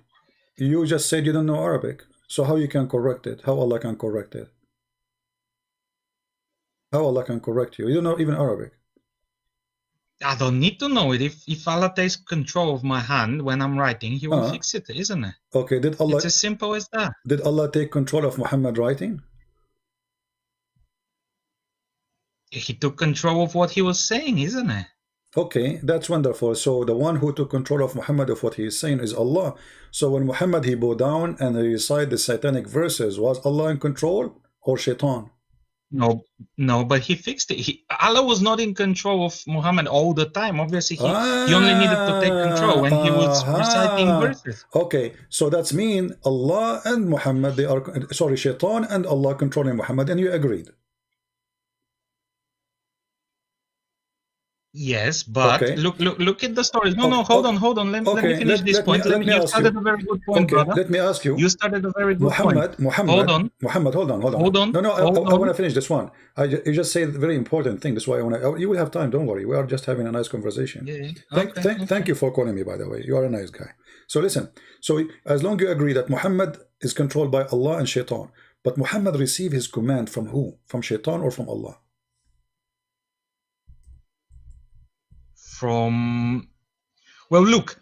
you just said you don't know Arabic. So how you can correct it? How Allah can correct it? How Allah can correct you? You don't know even Arabic. I don't need to know it. If Allah takes control of my hand when I'm writing, He will fix it, isn't it? Okay, did Allah? It's as simple as that. Did Allah take control of Muhammad writing? He took control of what he was saying, isn't it? Okay, that's wonderful. So the one who took control of Muhammad of what he is saying is Allah. So when Muhammad he bowed down and he recited the satanic verses, was Allah in control or Shaitan? No, but he fixed it. Allah was not in control of Muhammad all the time. Obviously, he only needed to take control when he was reciting verses. Okay, so that's mean Allah and Muhammad, they are, sorry, Shaitan and Allah controlling Muhammad, and you agreed. Yes, but look at the stories. No, hold on. Let me finish this point. You started a very good point, brother. Let me ask you. You started a very good point. Muhammad, hold on. No, I want to finish this one. You just said a very important thing. That's why I want to. You will have time. Don't worry. We are just having a nice conversation. Yeah. Thank you for calling me. By the way, you are a nice guy. So listen. So as long as you agree that Muhammad is controlled by Allah and Shaitan, but Muhammad received his command from who? From Shaitan or from Allah? Well, look,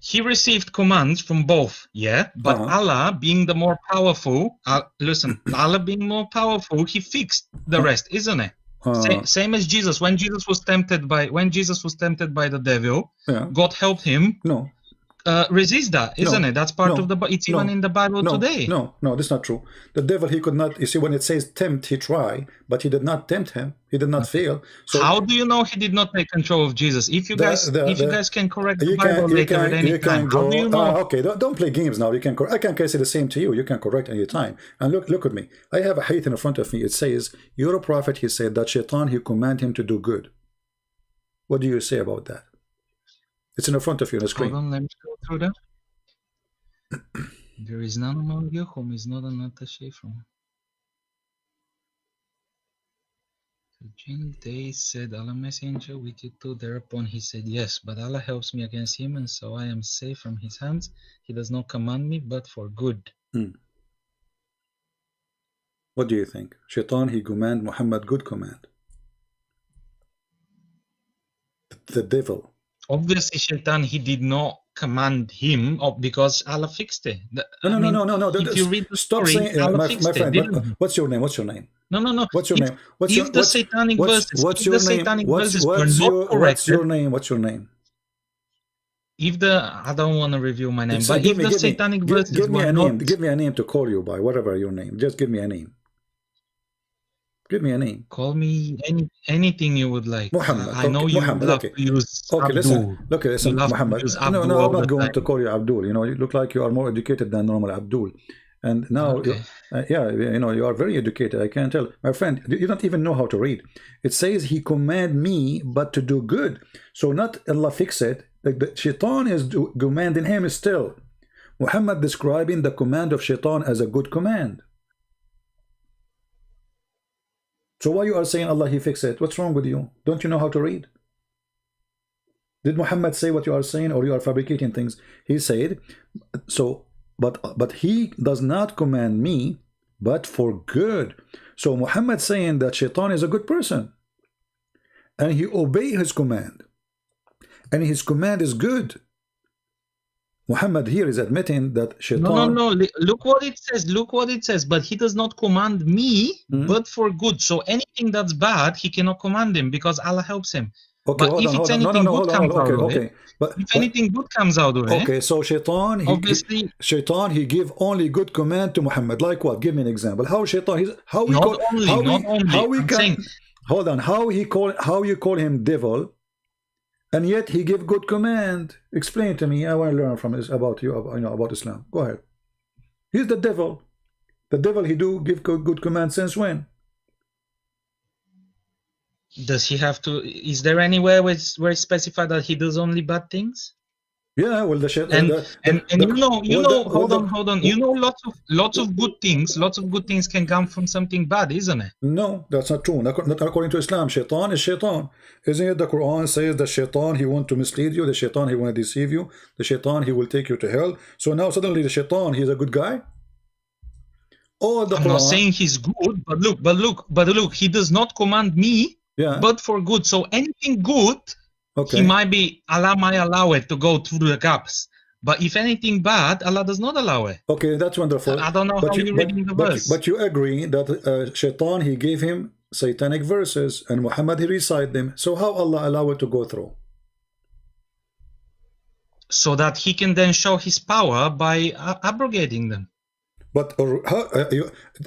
he received commands from both, but Allah being the more powerful, Allah being more powerful, he fixed the rest, isn't it? Same as Jesus. When Jesus was tempted by the devil, God helped him resist that, isn't it? That's part of the. It's even in the Bible today. No, that's not true. The devil, he could not. You see, when it says tempt, he tried, but he did not tempt him. He did not fail. So how do you know he did not take control of Jesus? If you guys can correct the Bible later at any time, how do you know? Okay, don't play games now. You can. I can say the same to you. You can correct any time. And look at me. I have a hadith in front of me. It says, "You're a prophet." He said that Shaitan, he command him to do good. What do you say about that? It's in front of you on the screen. Hold on, let me go through that. There is none among you whom is not an attaché from. They said, Allah messenger with you too. Thereupon he said, yes, but Allah helps me against him, and so I am safe from his hands. He does not command me, but for good. What do you think? Shaitan, he command Muhammad good command. The devil. Obviously, Shaitan, he did not command him because Allah fixed it. No. If you read the Stop story, saying, Allah my fixed it, friend. didn't What's your name? What's your name? No. What's your name? If the satanic verses were not corrected, what's your name? What's your name? If I don't want to review my name, So but if the satanic verses give me were a not... name. Give me a name to call you by, whatever your name. Just give me a name. Give me a name. Call me anything you would like. Muhammad. I know you Muhammad, love to use Abdul. Listen, Muhammad. No, I'm not going to call you Abdul. You know, you look like you are more educated than normal Abdul. And now, yeah, you know, you are very educated. I can tell. My friend, you don't even know how to read. It says he command me, but to do good. So not Allah fix it. Like the shaitan is commanding him still. Muhammad describing the command of shaitan as a good command. So why you are saying Allah he fix it? What's wrong with you? Don't you know how to read? Did Muhammad say what you are saying, or you are fabricating things? He said, so, but he does not command me, but for good. So Muhammad saying that shaitan is a good person, and he obey his command, and his command is good. Muhammad here is admitting that shaitan... No. Look what it says. Look what it says. But he does not command me, but for good. So anything that's bad, he cannot command him because Allah helps him. Okay, but if it's anything good comes out of it, if anything good comes out of it... Okay, so shaitan, obviously... Shaitan, he give only good command to Muhammad. Like what? Give me an example. How shaitan... How you call him devil, and yet he give good command? Explain to me. I want to learn from this about you, about Islam. Go ahead. He's the devil. The devil, he do give good command since when? Does he have to? Is there anywhere where it's specified that he does only bad things? Yeah, well, hold on. You know, lots of good things can come from something bad, isn't it? No, that's not true. Not according to Islam. Shaitan is shaitan. Isn't it the Quran says the shaitan, he want to mislead you, the shaitan, he want to deceive you, the shaitan, he will take you to hell. So now suddenly the shaitan, he's a good guy? I'm not saying he's good, but look, he does not command me, but for good. So anything good, Allah might allow it to go through the gaps. But if anything bad, Allah does not allow it. Okay, that's wonderful. I don't know how you're reading the verse. But you agree that shaitan, he gave him satanic verses, and Muhammad, he recite them. So how Allah allow it to go through? So that he can then show his power by abrogating them. But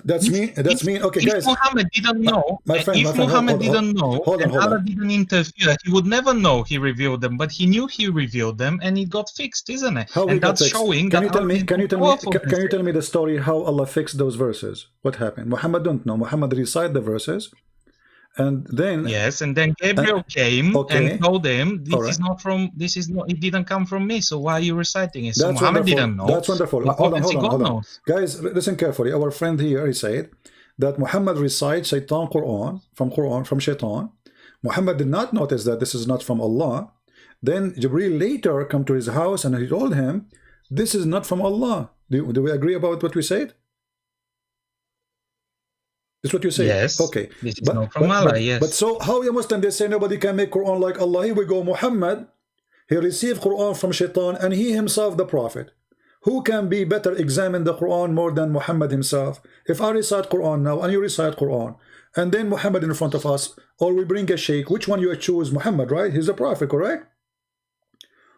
that's mean. Okay, if guys. Muhammad didn't know, and Allah didn't interfere, he would never know he revealed them. But he knew he revealed them, and it got fixed, isn't it? And that's showing. Can you tell me the story how Allah fixed those verses? What happened? Muhammad don't know. Muhammad recite the verses, and then Gabriel came and told him, it didn't come from me, so why are you reciting it? So Muhammad didn't know. That's wonderful. Hold on. Guys, listen carefully. Our friend here, he said that Muhammad recites Quran from shaitan. Muhammad did not notice that this is not from Allah. Then Jibreel later come to his house and he told him, this is not from Allah. Do we agree about what we said? That's what you say. Yes. Okay. This is not from Allah. Yes. But so how a Muslim, they say nobody can make Quran like Allah? Here we go. Muhammad, he received Quran from shaitan, and he himself the prophet. Who can be better examine the Quran more than Muhammad himself? If I recite Quran now and you recite Quran, and then Muhammad in front of us, or we bring a sheikh, which one you choose? Muhammad, right? He's the prophet, correct?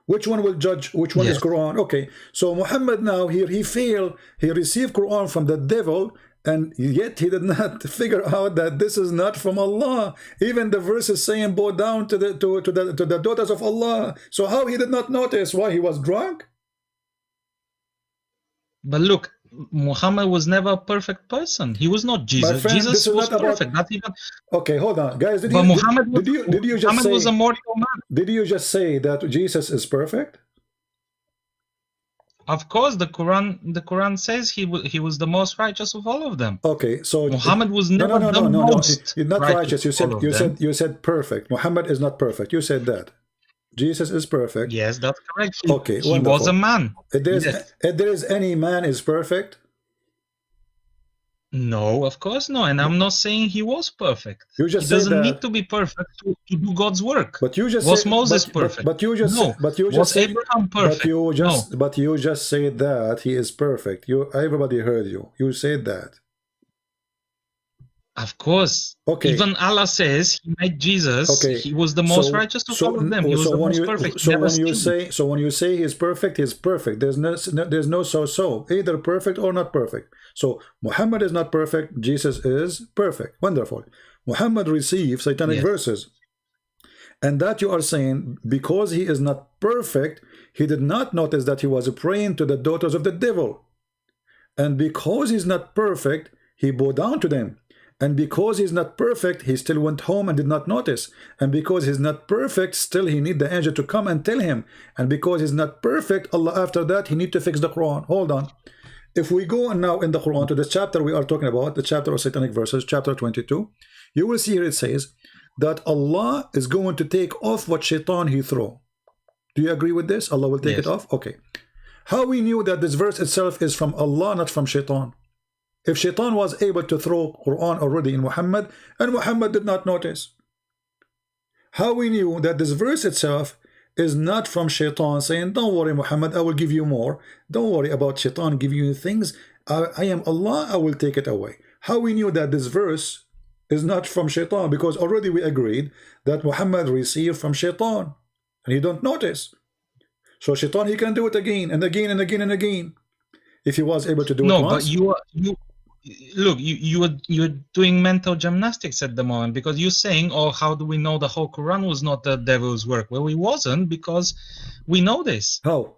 Which one will judge which one is Quran? Okay. So Muhammad now here, he failed. He received Quran from the devil, and yet he did not figure out that this is not from Allah. Even the verse is saying, bow down to the daughters of Allah. So how he did not notice? Why? He was drunk? But look, Muhammad was never a perfect person. He was not Jesus. Jesus was perfect. Not even... Okay, hold on, guys. Muhammad was a mortal man. Did you just say that Jesus is perfect? Of course, the Quran says he was the most righteous of all of them. Okay, so Muhammad was never the most not righteous. You said perfect. Muhammad is not perfect. You said that. Jesus is perfect. Yes, that's correct. He was a man. If there is any man is perfect, No, of course no. And I'm not saying he was perfect. You just He doesn't said need that, to be perfect to do God's work. but you just Was said, Moses perfect? but you just No. but you Was just said, Abraham perfect? but you just said that he is perfect. Everybody heard you. You said that. Of course. Okay. Even Allah says He made Jesus. Okay. He was the most righteous of all of them. He was the most perfect. So when you say he's perfect, he's perfect. There's no so either perfect or not perfect. So Muhammad is not perfect. Jesus is perfect. Wonderful. Muhammad received satanic verses, and that you are saying because he is not perfect, he did not notice that he was praying to the daughters of the devil, and because he's not perfect, he bowed down to them. And because he's not perfect, he still went home and did not notice. And because he's not perfect, still he need the angel to come and tell him. And because he's not perfect, Allah after that, he need to fix the Quran. Hold on. If we go now in the Quran to the chapter we are talking about, the chapter of satanic verses, chapter 22, you will see here it says that Allah is going to take off what shaitan he threw. Do you agree with this? Allah will take it off? Okay. How we knew that this verse itself is from Allah, not from shaitan? If shaitan was able to throw Quran already in Muhammad, and Muhammad did not notice. How we knew that this verse itself is not from shaitan saying, don't worry Muhammad, I will give you more. Don't worry about shaitan giving you things. I am Allah, I will take it away. How we knew that this verse is not from shaitan? Because already we agreed that Muhammad received from shaitan. And he don't notice. So shaitan, he can do it again and again and again and again. If he was able to do it once. No, but you're doing mental gymnastics at the moment, because you're saying, oh, how do we know the whole Quran was not the devil's work? Well, it wasn't, because we know this. How?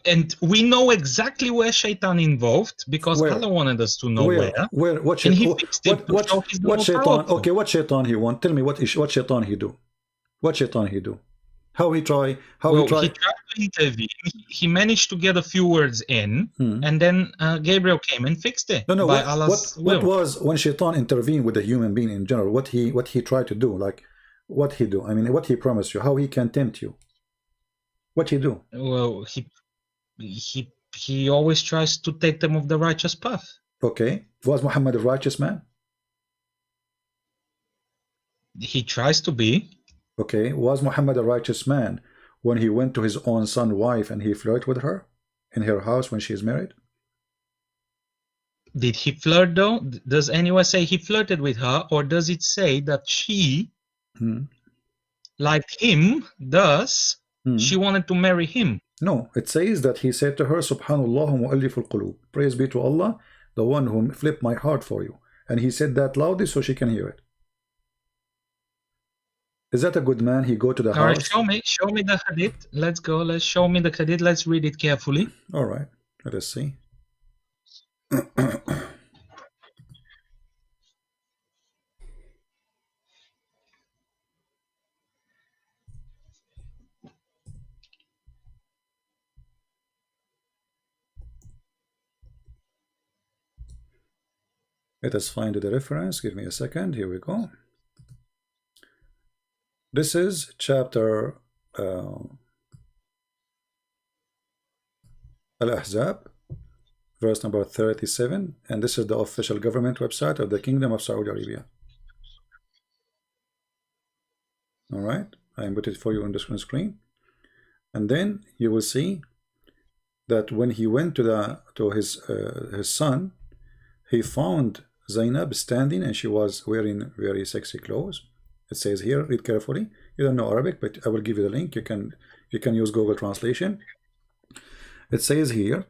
And we know exactly where shaitan involved, because Allah wanted us to know where. What shaitan? Okay, what shaitan he want? Tell me what shaitan he do? What shaitan he do? How he try? He tried to intervene. He managed to get a few words in, and then Gabriel came and fixed it. No. By Allah's will. What was when shaitan intervened with a human being in general? What he tried to do? Like what he do? I mean, what he promised you? How he can tempt you? What he do? Well, he always tries to take them off the righteous path. Okay, was Muhammad a righteous man? He tries to be. Okay, was Muhammad a righteous man when he went to his own son's wife and he flirted with her in her house when she is married? Did he flirt though? Does anyone say he flirted with her, or does it say that she, like him, she wanted to marry him? No, it says that he said to her, Subhanallah mu'alliful qulub. Praise be to Allah, the one who flipped my heart for you. And he said that loudly so she can hear it. Is that a good man? He go to the house. All right, show me the hadith. Let's go. Let's show me the hadith. Let's read it carefully. All right, let us see. Let us find the reference. Give me a second. Here we go. This is chapter Al-Ahzab, verse number 37, and this is the official government website of the Kingdom of Saudi Arabia. All right, I put it for you on the screen, and then you will see that when he went to his son, he found Zainab standing, and she was wearing very sexy clothes. It says here, read carefully. You don't know Arabic, but I will give you the link. You can use Google Translation. It says here,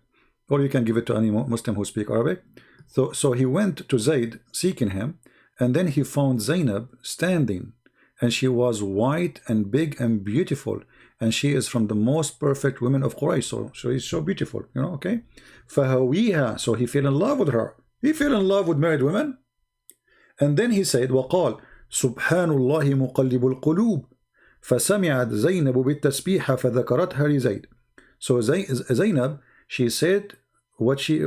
or you can give it to any Muslim who speak Arabic. So he went to Zayd seeking him, and then he found Zainab standing, and she was white and big and beautiful, and she is from the most perfect women of Quraysh. So she's so beautiful, you know. Okay, فهويها. So he fell in love with her. He fell in love with married women, and then he said, وقال سبحان الله مقلب القلوب فسمعت زينب بالتسبيح فذكرتها لزيد. So Zainab, she said she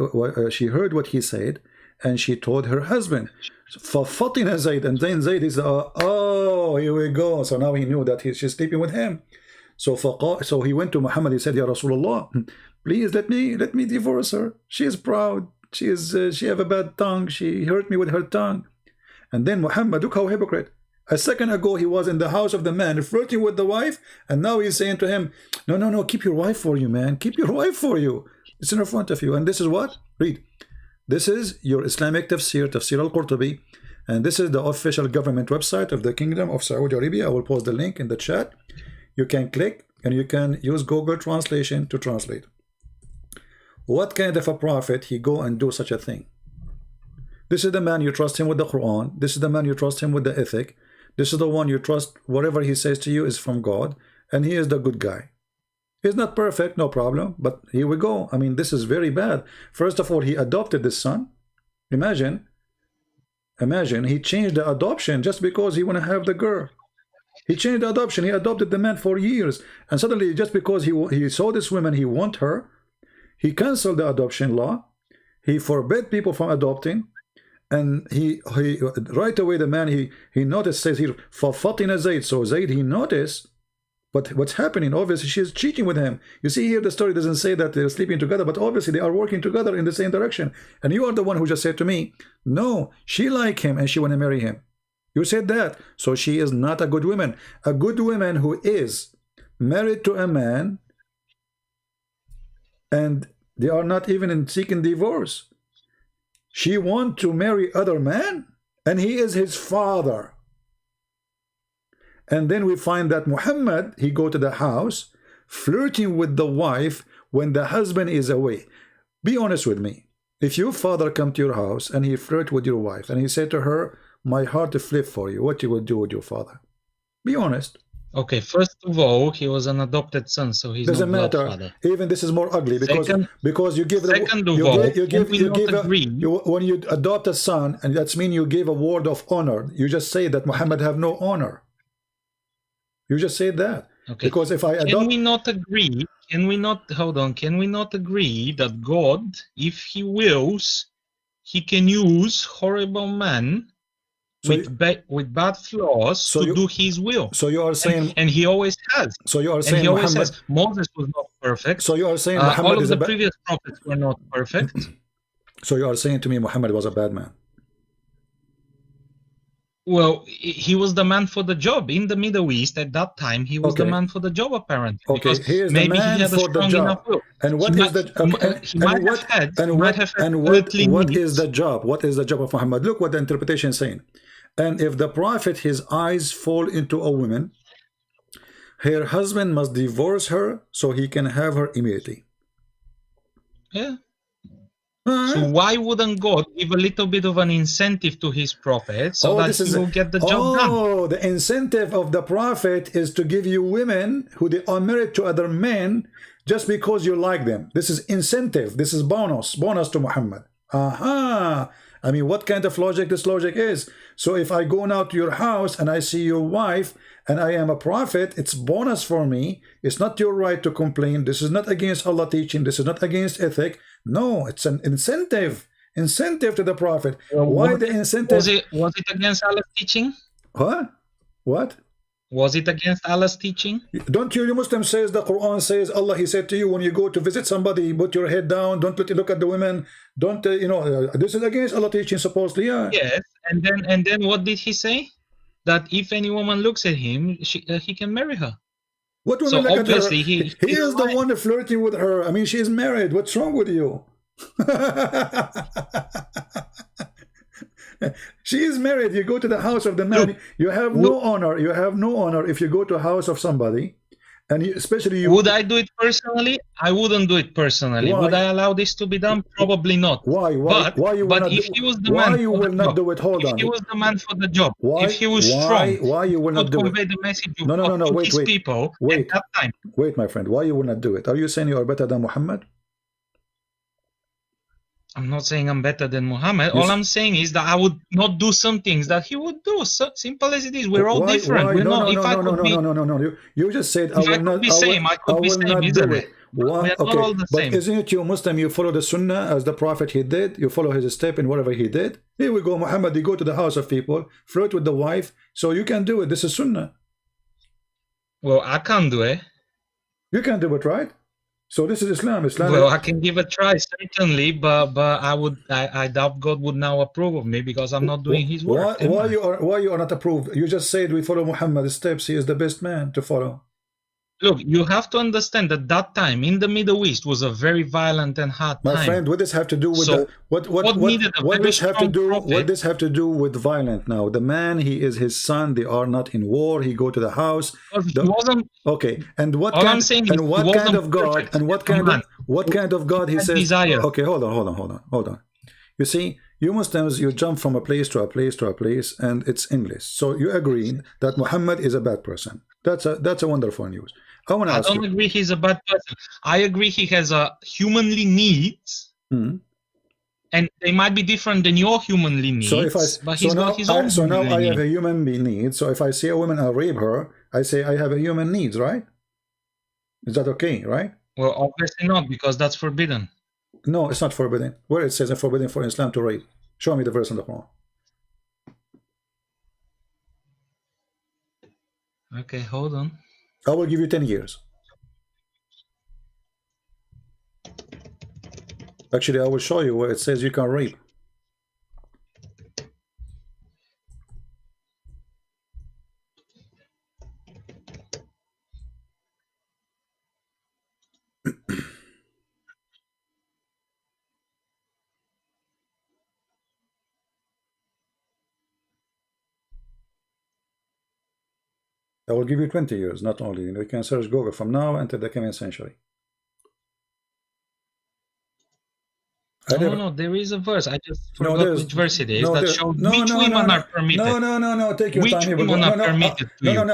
heard what he said, and she told her husband. ففطن زيد, and then Zayd is oh, here we go. So now he knew that she's sleeping with him. So he went to Muhammad. He said, Ya Rasulullah, please let me divorce her. She is proud. she have a bad tongue. She hurt me with her tongue. And then Muhammad, look how hypocrite. A second ago, he was in the house of the man flirting with the wife, and now he's saying to him, no, no, no, keep your wife for you, man. Keep your wife for you. It's in front of you. And this is what? Read. This is your Islamic tafsir, Tafsir al-Qurtubi, and this is the official government website of the Kingdom of Saudi Arabia. I will post the link in the chat. You can click, and you can use Google Translation to translate. What kind of a prophet he go and do such a thing? This is the man you trust him with the Quran. This is the man you trust him with the ethic. This is the one you trust. Whatever he says to you is from God, and he is the good guy. He's not perfect, no problem, but here we go. I mean, this is very bad. First of all, he adopted this son. Imagine he changed the adoption just because he want to have the girl. He changed the adoption. He adopted the man for years, and suddenly, just because he saw this woman, he want her, he canceled the adoption law. He forbade people from adopting, and he right away the man he noticed, says here فَفَطِنَ زَيْد. So Zayd, he noticed. But what's happening? Obviously, she's cheating with him. You see here, the story doesn't say that they're sleeping together, but obviously they are working together in the same direction. And you are the one who just said to me, no, she like him and she want to marry him. You said that. So she is not a good woman. A good woman who is married to a man and they are not even in seeking divorce. She want to marry other man and he is his father. And then we find that Muhammad, he go to the house, flirting with the wife when the husband is away. Be honest with me. If your father come to your house and he flirt with your wife and he said to her, my heart is flip for you, what you will do with your father? Be honest. Okay, first of all, he was an adopted son, so he's doesn't not matter. father. Even this is more ugly because you give when you adopt a son, and that's mean you give a word of honor. You just say that Muhammad have no honor. You just say that. Okay. Because if I adopt, can we not agree? Can we not hold on? Can we not agree that God, if He wills, He can use horrible men with bad flaws to do His will? So you are saying, and He always has. So you are saying, and He always has. Moses was not perfect. So you are saying Muhammad all of the previous prophets were not perfect. So you are saying to me Muhammad was a bad man? Well, he was the man for the job in the Middle East at that time. He was the man for the job, apparently. Okay, he is the man for the job. And what is the what is the job? What is the job of Muhammad? Look what the interpretation is saying. And if the prophet, his eyes fall into a woman, her husband must divorce her so he can have her immediately. Yeah. So why wouldn't God give a little bit of an incentive to his prophet so that he will get the job done? Oh, the incentive of the prophet is to give you women who they are married to other men just because you like them. This is incentive. This is bonus to Muhammad. Aha. I mean, what kind of logic this logic is? So if I go now to your house and I see your wife and I am a prophet, it's bonus for me. It's not your right to complain. This is not against Allah teaching. This is not against ethic. No, it's an incentive. Incentive to the prophet. Why the incentive? Was it against Allah's teaching? Huh? What? Was it against Allah's teaching? Don't you Muslim says the Quran says Allah, he said to you when you go to visit somebody, put your head down, don't look at the women, don't this is against Allah teaching supposedly. Yes, and then what did he say? That if any woman looks at him, he can marry her. What woman look at her? He is the one flirting with her. I mean, she is married. What's wrong with you? She is married. You go to the house of the man. You have no honor. You have no honor if you go to a house of somebody, and especially you. Would I do it personally? I wouldn't do it personally. Why? Would I allow this to be done? Probably not. Why? Why you will not? If he was the man, why you will not do it? Hold on. If he was the man for the job, if he was strong, why you will not do it? Convey the message of his people at that time. Wait, my friend. Why you will not do it? Are you saying you are better than Muhammad? I'm not saying I'm better than Muhammad. All I'm saying is that I would not do some things that he would do. So simple as it is. We're all different. We're not. No. You just said I will not. I will not do it. Why? Okay, but isn't it you Muslim? You follow the Sunnah as the Prophet he did. You follow his step in whatever he did. Here we go, Muhammad. You go to the house of people, flirt with the wife, so you can do it. This is Sunnah. Well, I can't do it. You can do it, right? So this is Islam. Well, I can give a try, certainly, but I doubt God would now approve of me because I'm not doing His work. Why you are not approved? You just said we follow Muhammad's steps. He is the best man to follow. Look, you have to understand that that time in the Middle East was a very violent and hard time. My friend, what does have to do with what this have to do with violent now? The man, he is his son. They are not in war. He go to the house. Okay, and what kind of God he says? Desire. Okay, hold on. You see, you Muslims, you jump from a place to a place to a place, and it's English. So you agree that Muhammad is a bad person. That's a wonderful news. I want to ask you. I don't agree he's a bad person. I agree he has a humanly needs, and they might be different than your humanly needs. So now I have a human need. So if I see a woman, I rape her. I say I have a human needs, right? Is that okay, right? Well, obviously not, because that's forbidden. No, it's not forbidden. Where it says it's forbidden for Islam to rape? Show me the verse in the Quran. Okay, hold on. I will give you 10 years. Actually, I will show you where it says you can rape. I will give you 20 years, not only. You can search Google from now until the coming century. No, there is a verse. I just forgot which verse it is that shows which women are permitted. No, take your time. Here we go. No,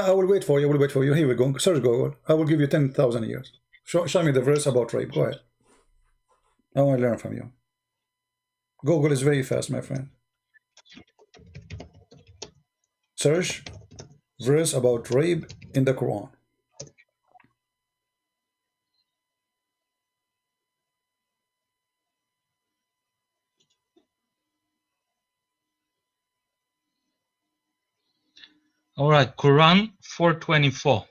I will wait for you. Here we go. Search Google. I will give you 10,000 years. Show me the verse about rape. Go ahead. I want to learn from you. Google is very fast, my friend. Search verse about rape in the Quran. All right, Quran 4:24.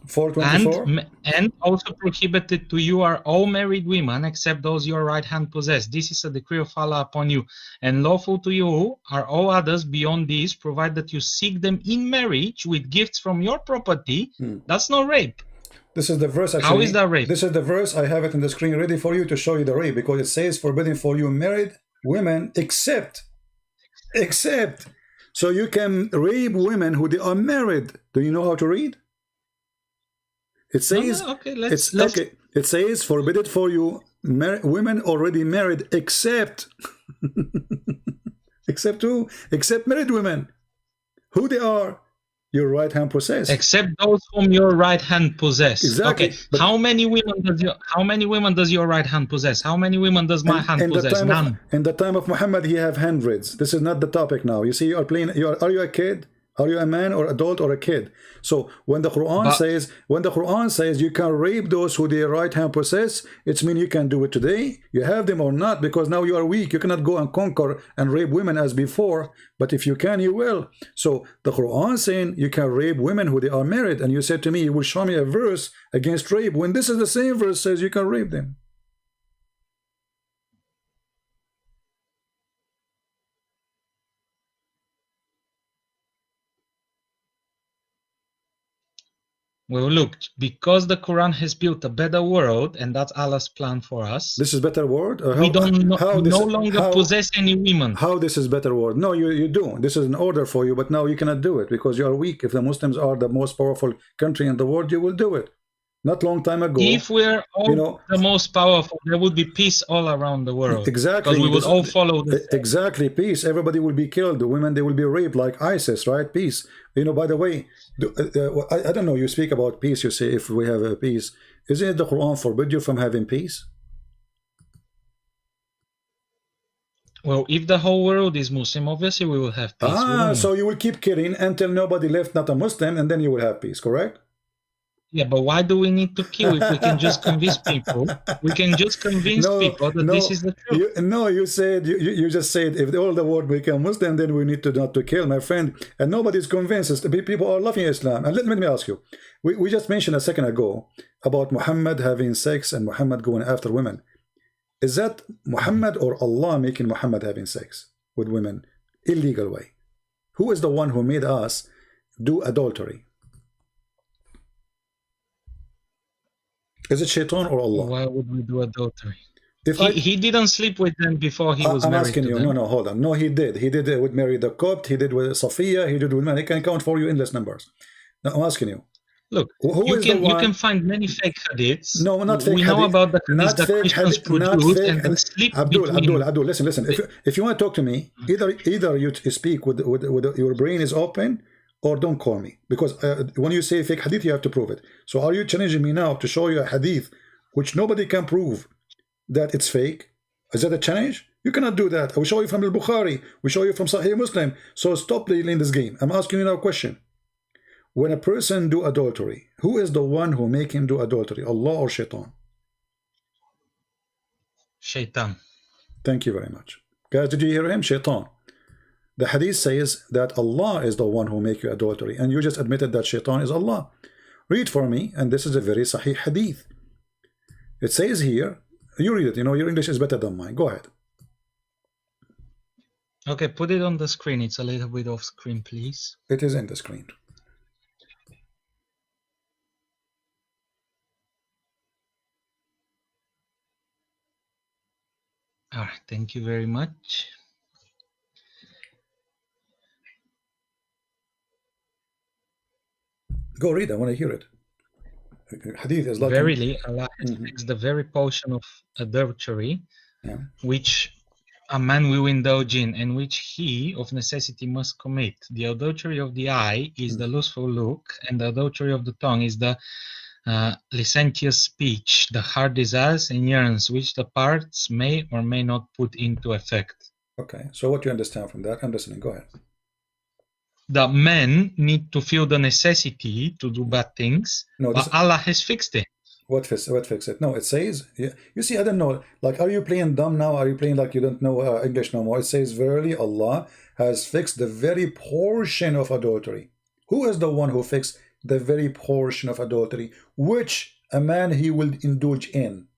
4:24. And also prohibited to you are all married women except those your right hand possess. This is a decree of Allah upon you, and lawful to you are all others beyond these, provided that you seek them in marriage with gifts from your property. That's not rape. This is the verse. Actually, how is that rape? This is the verse. I have it on the screen ready for you to show you the rape, because it says forbidden for you married women except. So you can rape women who they are married. Do you know how to read? It says, it says forbidden for you women already married except except who? Except married women. Who they are? Your right hand possess. Except those whom your right hand possess. Exactly. Okay. How many women does your right hand possess? How many women does my hand possess? None. In the time of Muhammad, he have hundreds. This is not the topic now. You see, you are playing. Are you a kid? Are you a man or adult or a kid? So when the Quran says you can rape those who their right hand possess, it means you can do it today. You have them or not, because now you are weak. You cannot go and conquer and rape women as before. But if you can, you will. So the Quran saying you can rape women who they are married, and you said to me, you will show me a verse against rape, when this is the same verse says you can rape them. Well, look, because the Quran has built a better world, and that's Allah's plan for us. This is better world? We no longer possess any women. How this is better world? No, you do. This is an order for you, but now you cannot do it because you are weak. If the Muslims are the most powerful country in the world, you will do it. Not long time ago. If we're all the most powerful, there would be peace all around the world. Exactly. Because we would all follow this. Exactly. Peace. Everybody will be killed. The women, they will be raped like ISIS, right? Peace. By the way, I don't know, you speak about peace, you say if we have a peace. Isn't it the Quran forbid you from having peace? Well, if the whole world is Muslim, obviously we will have peace. So you will keep killing until nobody left not a Muslim, and then you will have peace, correct? Yeah, but why do we need to kill if we can just convince people? We can just convince people that this is the truth. You just said if all the world become Muslim, then we need to not to kill, my friend. And nobody's convinced. People are loving Islam. And let me ask you. We just mentioned a second ago about Muhammad having sex and Muhammad going after women. Is that Muhammad or Allah making Muhammad having sex with women illegal way? Who is the one who made us do adultery? Is it Shaitan or Allah? Why would we do adultery? If He didn't sleep with them before he was I'm married asking to you, them. no, hold on. No, he did. He did it with Mary the Copt. He did with Sophia. He did with men. He can count for you endless numbers. Now, I'm asking you. Look, Who you is the one? you can find many fake hadiths. No, not fake We hadith. know about the hadiths Not that fake Christians hadith. Not produce fake. and they sleep Abdul, between. Abdul, listen. If you want to talk to me, either you speak with your brain is open, or don't call me, because when you say fake hadith, you have to prove it. So are you challenging me now to show you a hadith which nobody can prove that it's fake? Is that a challenge? You cannot do that. I will show you from Al-Bukhari. We show you from Sahih Muslim. So stop playing this game. I'm asking you now a question. When a person do adultery, who is the one who make him do adultery? Allah or Shaitan? Shaitan. Thank you very much. Guys, did you hear him? Shaitan. The hadith says that Allah is the one who make you adultery, and you just admitted that Shaitan is Allah. Read for me, and this is a very sahih hadith. It says here, you read it, you know, your English is better than mine. Go ahead. Okay, put it on the screen. It's a little bit off screen, please. It is in the screen. All right, thank you very much. Go read, I want to hear it. Hadith is like Verily, Allah has fixed the very portion of adultery, which a man will indulge in, and which he of necessity must commit. The adultery of the eye is the lustful look, and the adultery of the tongue is the licentious speech, the heart desires and yearns, which the parts may or may not put into effect. Okay, so what do you understand from that? I'm listening, go ahead. The men need to feel the necessity to do bad things, but Allah has fixed it. What fix it? No, it says, you see, I don't know, like, are you playing dumb now? Are you playing like you don't know English no more? It says, verily Allah has fixed the very portion of adultery. Who is the one who fixed the very portion of adultery, which a man he will indulge in?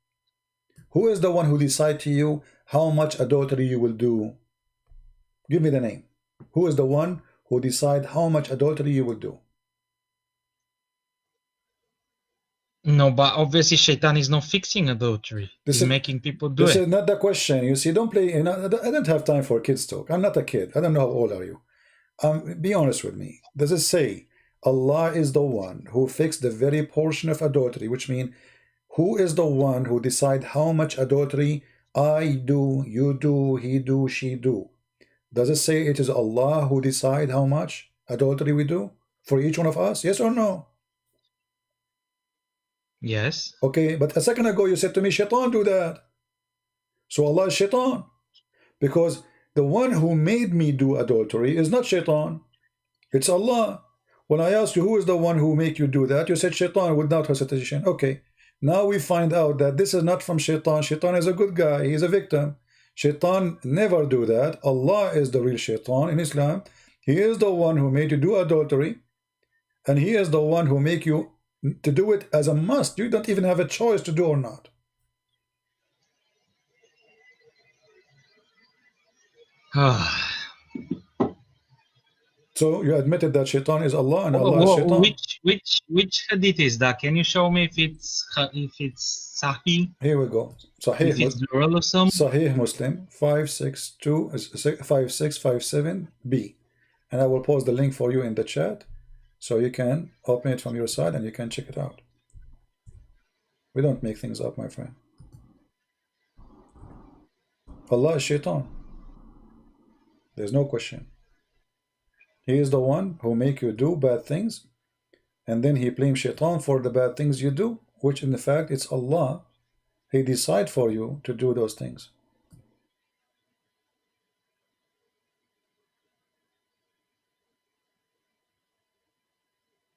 Who is the one who decide to you how much adultery you will do? Give me the name. Who is the one who decide how much adultery you will do? No, but obviously Shaitan is not fixing adultery. He's making people do it. This is not the question. You see, don't play. I don't have time for kids talk. I'm not a kid. I don't know how old are you. Be honest with me. Does it say Allah is the one who fixed the very portion of adultery, which means who is the one who decide how much adultery I do, you do, he do, she do? Does it say it is Allah who decide how much adultery we do for each one of us? Yes or no? Yes. Okay, but a second ago you said to me, Shaitan do that. So Allah is Shaitan. Because the one who made me do adultery is not Shaitan. It's Allah. When I asked you who is the one who make you do that, you said Shaitan without hesitation. Okay, now we find out that this is not from Shaitan. Shaitan is a good guy. He is a victim. Shaitan never do that. Allah is the real Shaitan in Islam. He is the one who made you do adultery. And he is the one who make you to do it as a must. You don't even have a choice to do or not. So you admitted that Shaitan is Allah and Allah is Shaitan. Which hadith is that? Can you show me if it's Sahih? Here we go. Sahih Muslim. Sahih Muslim 5657B, and I will post the link for you in the chat, so you can open it from your side and you can check it out. We don't make things up, my friend. Allah is Shaitan. There's no question. He is the one who make you do bad things, and then he blames Shaitan for the bad things you do, which in the fact it's Allah. He decide for you to do those things.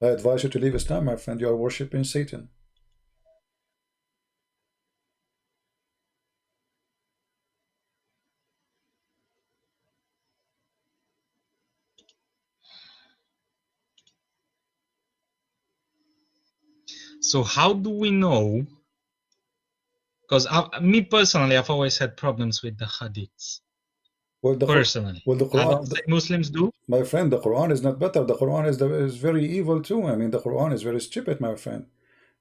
I advise you to leave Islam, my friend. You are worshipping Satan. So how do we know? Because me personally, I've always had problems with the hadiths. Well, the I don't say Muslims do. My friend, the Quran is not better. The Quran is very evil too. I mean, the Quran is very stupid, my friend.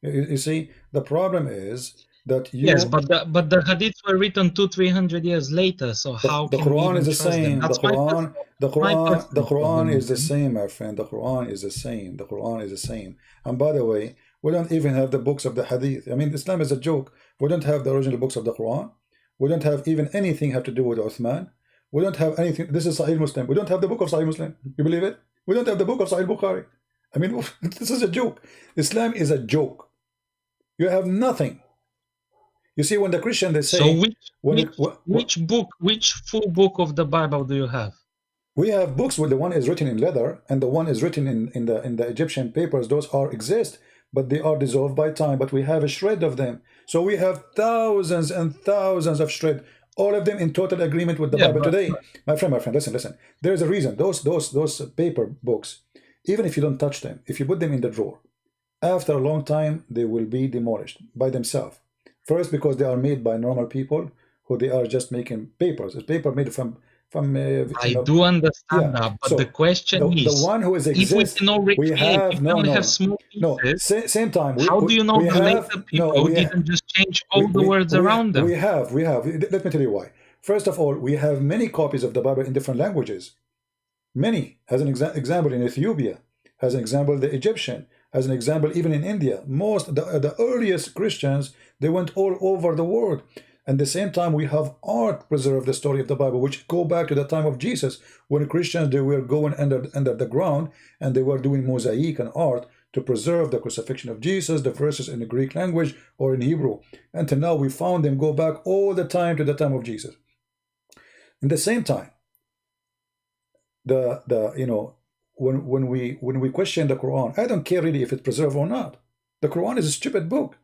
You see, the problem is that you... Yes, but the hadiths were written 200-300 years later. So how the can Quran we even is the trust same. them? The Quran is the them. same, my friend. The Quran is the same. The Quran is the same. And by the way, we don't even have the books of the hadith. I mean, Islam is a joke. We don't have the original books of the Quran. We don't have even anything have to do with Uthman. We don't have anything. This is Sahih Muslim. We don't have the book of Sahih Muslim. You believe it? We don't have the book of Sahih Bukhari. I mean, this is a joke. Islam is a joke. You have nothing. You see, when the Christian, they say... So which full book of the Bible do you have? We have books where the one is written in leather and the one is written in the Egyptian papers. Those exist, but they are dissolved by time. But we have a shred of them. So we have thousands and thousands of shred. All of them in total agreement with the Bible today. My friend, listen. There is a reason. Those paper books, even if you don't touch them, if you put them in the drawer, after a long time, they will be demolished by themselves. First, because they are made by normal people who they are just making papers. It's paper made from I do understand that, but so the question is, the one who is if we cannot recreate, if we only have small pieces, same time. How do you know the later people didn't just change all the words around them? We have. Let me tell you why. First of all, we have many copies of the Bible in different languages. Many. As an example, in Ethiopia. As an example, the Egyptian. As an example, even in India. The earliest Christians, they went all over the world. At the same time, we have art preserved the story of the Bible, which go back to the time of Jesus, when Christians, they were going under the ground and they were doing mosaic and art to preserve the crucifixion of Jesus, the verses in the Greek language or in Hebrew. Until now, we found them go back all the time to the time of Jesus. In the same time, when we question the Quran, I don't care really if it's preserved or not. The Quran is a stupid book.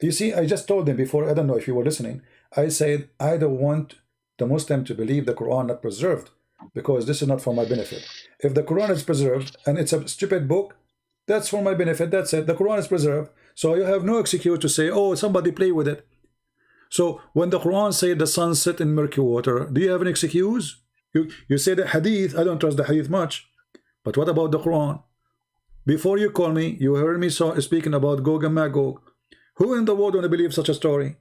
You see, I just told them before, I don't know if you were listening, I said, I don't want the Muslim to believe the Quran not preserved, because this is not for my benefit. If the Quran is preserved and it's a stupid book, that's for my benefit, that's it. The Quran is preserved, so you have no excuse to say, oh, somebody play with it. So when the Quran said the sun set in murky water, do you have an excuse? You say the hadith, I don't trust the hadith much, but what about the Quran? Before you call me, you heard me speaking about Gog and Magog. Who in the world want to believe such a story?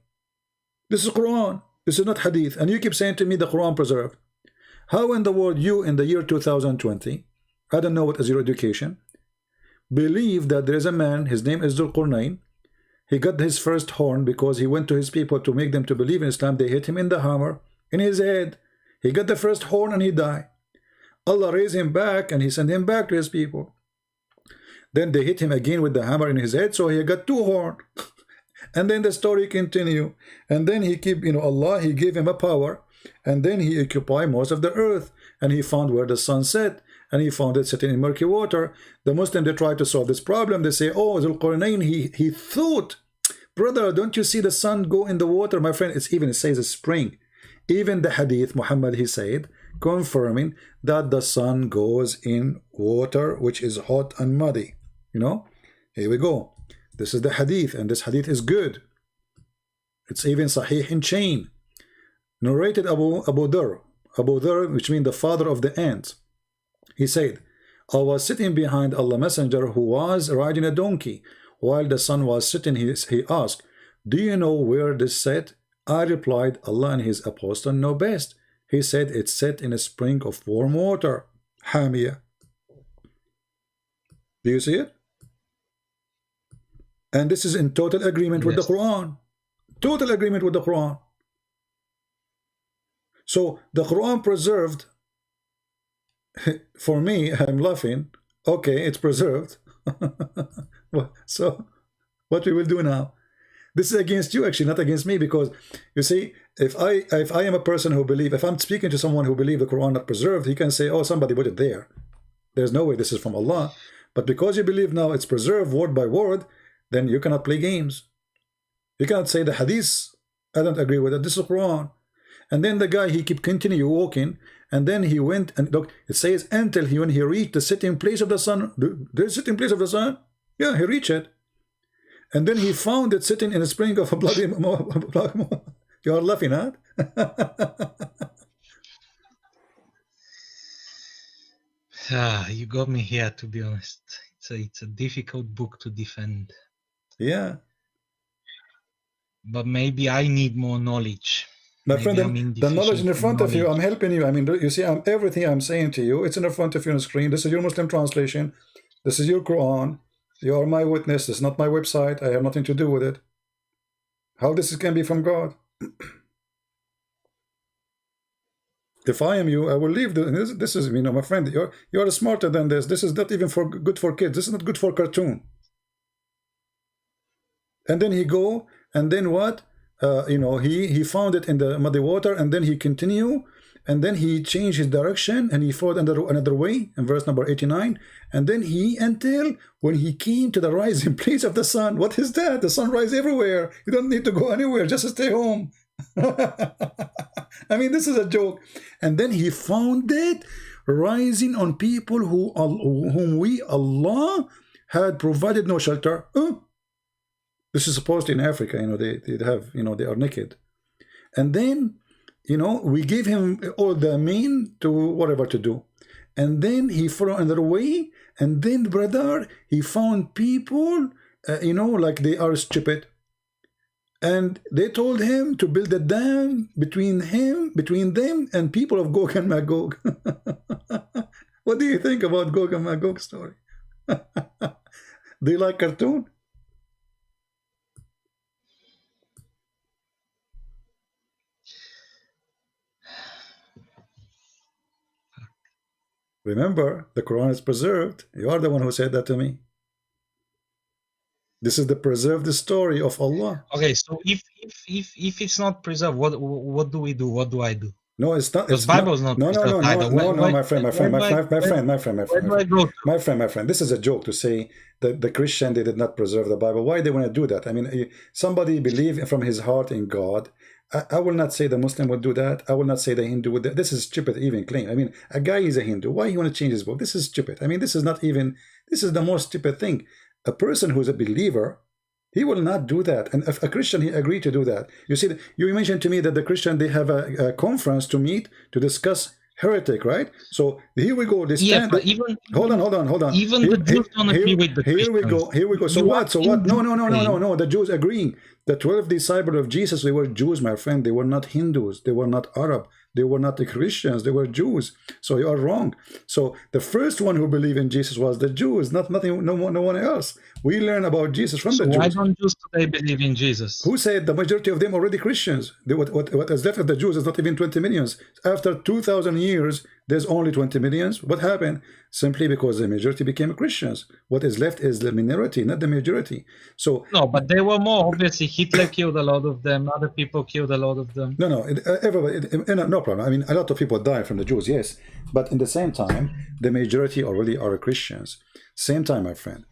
This is Quran. This is not hadith. And you keep saying to me the Quran preserved. How in the world you in the year 2020, I don't know what is your education, believe that there is a man, his name is Dhul Qurnayn. He got his first horn because he went to his people to make them to believe in Islam. They hit him in the hammer, in his head. He got the first horn and he died. Allah raised him back and he sent him back to his people. Then they hit him again with the hammer in his head, so he got two horns. And then the story continue. And then he Allah, he gave him a power. And then he occupied most of the earth. And he found where the sun set. And he found it sitting in murky water. The Muslim, they try to solve this problem. They say, oh, Dhul Qurnayn, he thought, brother, don't you see the sun go in the water? My friend, it says a spring. Even the hadith, Muhammad, he said, confirming that the sun goes in water, which is hot and muddy. Here we go. This is the hadith, and this hadith is good. It's even sahih in chain. Narrated Abu Dharr, which means the father of the ants. He said, I was sitting behind Allah Messenger, who was riding a donkey. While the sun was sitting, he asked, do you know where this set? I replied, Allah and his apostle know best. He said, it's set in a spring of warm water. Hamia. Do you see it? And this is in total agreement with the Quran. Total agreement with the Quran. So the Quran preserved, for me, I'm laughing. Okay, it's preserved. So what we will do now? This is against you, actually, not against me, because you see, if I am a person who believe, if I'm speaking to someone who believe the Quran not preserved, he can say, oh, somebody put it there. There's no way this is from Allah. But because you believe now it's preserved word by word, then you cannot play games. You cannot say the hadith, I don't agree with it, this is Quran. And then the guy, he keep continue walking, and then he went, and look, it says, until when he reached the sitting place of the sun. The sitting place of the sun? Yeah, he reached it. And then he found it sitting in a spring of a bloody blood. You are laughing, huh? You got me here, to be honest. It's a difficult book to defend. Yeah. But maybe I need more knowledge. My Maybe friend, the knowledge in front of you, I'm helping you. I mean, you see, everything I'm saying to you, it's in front of you on the screen. This is your Muslim translation. This is your Quran. You are my witness. This is not my website. I have nothing to do with it. How this can be from God? If I am you, I will leave this is, you know, my friend, you're smarter than this. This is not even good for kids. This is not good for cartoon. And then he go, and then what? You know, he found it in the muddy water, and then he continue, and then he changed his direction, and he followed another way in verse number 89, and then until when he came to the rising place of the sun. What is that? The sun rises everywhere. You don't need to go anywhere, just stay home. I mean, this is a joke. And then he found it rising on people whom we, Allah, had provided no shelter. This is supposed to in Africa, you know, they have, you know, they are naked. And then, you know, we gave him all the mean to whatever to do. And then he followed another way. And then, brother, he found people, you know, like they are stupid. And they told him to build a dam between them and people of Gog and Magog. What do you think about Gog and Magog story? Do you like cartoon? Remember, the Quran is preserved. You are the one who said that to me. This is the preserved story of Allah. Okay, so if it's not preserved, what do we do? What do I do? No, it's not. Because Bible is not preserved either. My friend. This is a joke to say that the Christian, they did not preserve the Bible. Why they want to do that? I mean, somebody believe from his heart in God. I will not say the Muslim would do that. I will not say the Hindu would do that. This is stupid even claim. I mean, a guy is a Hindu. Why you want to change his book? This is stupid. I mean, this is not even, this is the most stupid thing. A person who's a believer, he will not do that. And if a Christian, he agreed to do that. You see, you mentioned to me that the Christian, they have a conference to meet to discuss heretic, right? So here we go. This hold on. Even the Jews don't agree with the Christians. Here we go. So what? No. The Jews agreeing. The 12 disciples of Jesus, they were Jews, my friend. They were not Hindus. They were not Arab. They were not the Christians. They were Jews. So you are wrong. So the first one who believed in Jesus was the Jews, no one else. We learn about Jesus from the Jews. Why don't Jews today believe in Jesus? Who said the majority of them already Christians? What is left of the Jews is not even 20 millions. After 2,000 years, there's only 20 millions. What happened? Simply because the majority became Christians. What is left is the minority, not the majority. So no, but they were more. Obviously, Hitler killed a lot of them. Other people killed a lot of them. No, everybody, no problem. I mean, a lot of people die from the Jews, yes. But in the same time, the majority already are Christians. Same time, my friend.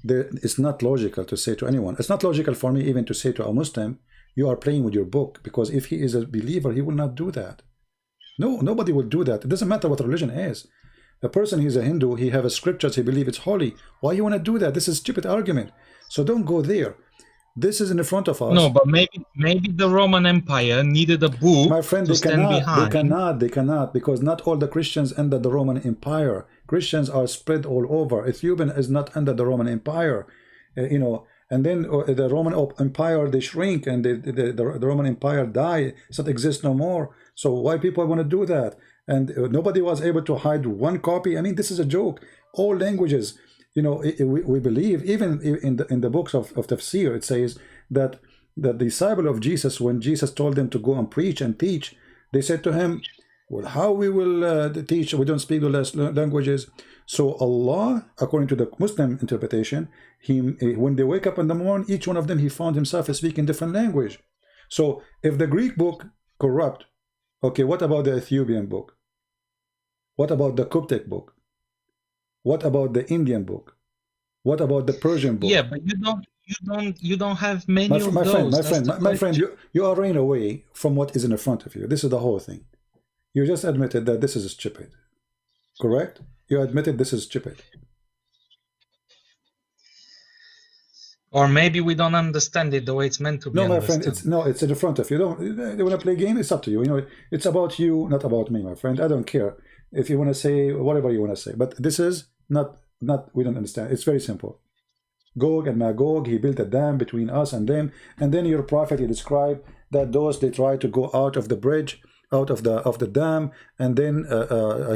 It's not logical to say to anyone. It's not logical for me even to say to a Muslim, you are playing with your book. Because if he is a believer, he will not do that. No, nobody will do that. It doesn't matter what religion is. A person, he's a Hindu, he have a scriptures, he believes it's holy. Why you want to do that? This is a stupid argument. So don't go there. This is in the front of us. No, but maybe the Roman Empire needed a book. My friend, they cannot, because not all the Christians under the Roman Empire. Christians are spread all over. Ethiopia is not under the Roman Empire, you know. And then the Roman Empire, they shrink, and the Roman Empire die. It doesn't exist no more. So why people want to do that? And nobody was able to hide one copy. I mean, this is a joke. All languages, you know, we believe, even in the books of Tafsir, it says that the disciple of Jesus, when Jesus told them to go and preach and teach, they said to him, well, how we will teach? We don't speak the languages. So Allah, according to the Muslim interpretation, when they wake up in the morning, each one of them, he found himself speaking different language. So if the Greek book corrupt, okay, what about the Ethiopian book? What about the Coptic book? What about the Indian book? What about the Persian book? Yeah, but you don't have many of those. My friend, you are running away from what is in front of you. This is the whole thing. You just admitted that this is stupid. Correct? You admitted this is stupid. Or maybe we don't understand it the way it's meant to be. No, my friend, it's in the front of you. They want to play game, it's up to you. You know, it's about you, not about me, my friend. I don't care if you want to say whatever you want to say, but this is not we don't understand. It's very simple. Gog and Magog, he built a dam between us and them, and then your prophet, he described that those, they try to go out of the bridge, out of the dam, and then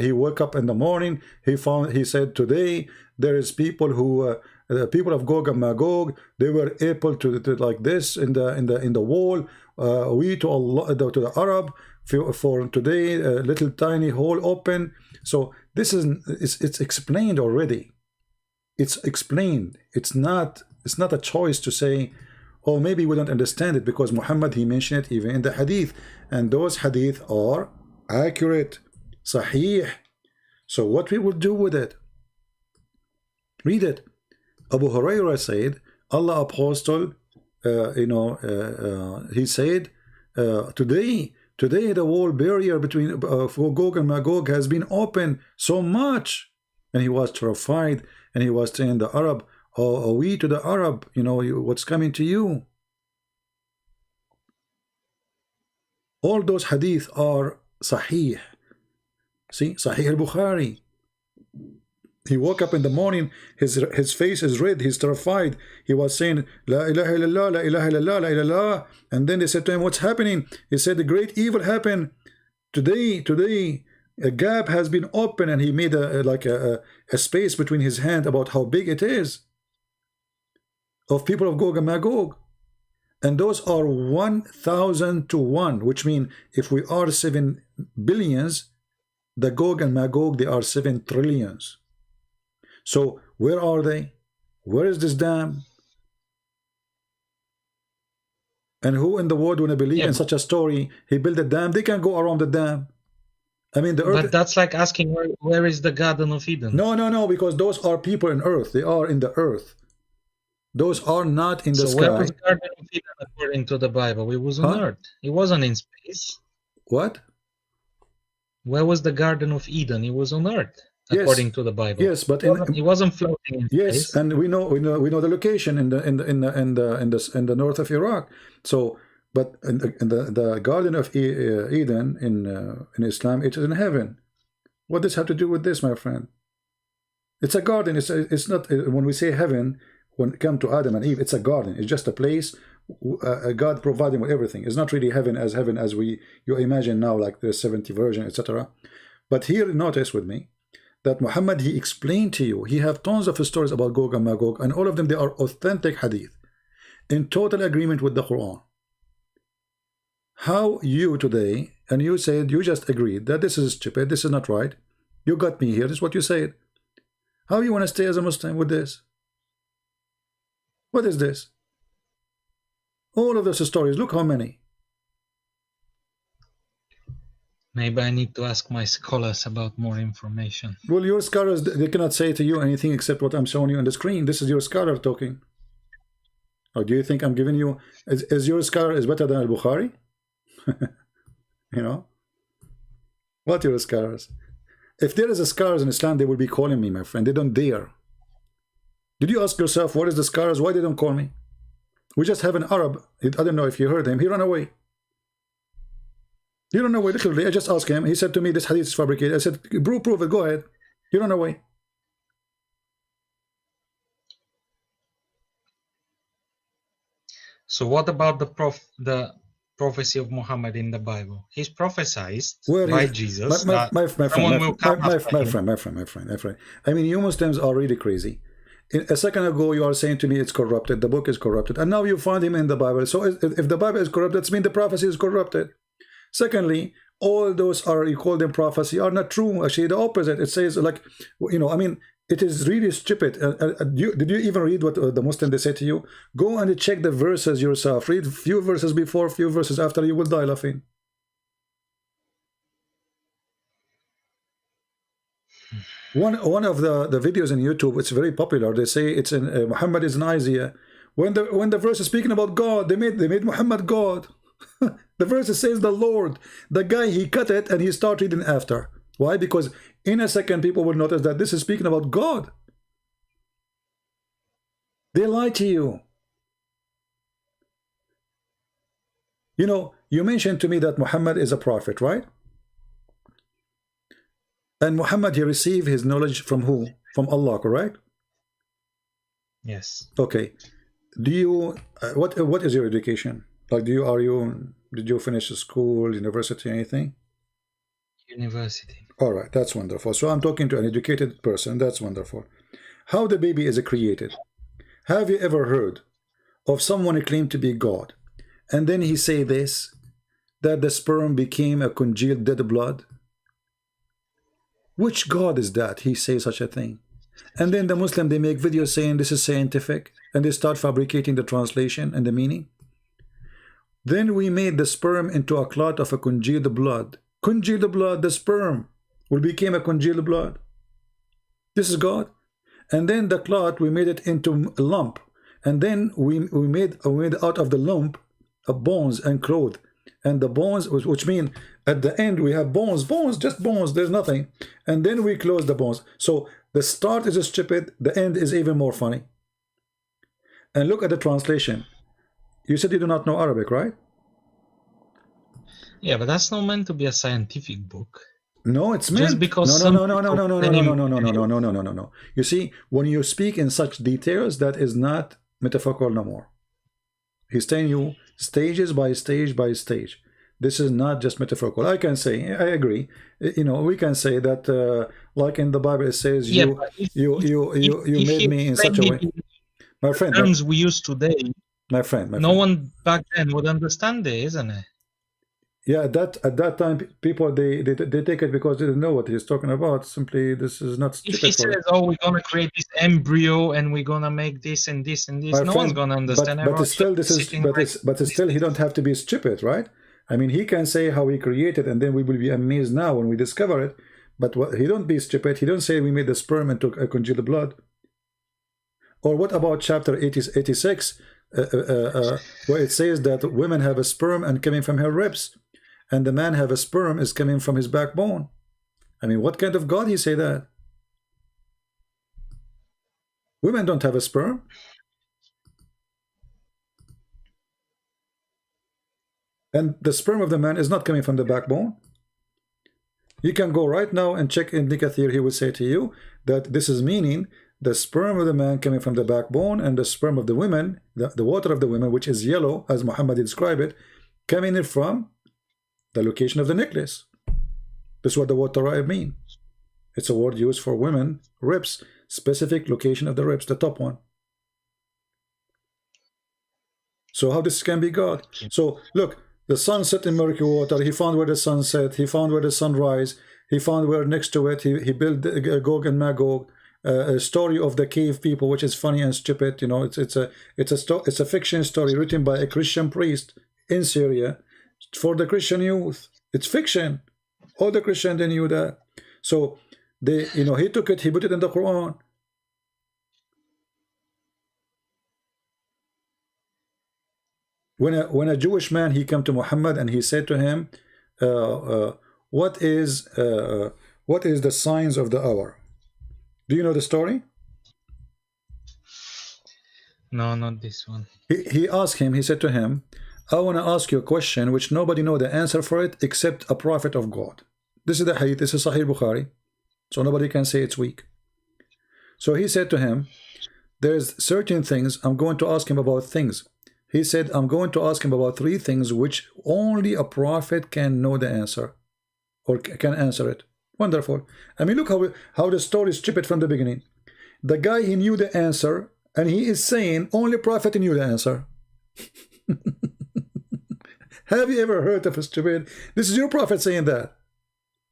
he woke up in the morning, he said, today there is people who people of Gog and Magog, they were able to like this in the wall, we to Allah, to the Arab, for today a little tiny hole open. So this is it's explained already. It's explained. It's not a choice to say, oh, maybe we don't understand it because Muhammad, he mentioned it even in the hadith, and those hadith are accurate, sahih. So what we will do with it? Read it. Abu Hurairah said, Allah Apostle, he said, today the wall barrier between Gog and Magog has been opened so much, and he was terrified, and he was saying the Arab, oh, we to the Arab, what's coming to you? All those hadith are sahih. See, Sahih al-Bukhari. He woke up in the morning, his face is red, he's terrified. He was saying, La ilaha illallah, la ilaha illallah, la ilaha. And then they said to him, what's happening? He said, the great evil happened. Today, a gap has been opened, and he made a space between his hand about how big it is, of people of Gog and Magog. And those are 1,000 to 1, which means if we are 7 billions, the Gog and Magog, they are 7 trillions. So where are they? Where is this dam? And who in the world want to believe in such a story? He built a dam. They can go around the dam. I mean, the earth. But that's like asking where is the Garden of Eden? No, because those are people in earth. They are in the earth. Those are not in the sky. So where was the Garden of Eden according to the Bible? It was on earth. It wasn't in space. What? Where was the Garden of Eden? It was on earth. According to the Bible, yes, but it wasn't floating in yes, space. And we know the location in the north of Iraq. So, but in the Garden of Eden in Islam, it is in heaven. What does have to do with this, my friend? It's a garden. It's not when we say heaven. When it comes to Adam and Eve, it's a garden. It's just a place God providing with everything. It's not really heaven as you imagine now, like the 70 virgin, etc. But here, notice with me that Muhammad, he explained to you, he have tons of stories about Gog and Magog, and all of them, they are authentic hadith, in total agreement with the Quran. How you today, and you said, you just agreed that this is stupid, this is not right, you got me here, this is what you said. How you want to stay as a Muslim with this? What is this? All of those stories, look how many. Maybe I need to ask my scholars about more information. Well, your scholars, they cannot say to you anything except what I'm showing you on the screen. This is your scholar talking. Or do you think I'm giving you... Is your scholar is better than Al-Bukhari? What your scholars? If there is a scholars in Islam, they will be calling me, my friend. They don't dare. Did you ask yourself, what is the scholars? Why they don't call me? We just have an Arab. I don't know if you heard him. He ran away. You don't know why, literally. I just asked him. He said to me, this hadith is fabricated. I said, prove it. Go ahead. You don't know why. So what about the prophecy of Muhammad in the Bible? He's prophesied by Jesus. My friend. I mean, you Muslims are really crazy. A second ago, you are saying to me it's corrupted. The book is corrupted. And now you find him in the Bible. So if the Bible is corrupted, that means the prophecy is corrupted. Secondly, all those you call them prophecy are not true. Actually, the opposite. It says like, I mean, it is really stupid. Did you even read what the Muslim they say to you? Go and check the verses yourself. Read few verses before, few verses after. You will die laughing. One of the videos in YouTube, it's very popular. They say it's in Muhammad is in Isaiah. When the verse is speaking about God, they made Muhammad God. The verse says the Lord. The guy, he cut it and he started reading after. Why? Because in a second people will notice that this is speaking about God. They lie to you. You know, you mentioned to me that Muhammad is a prophet, right? And Muhammad, he received his knowledge from who? From Allah, correct? Yes. Okay. Do you what is your education? Like, did you finish school, university, anything? University. All right, that's wonderful. So I'm talking to an educated person. That's wonderful. How the baby is created? Have you ever heard of someone who claimed to be God, and then he say this, that the sperm became a congealed dead blood? Which God is that? He says such a thing. And then the Muslim, they make videos saying this is scientific, and they start fabricating the translation and the meaning. Then we made the sperm into a clot of a congealed blood. Congealed blood, the sperm will become a congealed blood. This is God. And then the clot, we made it into a lump. And then we made out of the lump bones and cloth. And the bones, which mean at the end we have bones, just bones, there's nothing. And then we close the bones. So the start is stupid, the end is even more funny. And look at the translation. You said you do not know Arabic, right? Yeah, but that's not meant to be a scientific book. No, it's meant. Just because No. You see, when you speak in such details, that is not metaphorical no more. He's telling you stages by stage by stage. This is not just metaphorical. I can say, I agree. You know, we can say that, like in the Bible, it says, Yeah, you made me in such a way. My friend, terms we use today, my friend. no one back then would understand it, isn't it? Yeah, at that time, people they take it because they didn't know what he's talking about. Simply, this is not stupid. If he says, "Oh, we're gonna create this embryo and we're gonna make this and this and this," no one's gonna understand. But still, still, he don't have to be stupid, right? I mean, he can say how he created, and then we will be amazed now when we discover it. But he don't be stupid. He don't say we made the sperm into a congealed blood. Or what about chapter 86, where it says that women have a sperm and coming from her ribs, and the man have a sperm is coming from his backbone? I mean, what kind of God he say that? Women don't have a sperm. And the sperm of the man is not coming from the backbone. You can go right now and check in Kathir. He will say to you that this is meaning the sperm of the man coming from the backbone, and the sperm of the women, the water of the women, which is yellow, as Muhammad described it, coming in from the location of the necklace. This is what the word Torah mean. It's a word used for women, ribs, specific location of the ribs, the top one. So how this can be God? So look, the sun set in murky water. He found where the sun set. He found where the sun rise. He found where next to it. He built Gog and Magog. A story of the cave people, which is funny and stupid. You know, it's a fiction story written by a Christian priest in Syria for the Christian youth. It's fiction. All the Christians, they knew that. So they, you know, he took it. He put it in the Quran. When a Jewish man, he came to Muhammad and he said to him, what is the signs of the hour? Do you know the story? No, not this one. He asked him, he said to him, I want to ask you a question which nobody knows the answer for it except a prophet of God. This is the hadith, this is Sahih Bukhari. So nobody can say it's weak. So he said to him, there's certain things, I'm going to ask him about things. He said, I'm going to ask him about 3 things which only a prophet can know the answer, or can answer it. Wonderful. I mean, look how the story is stupid from the beginning. The guy, he knew the answer, and he is saying only prophet knew the answer. Have you ever heard of a stupid? This is your prophet saying that.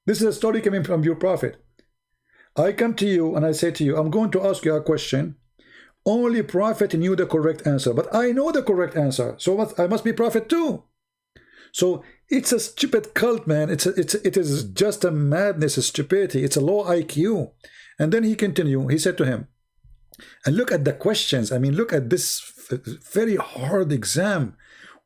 This is a story coming from your prophet. I come to you and I say to you, I'm going to ask you a question. Only prophet knew the correct answer, but I know the correct answer, so I must be prophet too. So it's a stupid cult, man. It is just a madness, a stupidity. It's a low IQ. And then he continued. He said to him, and look at the questions. I mean, look at this very hard exam.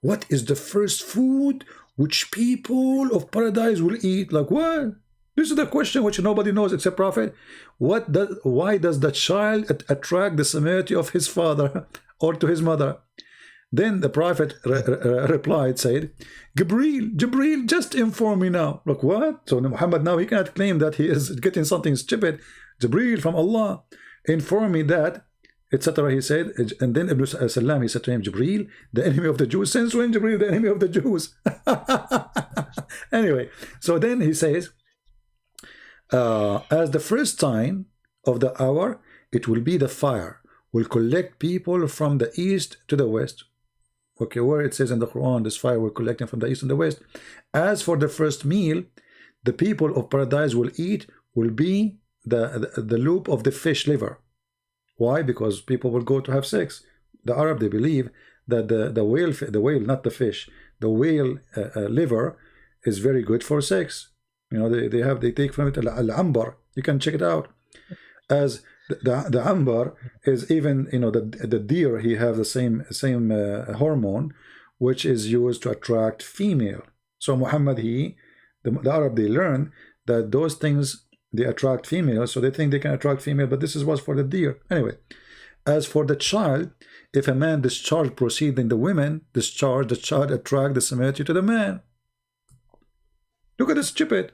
What is the first food which people of paradise will eat? Like what? This is the question which nobody knows except prophet. Why does the child attract the similarity of his father or to his mother? Then the Prophet replied, said, Jibreel, just inform me now. Look, what? So Muhammad now, he cannot claim that he is getting something stupid. Jibreel from Allah, inform me that, etc. He said, and then Ibn Salam, he said to him, Jibreel, the enemy of the Jews. Since when Jibreel, the enemy of the Jews? Anyway, so then he says, as the first sign of the hour, it will be the fire, will collect people from the east to the west. Okay, where it says in the Quran, this fire will collect them from the east and the west. As for the first meal, the people of paradise will eat, will be the loop of the fish liver. Why? Because people will go to have sex. The Arab, they believe that the whale, not the fish, the whale liver is very good for sex. You know, they take from it al-ambar. You can check it out. As the ambar is even, you know, the deer, he have the same hormone, which is used to attract female. So Muhammad, the Arab, they learn that those things, they attract females, so they think they can attract female, but this was for the deer. Anyway, as for the child, if a man discharge proceed in the women discharge, the child attract the symmetry to the man. Look at this stupid.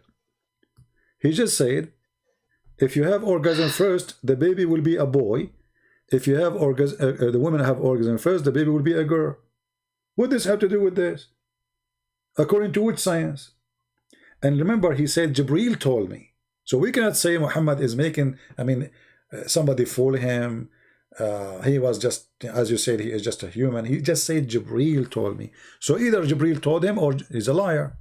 He just said, if you have orgasm first, the baby will be a boy. If you have orgasm, the women have orgasm first, the baby will be a girl. What does this have to do with this? According to which science? And remember, he said, Jibreel told me. So we cannot say Muhammad is making, I mean, somebody fool him. He was just, as you said, he is just a human. He just said, Jibreel told me. So either Jibreel told him or he's a liar.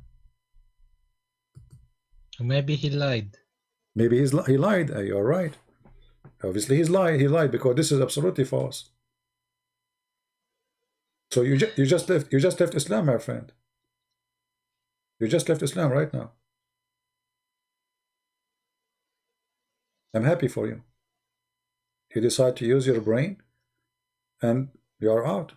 Maybe he lied. Maybe he lied. You're right. Obviously he's lied. He lied because this is absolutely false. So you just left Islam, my friend. You just left Islam right now. I'm happy for you. You decide to use your brain and you are out.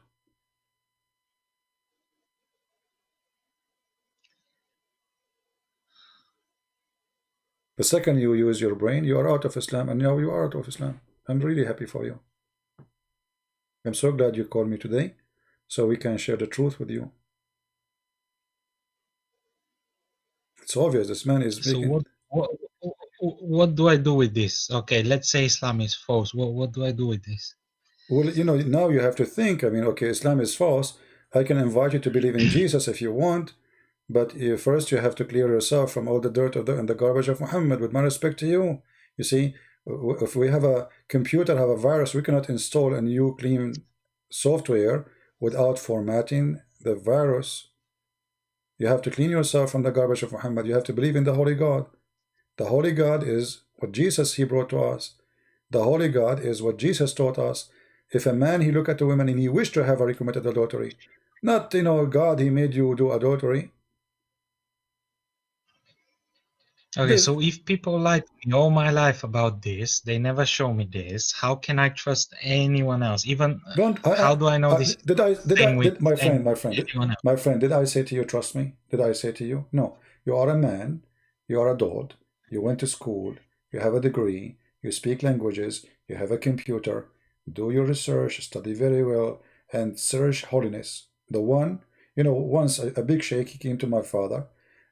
The second you use your brain, you are out of Islam, and now you are out of Islam. I'm really happy for you. I'm so glad you called me today so we can share the truth with you. It's obvious this man is making... What do I do with this? Okay, let's say Islam is false. What do I do with this? Well, you know, now you have to think. I mean, okay, Islam is false. I can invite you to believe in Jesus if you want, but first you have to clear yourself from all the dirt and the garbage of Muhammad, with my respect to you. You see, if we have a computer, have a virus, we cannot install a new clean software without formatting the virus. You have to clean yourself from the garbage of Muhammad. You have to believe in the Holy God. The Holy God is what Jesus, he brought to us. The Holy God is what Jesus taught us. If a man, he look at a woman and he wished to have her, he committed adultery. Not, you know, God, he made you do adultery. Okay, so if people lie to me all my life about this, they never show me this, how can I trust anyone else? Even how do I know this? My friend, did I say to you, trust me? Did I say to you? No. You are a man, you are adult, you went to school, you have a degree, you speak languages, you have a computer, do your research, study very well, and search holiness. The one, you know, once a big sheikh, he came to my father,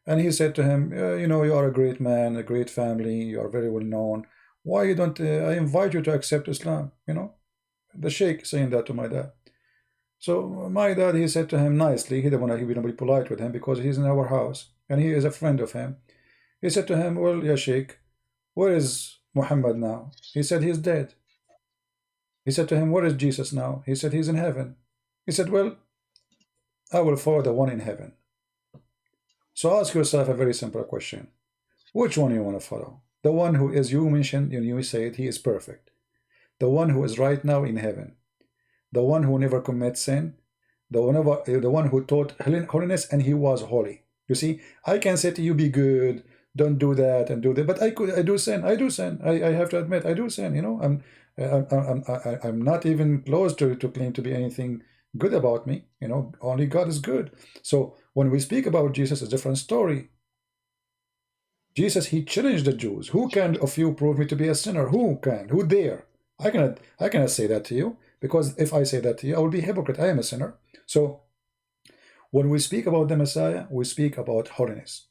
and he said to him, you know, you are a great man, a great family, you are very well known. Why you don't, I invite you to accept Islam, you know? The sheikh saying that to my dad. So my dad, he said to him nicely, he didn't want to be polite with him because he's in our house, and he is a friend of him. He said to him, well, ya sheikh, where is Muhammad now? He said, he's dead. He said to him, where is Jesus now? He said, he's in heaven. He said, well, I will follow the one in heaven. So ask yourself a very simple question. Which one you want to follow? The one who, as you mentioned, and you said, he is perfect. The one who is right now in heaven. The one who never commits sin. The one who taught holiness, and he was holy. You see, I can say to you, be good, don't do that and do that, but I do sin. I have to admit, I do sin. You know, I'm not even close to claim to be anything good about me. You know, only God is good. So when we speak about Jesus, it's a different story. Jesus, he challenged the Jews. Who can of you prove me to be a sinner? Who can? Who dare? I cannot say that to you. Because if I say that to you, I will be a hypocrite. I am a sinner. So when we speak about the Messiah, we speak about holiness.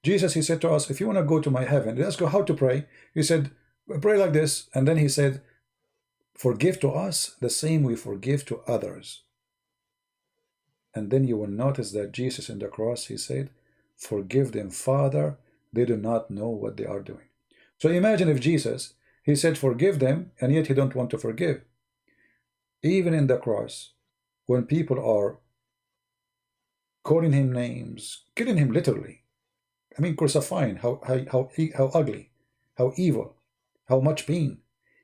Jesus, he said to us, if you want to go to my heaven, let's go how to pray. He said, pray like this. And then he said, forgive to us the same we forgive to others. And then you will notice that Jesus in the cross, he said, forgive them, Father, they do not know what they are doing. So imagine if Jesus, he said, forgive them, and yet he don't want to forgive. Even in the cross, when people are calling him names, killing him literally, I mean, crucifying, how ugly, how evil, how much pain.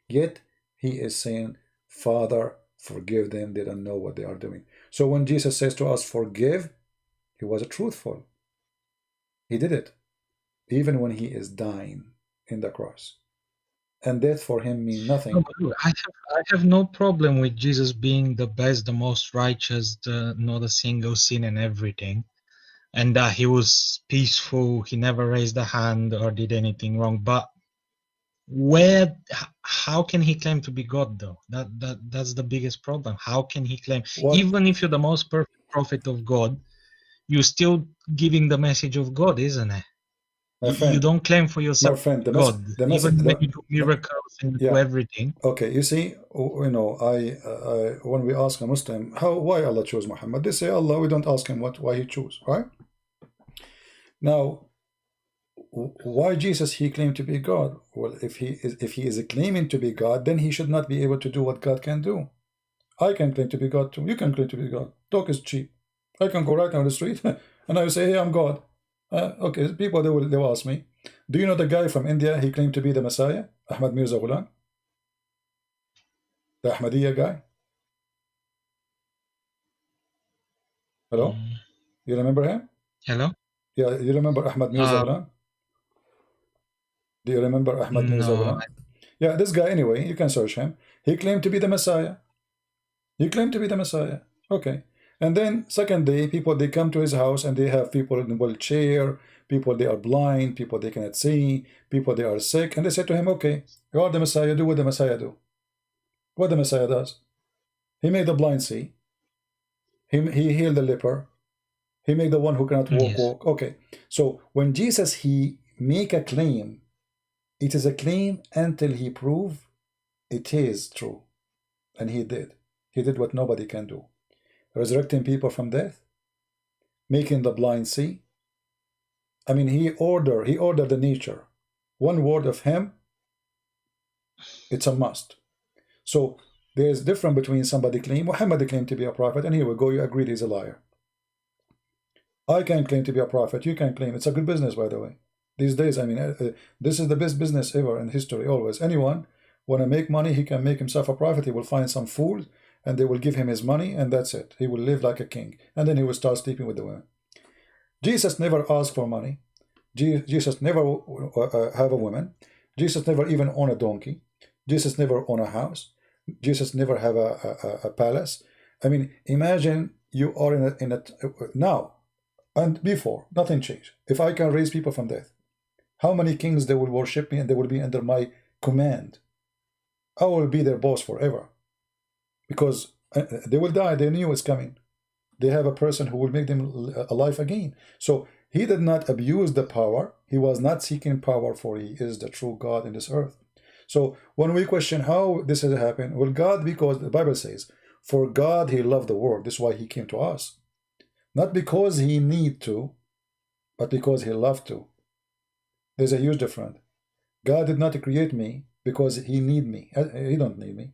Yet he is saying, Father, forgive them, they don't know what they are doing. So when Jesus says to us, forgive, he was truthful. He did it, even when he is dying in the cross. And death for him means nothing. No, but look, I have no problem with Jesus being the best, the most righteous, not a single sin and everything. And that he was peaceful, he never raised a hand or did anything wrong. But how can he claim to be God though? That's the biggest problem. How can he claim? What? Even if you're the most perfect prophet of God, you're still giving the message of God, isn't it? You don't claim for yourself God, even when you do miracles and do everything. Okay, you see, you know, when we ask a Muslim, why Allah chose Muhammad, they say Allah. We don't ask him why he chose, right? Now, why Jesus he claimed to be God? Well, if he is claiming to be God, then he should not be able to do what God can do. I can claim to be God too. You can claim to be God. Talk is cheap. I can go right down the street and I will say, hey, I'm God. Okay, people, they will ask me, do you know the guy from India? He claimed to be the Messiah, Ahmad Mirza Ghulam, the Ahmadiyya guy. Hello, you remember him? Hello. Yeah, you remember Ahmad Mirza Ghulam? Do you remember Ahmad Mirza Ghulam? Yeah, this guy. Anyway, you can search him. He claimed to be the Messiah. He claimed to be the Messiah. Okay. And then second day, people, they come to his house and they have people in a wheelchair, people they are blind, people they cannot see, people they are sick. And they say to him, okay, you are the Messiah, do what the Messiah do. What the Messiah does. He made the blind see. He healed the leper. He made the one who cannot walk. Okay. So when Jesus, he make a claim, it is a claim until he prove it is true. And he did. He did what nobody can do. Resurrecting people from death, making the blind see. I mean, he ordered the nature. One word of him, it's a must. So there's difference between somebody claim, Muhammad claimed to be a prophet, and here we go, you agreed he's a liar. I can claim to be a prophet, you can claim. It's a good business, by the way. These days, I mean, this is the best business ever in history, always. Anyone want to make money, he can make himself a prophet. He will find some fool, and they will give him his money, and that's it. He will live like a king, and then he will start sleeping with the women. Jesus never asked for money. Jesus never have a woman. Jesus never even own a donkey. Jesus never own a house. Jesus never have a palace. I mean, imagine you are in a now and before, nothing changed. If I can raise people from death, how many kings they will worship me and they will be under my command? I will be their boss forever. Because they will die, they knew it's coming. They have a person who will make them alive again. So he did not abuse the power. He was not seeking power, for he is the true God in this earth. So when we question how this has happened, well, God, because the Bible says, for God he loved the world. This is why he came to us. Not because he need to, but because he loved to. There's a huge difference. God did not create me because he need me. He don't need me.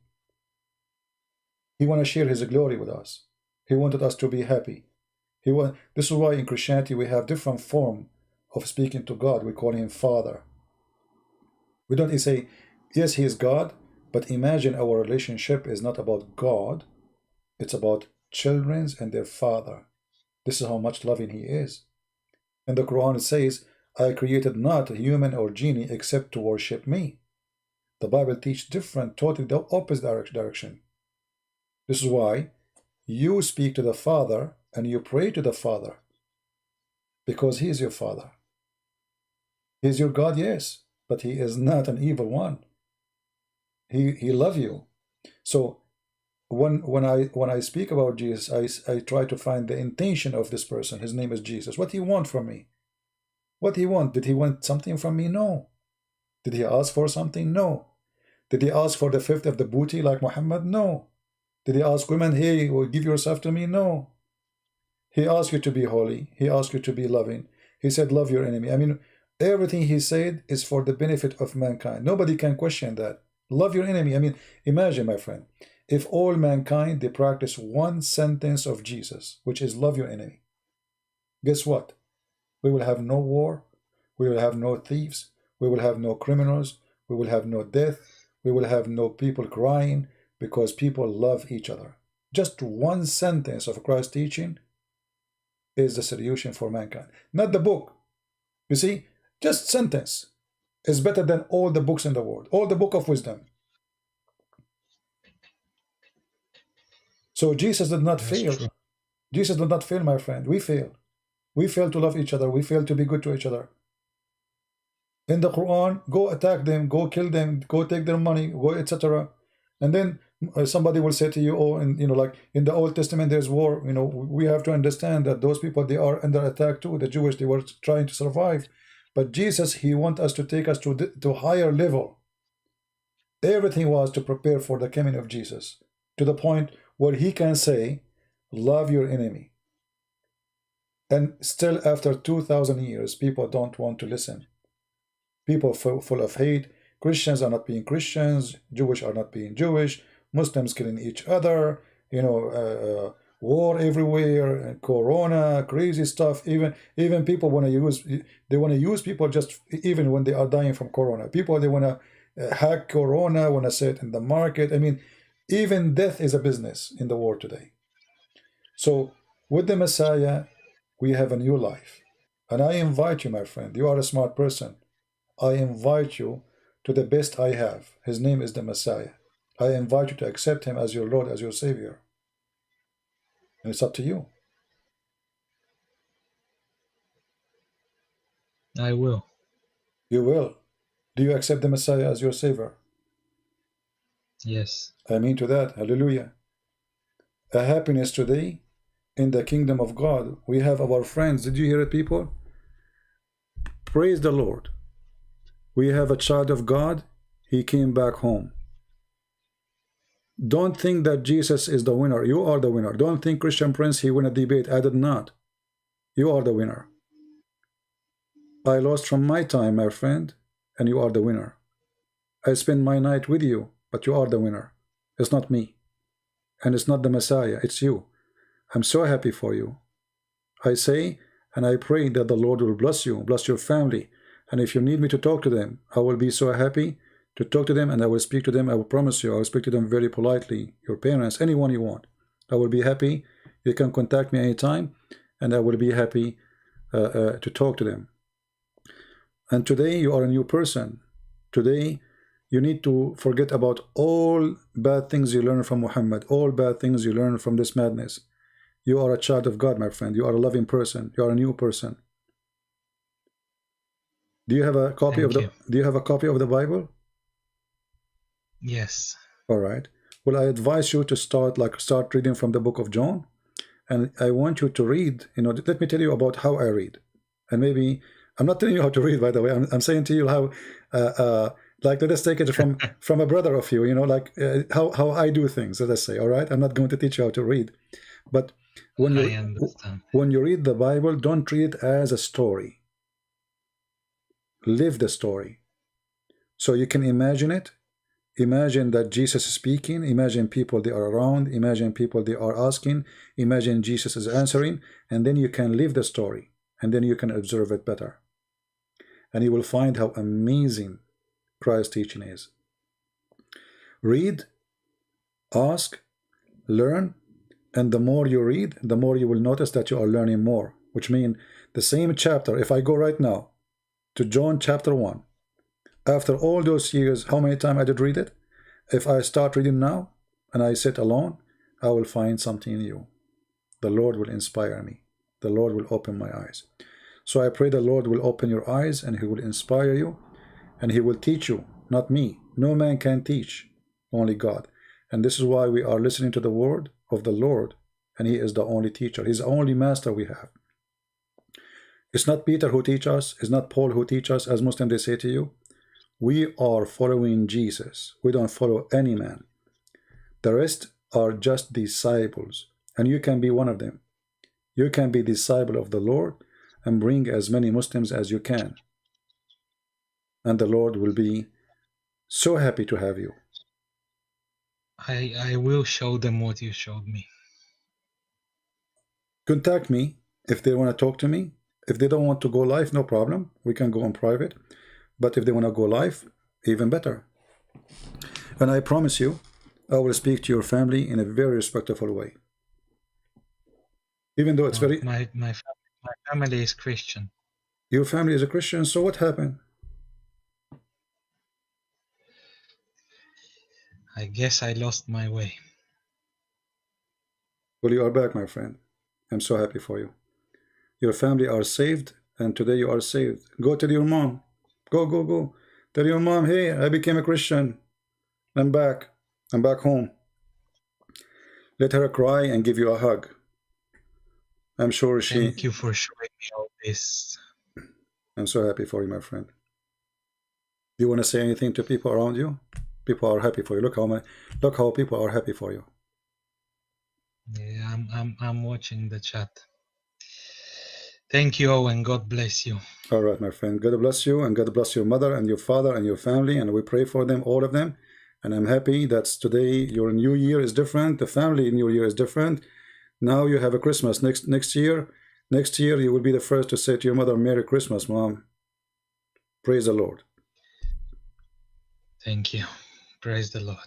He want to share his glory with us. He wanted us to be happy. This is why in Christianity we have different form of speaking to God. We call him Father. We don't say, yes, he is God, but imagine our relationship is not about God. It's about children and their father. This is how much loving he is. In the Quran it says, I created not a human or genie except to worship me. The Bible teaches different, totally the opposite direction. This is why you speak to the Father and you pray to the Father, because he is your Father. He is your God, yes, but he is not an evil one. He loves you. So when I speak about Jesus, I try to find the intention of this person. His name is Jesus. What he want from me? What he want? Did he want something from me? No. Did he ask for something? No. Did he ask for the fifth of the booty like Muhammad? No. Did he ask women, hey, will give yourself to me? No. He asked you to be holy. He asked you to be loving. He said, love your enemy. I mean, everything he said is for the benefit of mankind. Nobody can question that. Love your enemy. I mean, imagine, my friend, if all mankind, they practice one sentence of Jesus, which is love your enemy. Guess what? We will have no war. We will have no thieves. We will have no criminals. We will have no death. We will have no people crying because people love each other. Just one sentence of Christ's teaching is the solution for mankind. Not the book. You see, just sentence is better than all the books in the world. All the book of wisdom. So Jesus did not fail. True. Jesus did not fail, my friend. We fail. We fail to love each other. We fail to be good to each other. In the Quran, go attack them, go kill them, go take their money, go etc. And then somebody will say to you, oh, and like in the Old Testament, there's war. We have to understand that those people, they are under attack too. The Jewish, they were trying to survive. But Jesus, he wants us to take us to higher level. Everything was to prepare for the coming of Jesus, to the point where he can say, love your enemy. And still after 2,000 years, people don't want to listen. People full of hate. Christians are not being Christians. Jewish are not being Jewish. Muslims killing each other. War everywhere. Corona, crazy stuff. Even people want to use people just even when they are dying from Corona. People, they want to hack Corona. Want to say it in the market. I mean, even death is a business in the world today. So with the Messiah, we have a new life. And I invite you, my friend, you are a smart person. I invite you to the best I have. His name is the Messiah. I invite you to accept him as your Lord, as your Savior. And it's up to you. I will. You will. Do you accept the Messiah as your Savior? Yes. Amen to that. Hallelujah. A happiness today in the kingdom of God. We have our friends. Did you hear it, people? Praise the Lord. We have a child of God. He came back home. Don't think that Jesus is the winner. You are the winner. Don't think Christian Prince, he won a debate. I did not. You are the winner. I lost from my time, my friend, and you are the winner. I spend my night with you, but you are the winner. It's not me. And it's not the Messiah. It's you. I'm so happy for you. I say, and I pray that the Lord will bless you, bless your family. And if you need me to talk to them, I will be so happy to talk to them, and I will speak to them. I will promise you, I will speak to them very politely. Your parents, anyone you want. I will be happy. You can contact me anytime, and I will be happy to talk to them. And today, you are a new person. Today, you need to forget about all bad things you learned from Muhammad, all bad things you learned from this madness. You are a child of God, my friend. You are a loving person. You are a new person. Do you have a copy of the Do you have a copy of the Bible? Yes. All right. Well, I advise you to start reading from the book of John, and I want you to read. Let me tell you about how I read, and maybe I'm not telling you how to read, by the way. I'm saying to you how, let us take it from a brother of you. How I do things. Let us say. All right. I'm not going to teach you how to read, but when you read the Bible, don't read it as a story. Live the story. So you can imagine it. Imagine that Jesus is speaking. Imagine people they are around. Imagine people they are asking. Imagine Jesus is answering. And then you can live the story. And then you can observe it better. And you will find how amazing Christ's teaching is. Read, ask, learn. And the more you read, the more you will notice that you are learning more. Which means the same chapter, if I go right now to John chapter 1, after all those years, how many times I did read it? If I start reading now and I sit alone, I will find something new. The Lord will inspire me. The Lord will open my eyes. So I pray the Lord will open your eyes and he will inspire you and he will teach you, not me. No man can teach, only God. And this is why we are listening to the word of the Lord, and he is the only teacher. He's the only master we have. It's not Peter who teaches us, it's not Paul who teaches us, as Muslims they say to you. We are following Jesus. We don't follow any man. The rest are just disciples, and you can be one of them. You can be disciple of the Lord and bring as many Muslims as you can. And the Lord will be so happy to have you. I will show them what you showed me. Contact me if they want to talk to me. If they don't want to go live, no problem. We can go on private. But if they want to go live, even better. And I promise you, I will speak to your family in a very respectful way. Even though it's very... My family is Christian. Your family is a Christian, so what happened? I guess I lost my way. Well, you are back, my friend. I'm so happy for you. Your family are saved, and today you are saved. Go tell your mom. Go. Tell your mom, hey, I became a Christian. I'm back. I'm back home. Let her cry and give you a hug. I'm sure she... Thank you for showing me all this. I'm so happy for you, my friend. Do you want to say anything to people around you? People are happy for you. Look how people are happy for you. Yeah, I'm watching the chat. Thank you, Owen. God bless you. All right, my friend. God bless you, and God bless your mother and your father and your family, and we pray for them, all of them. And I'm happy that today your new year is different. The family new year is different. Now you have a Christmas next year. Next year you will be the first to say to your mother, Merry Christmas, Mom. Praise the Lord. Thank you. Praise the Lord.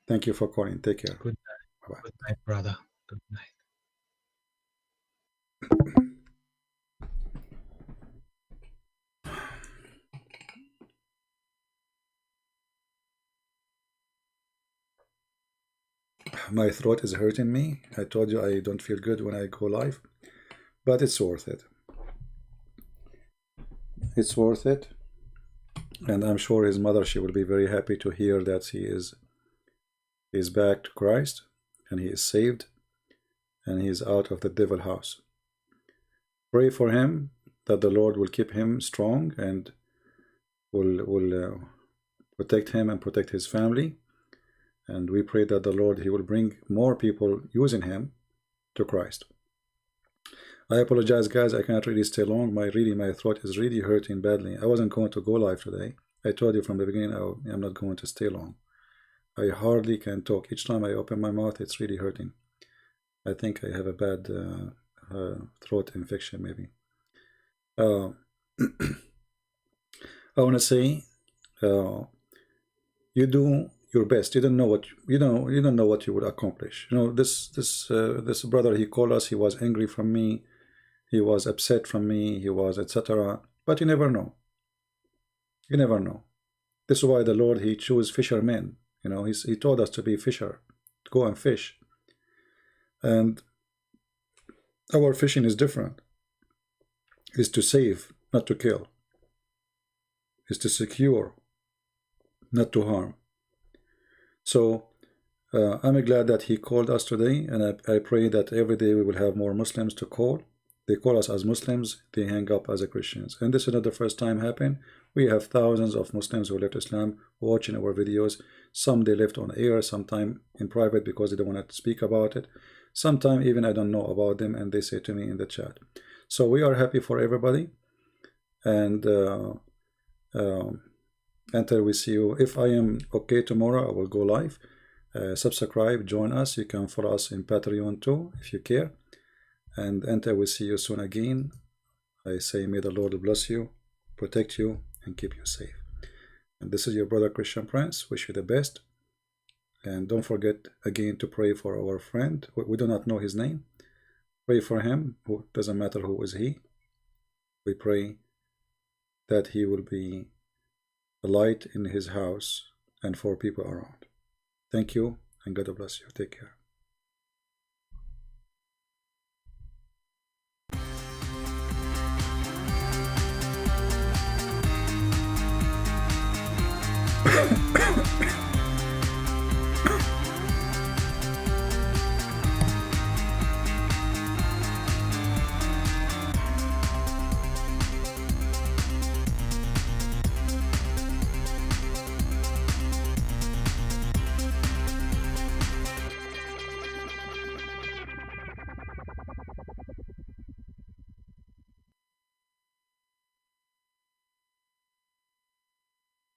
Thank you for calling. Take care. Good night. Bye-bye. Good night, brother. Good night. My throat is hurting me. I told you I don't feel good when I go live, but it's worth it. It's worth it. And I'm sure his mother, she will be very happy to hear that he is back to Christ, and he is saved, and he is out of the devil house. Pray for him that the Lord will keep him strong and will protect him and protect his family. And we pray that the Lord, he will bring more people using him to Christ. I apologize, guys. I cannot really stay long. My throat is really hurting badly. I wasn't going to go live today. I told you from the beginning I'm not going to stay long. I hardly can talk. Each time I open my mouth, it's really hurting. I think I have a bad throat infection, maybe. I want to say, you do your best. You don't know what you don't know what you would accomplish. You know, this brother, he called us. He was angry from me. He was upset from me. He was etc. But you never know. You never know. This is why the Lord, he chose fishermen. You know, he told us to be fisher, to go and fish. And our fishing is different. It's to save, not to kill. It's to secure, not to harm. So I'm glad that he called us today, and I pray that every day we will have more Muslims to call. They call us as Muslims, they hang up as a Christians. And this is not the first time happened. We have thousands of Muslims who left Islam watching our videos. Some they left on air, sometime in private because they don't want to speak about it. Sometimes even I don't know about them, and they say to me in the chat. So we are happy for everybody. And until we see you, if I am okay tomorrow, I will go live. Subscribe, join us. You can follow us in Patreon too, if you care. And until we see you soon again, I say may the Lord bless you, protect you, and keep you safe. And this is your brother Christian Prince. Wish you the best. And don't forget again to pray for our friend. We do not know his name. Pray for him. Who doesn't matter who is he. We pray that he will be a light in his house and for people around. Thank you, and God bless you. Take care.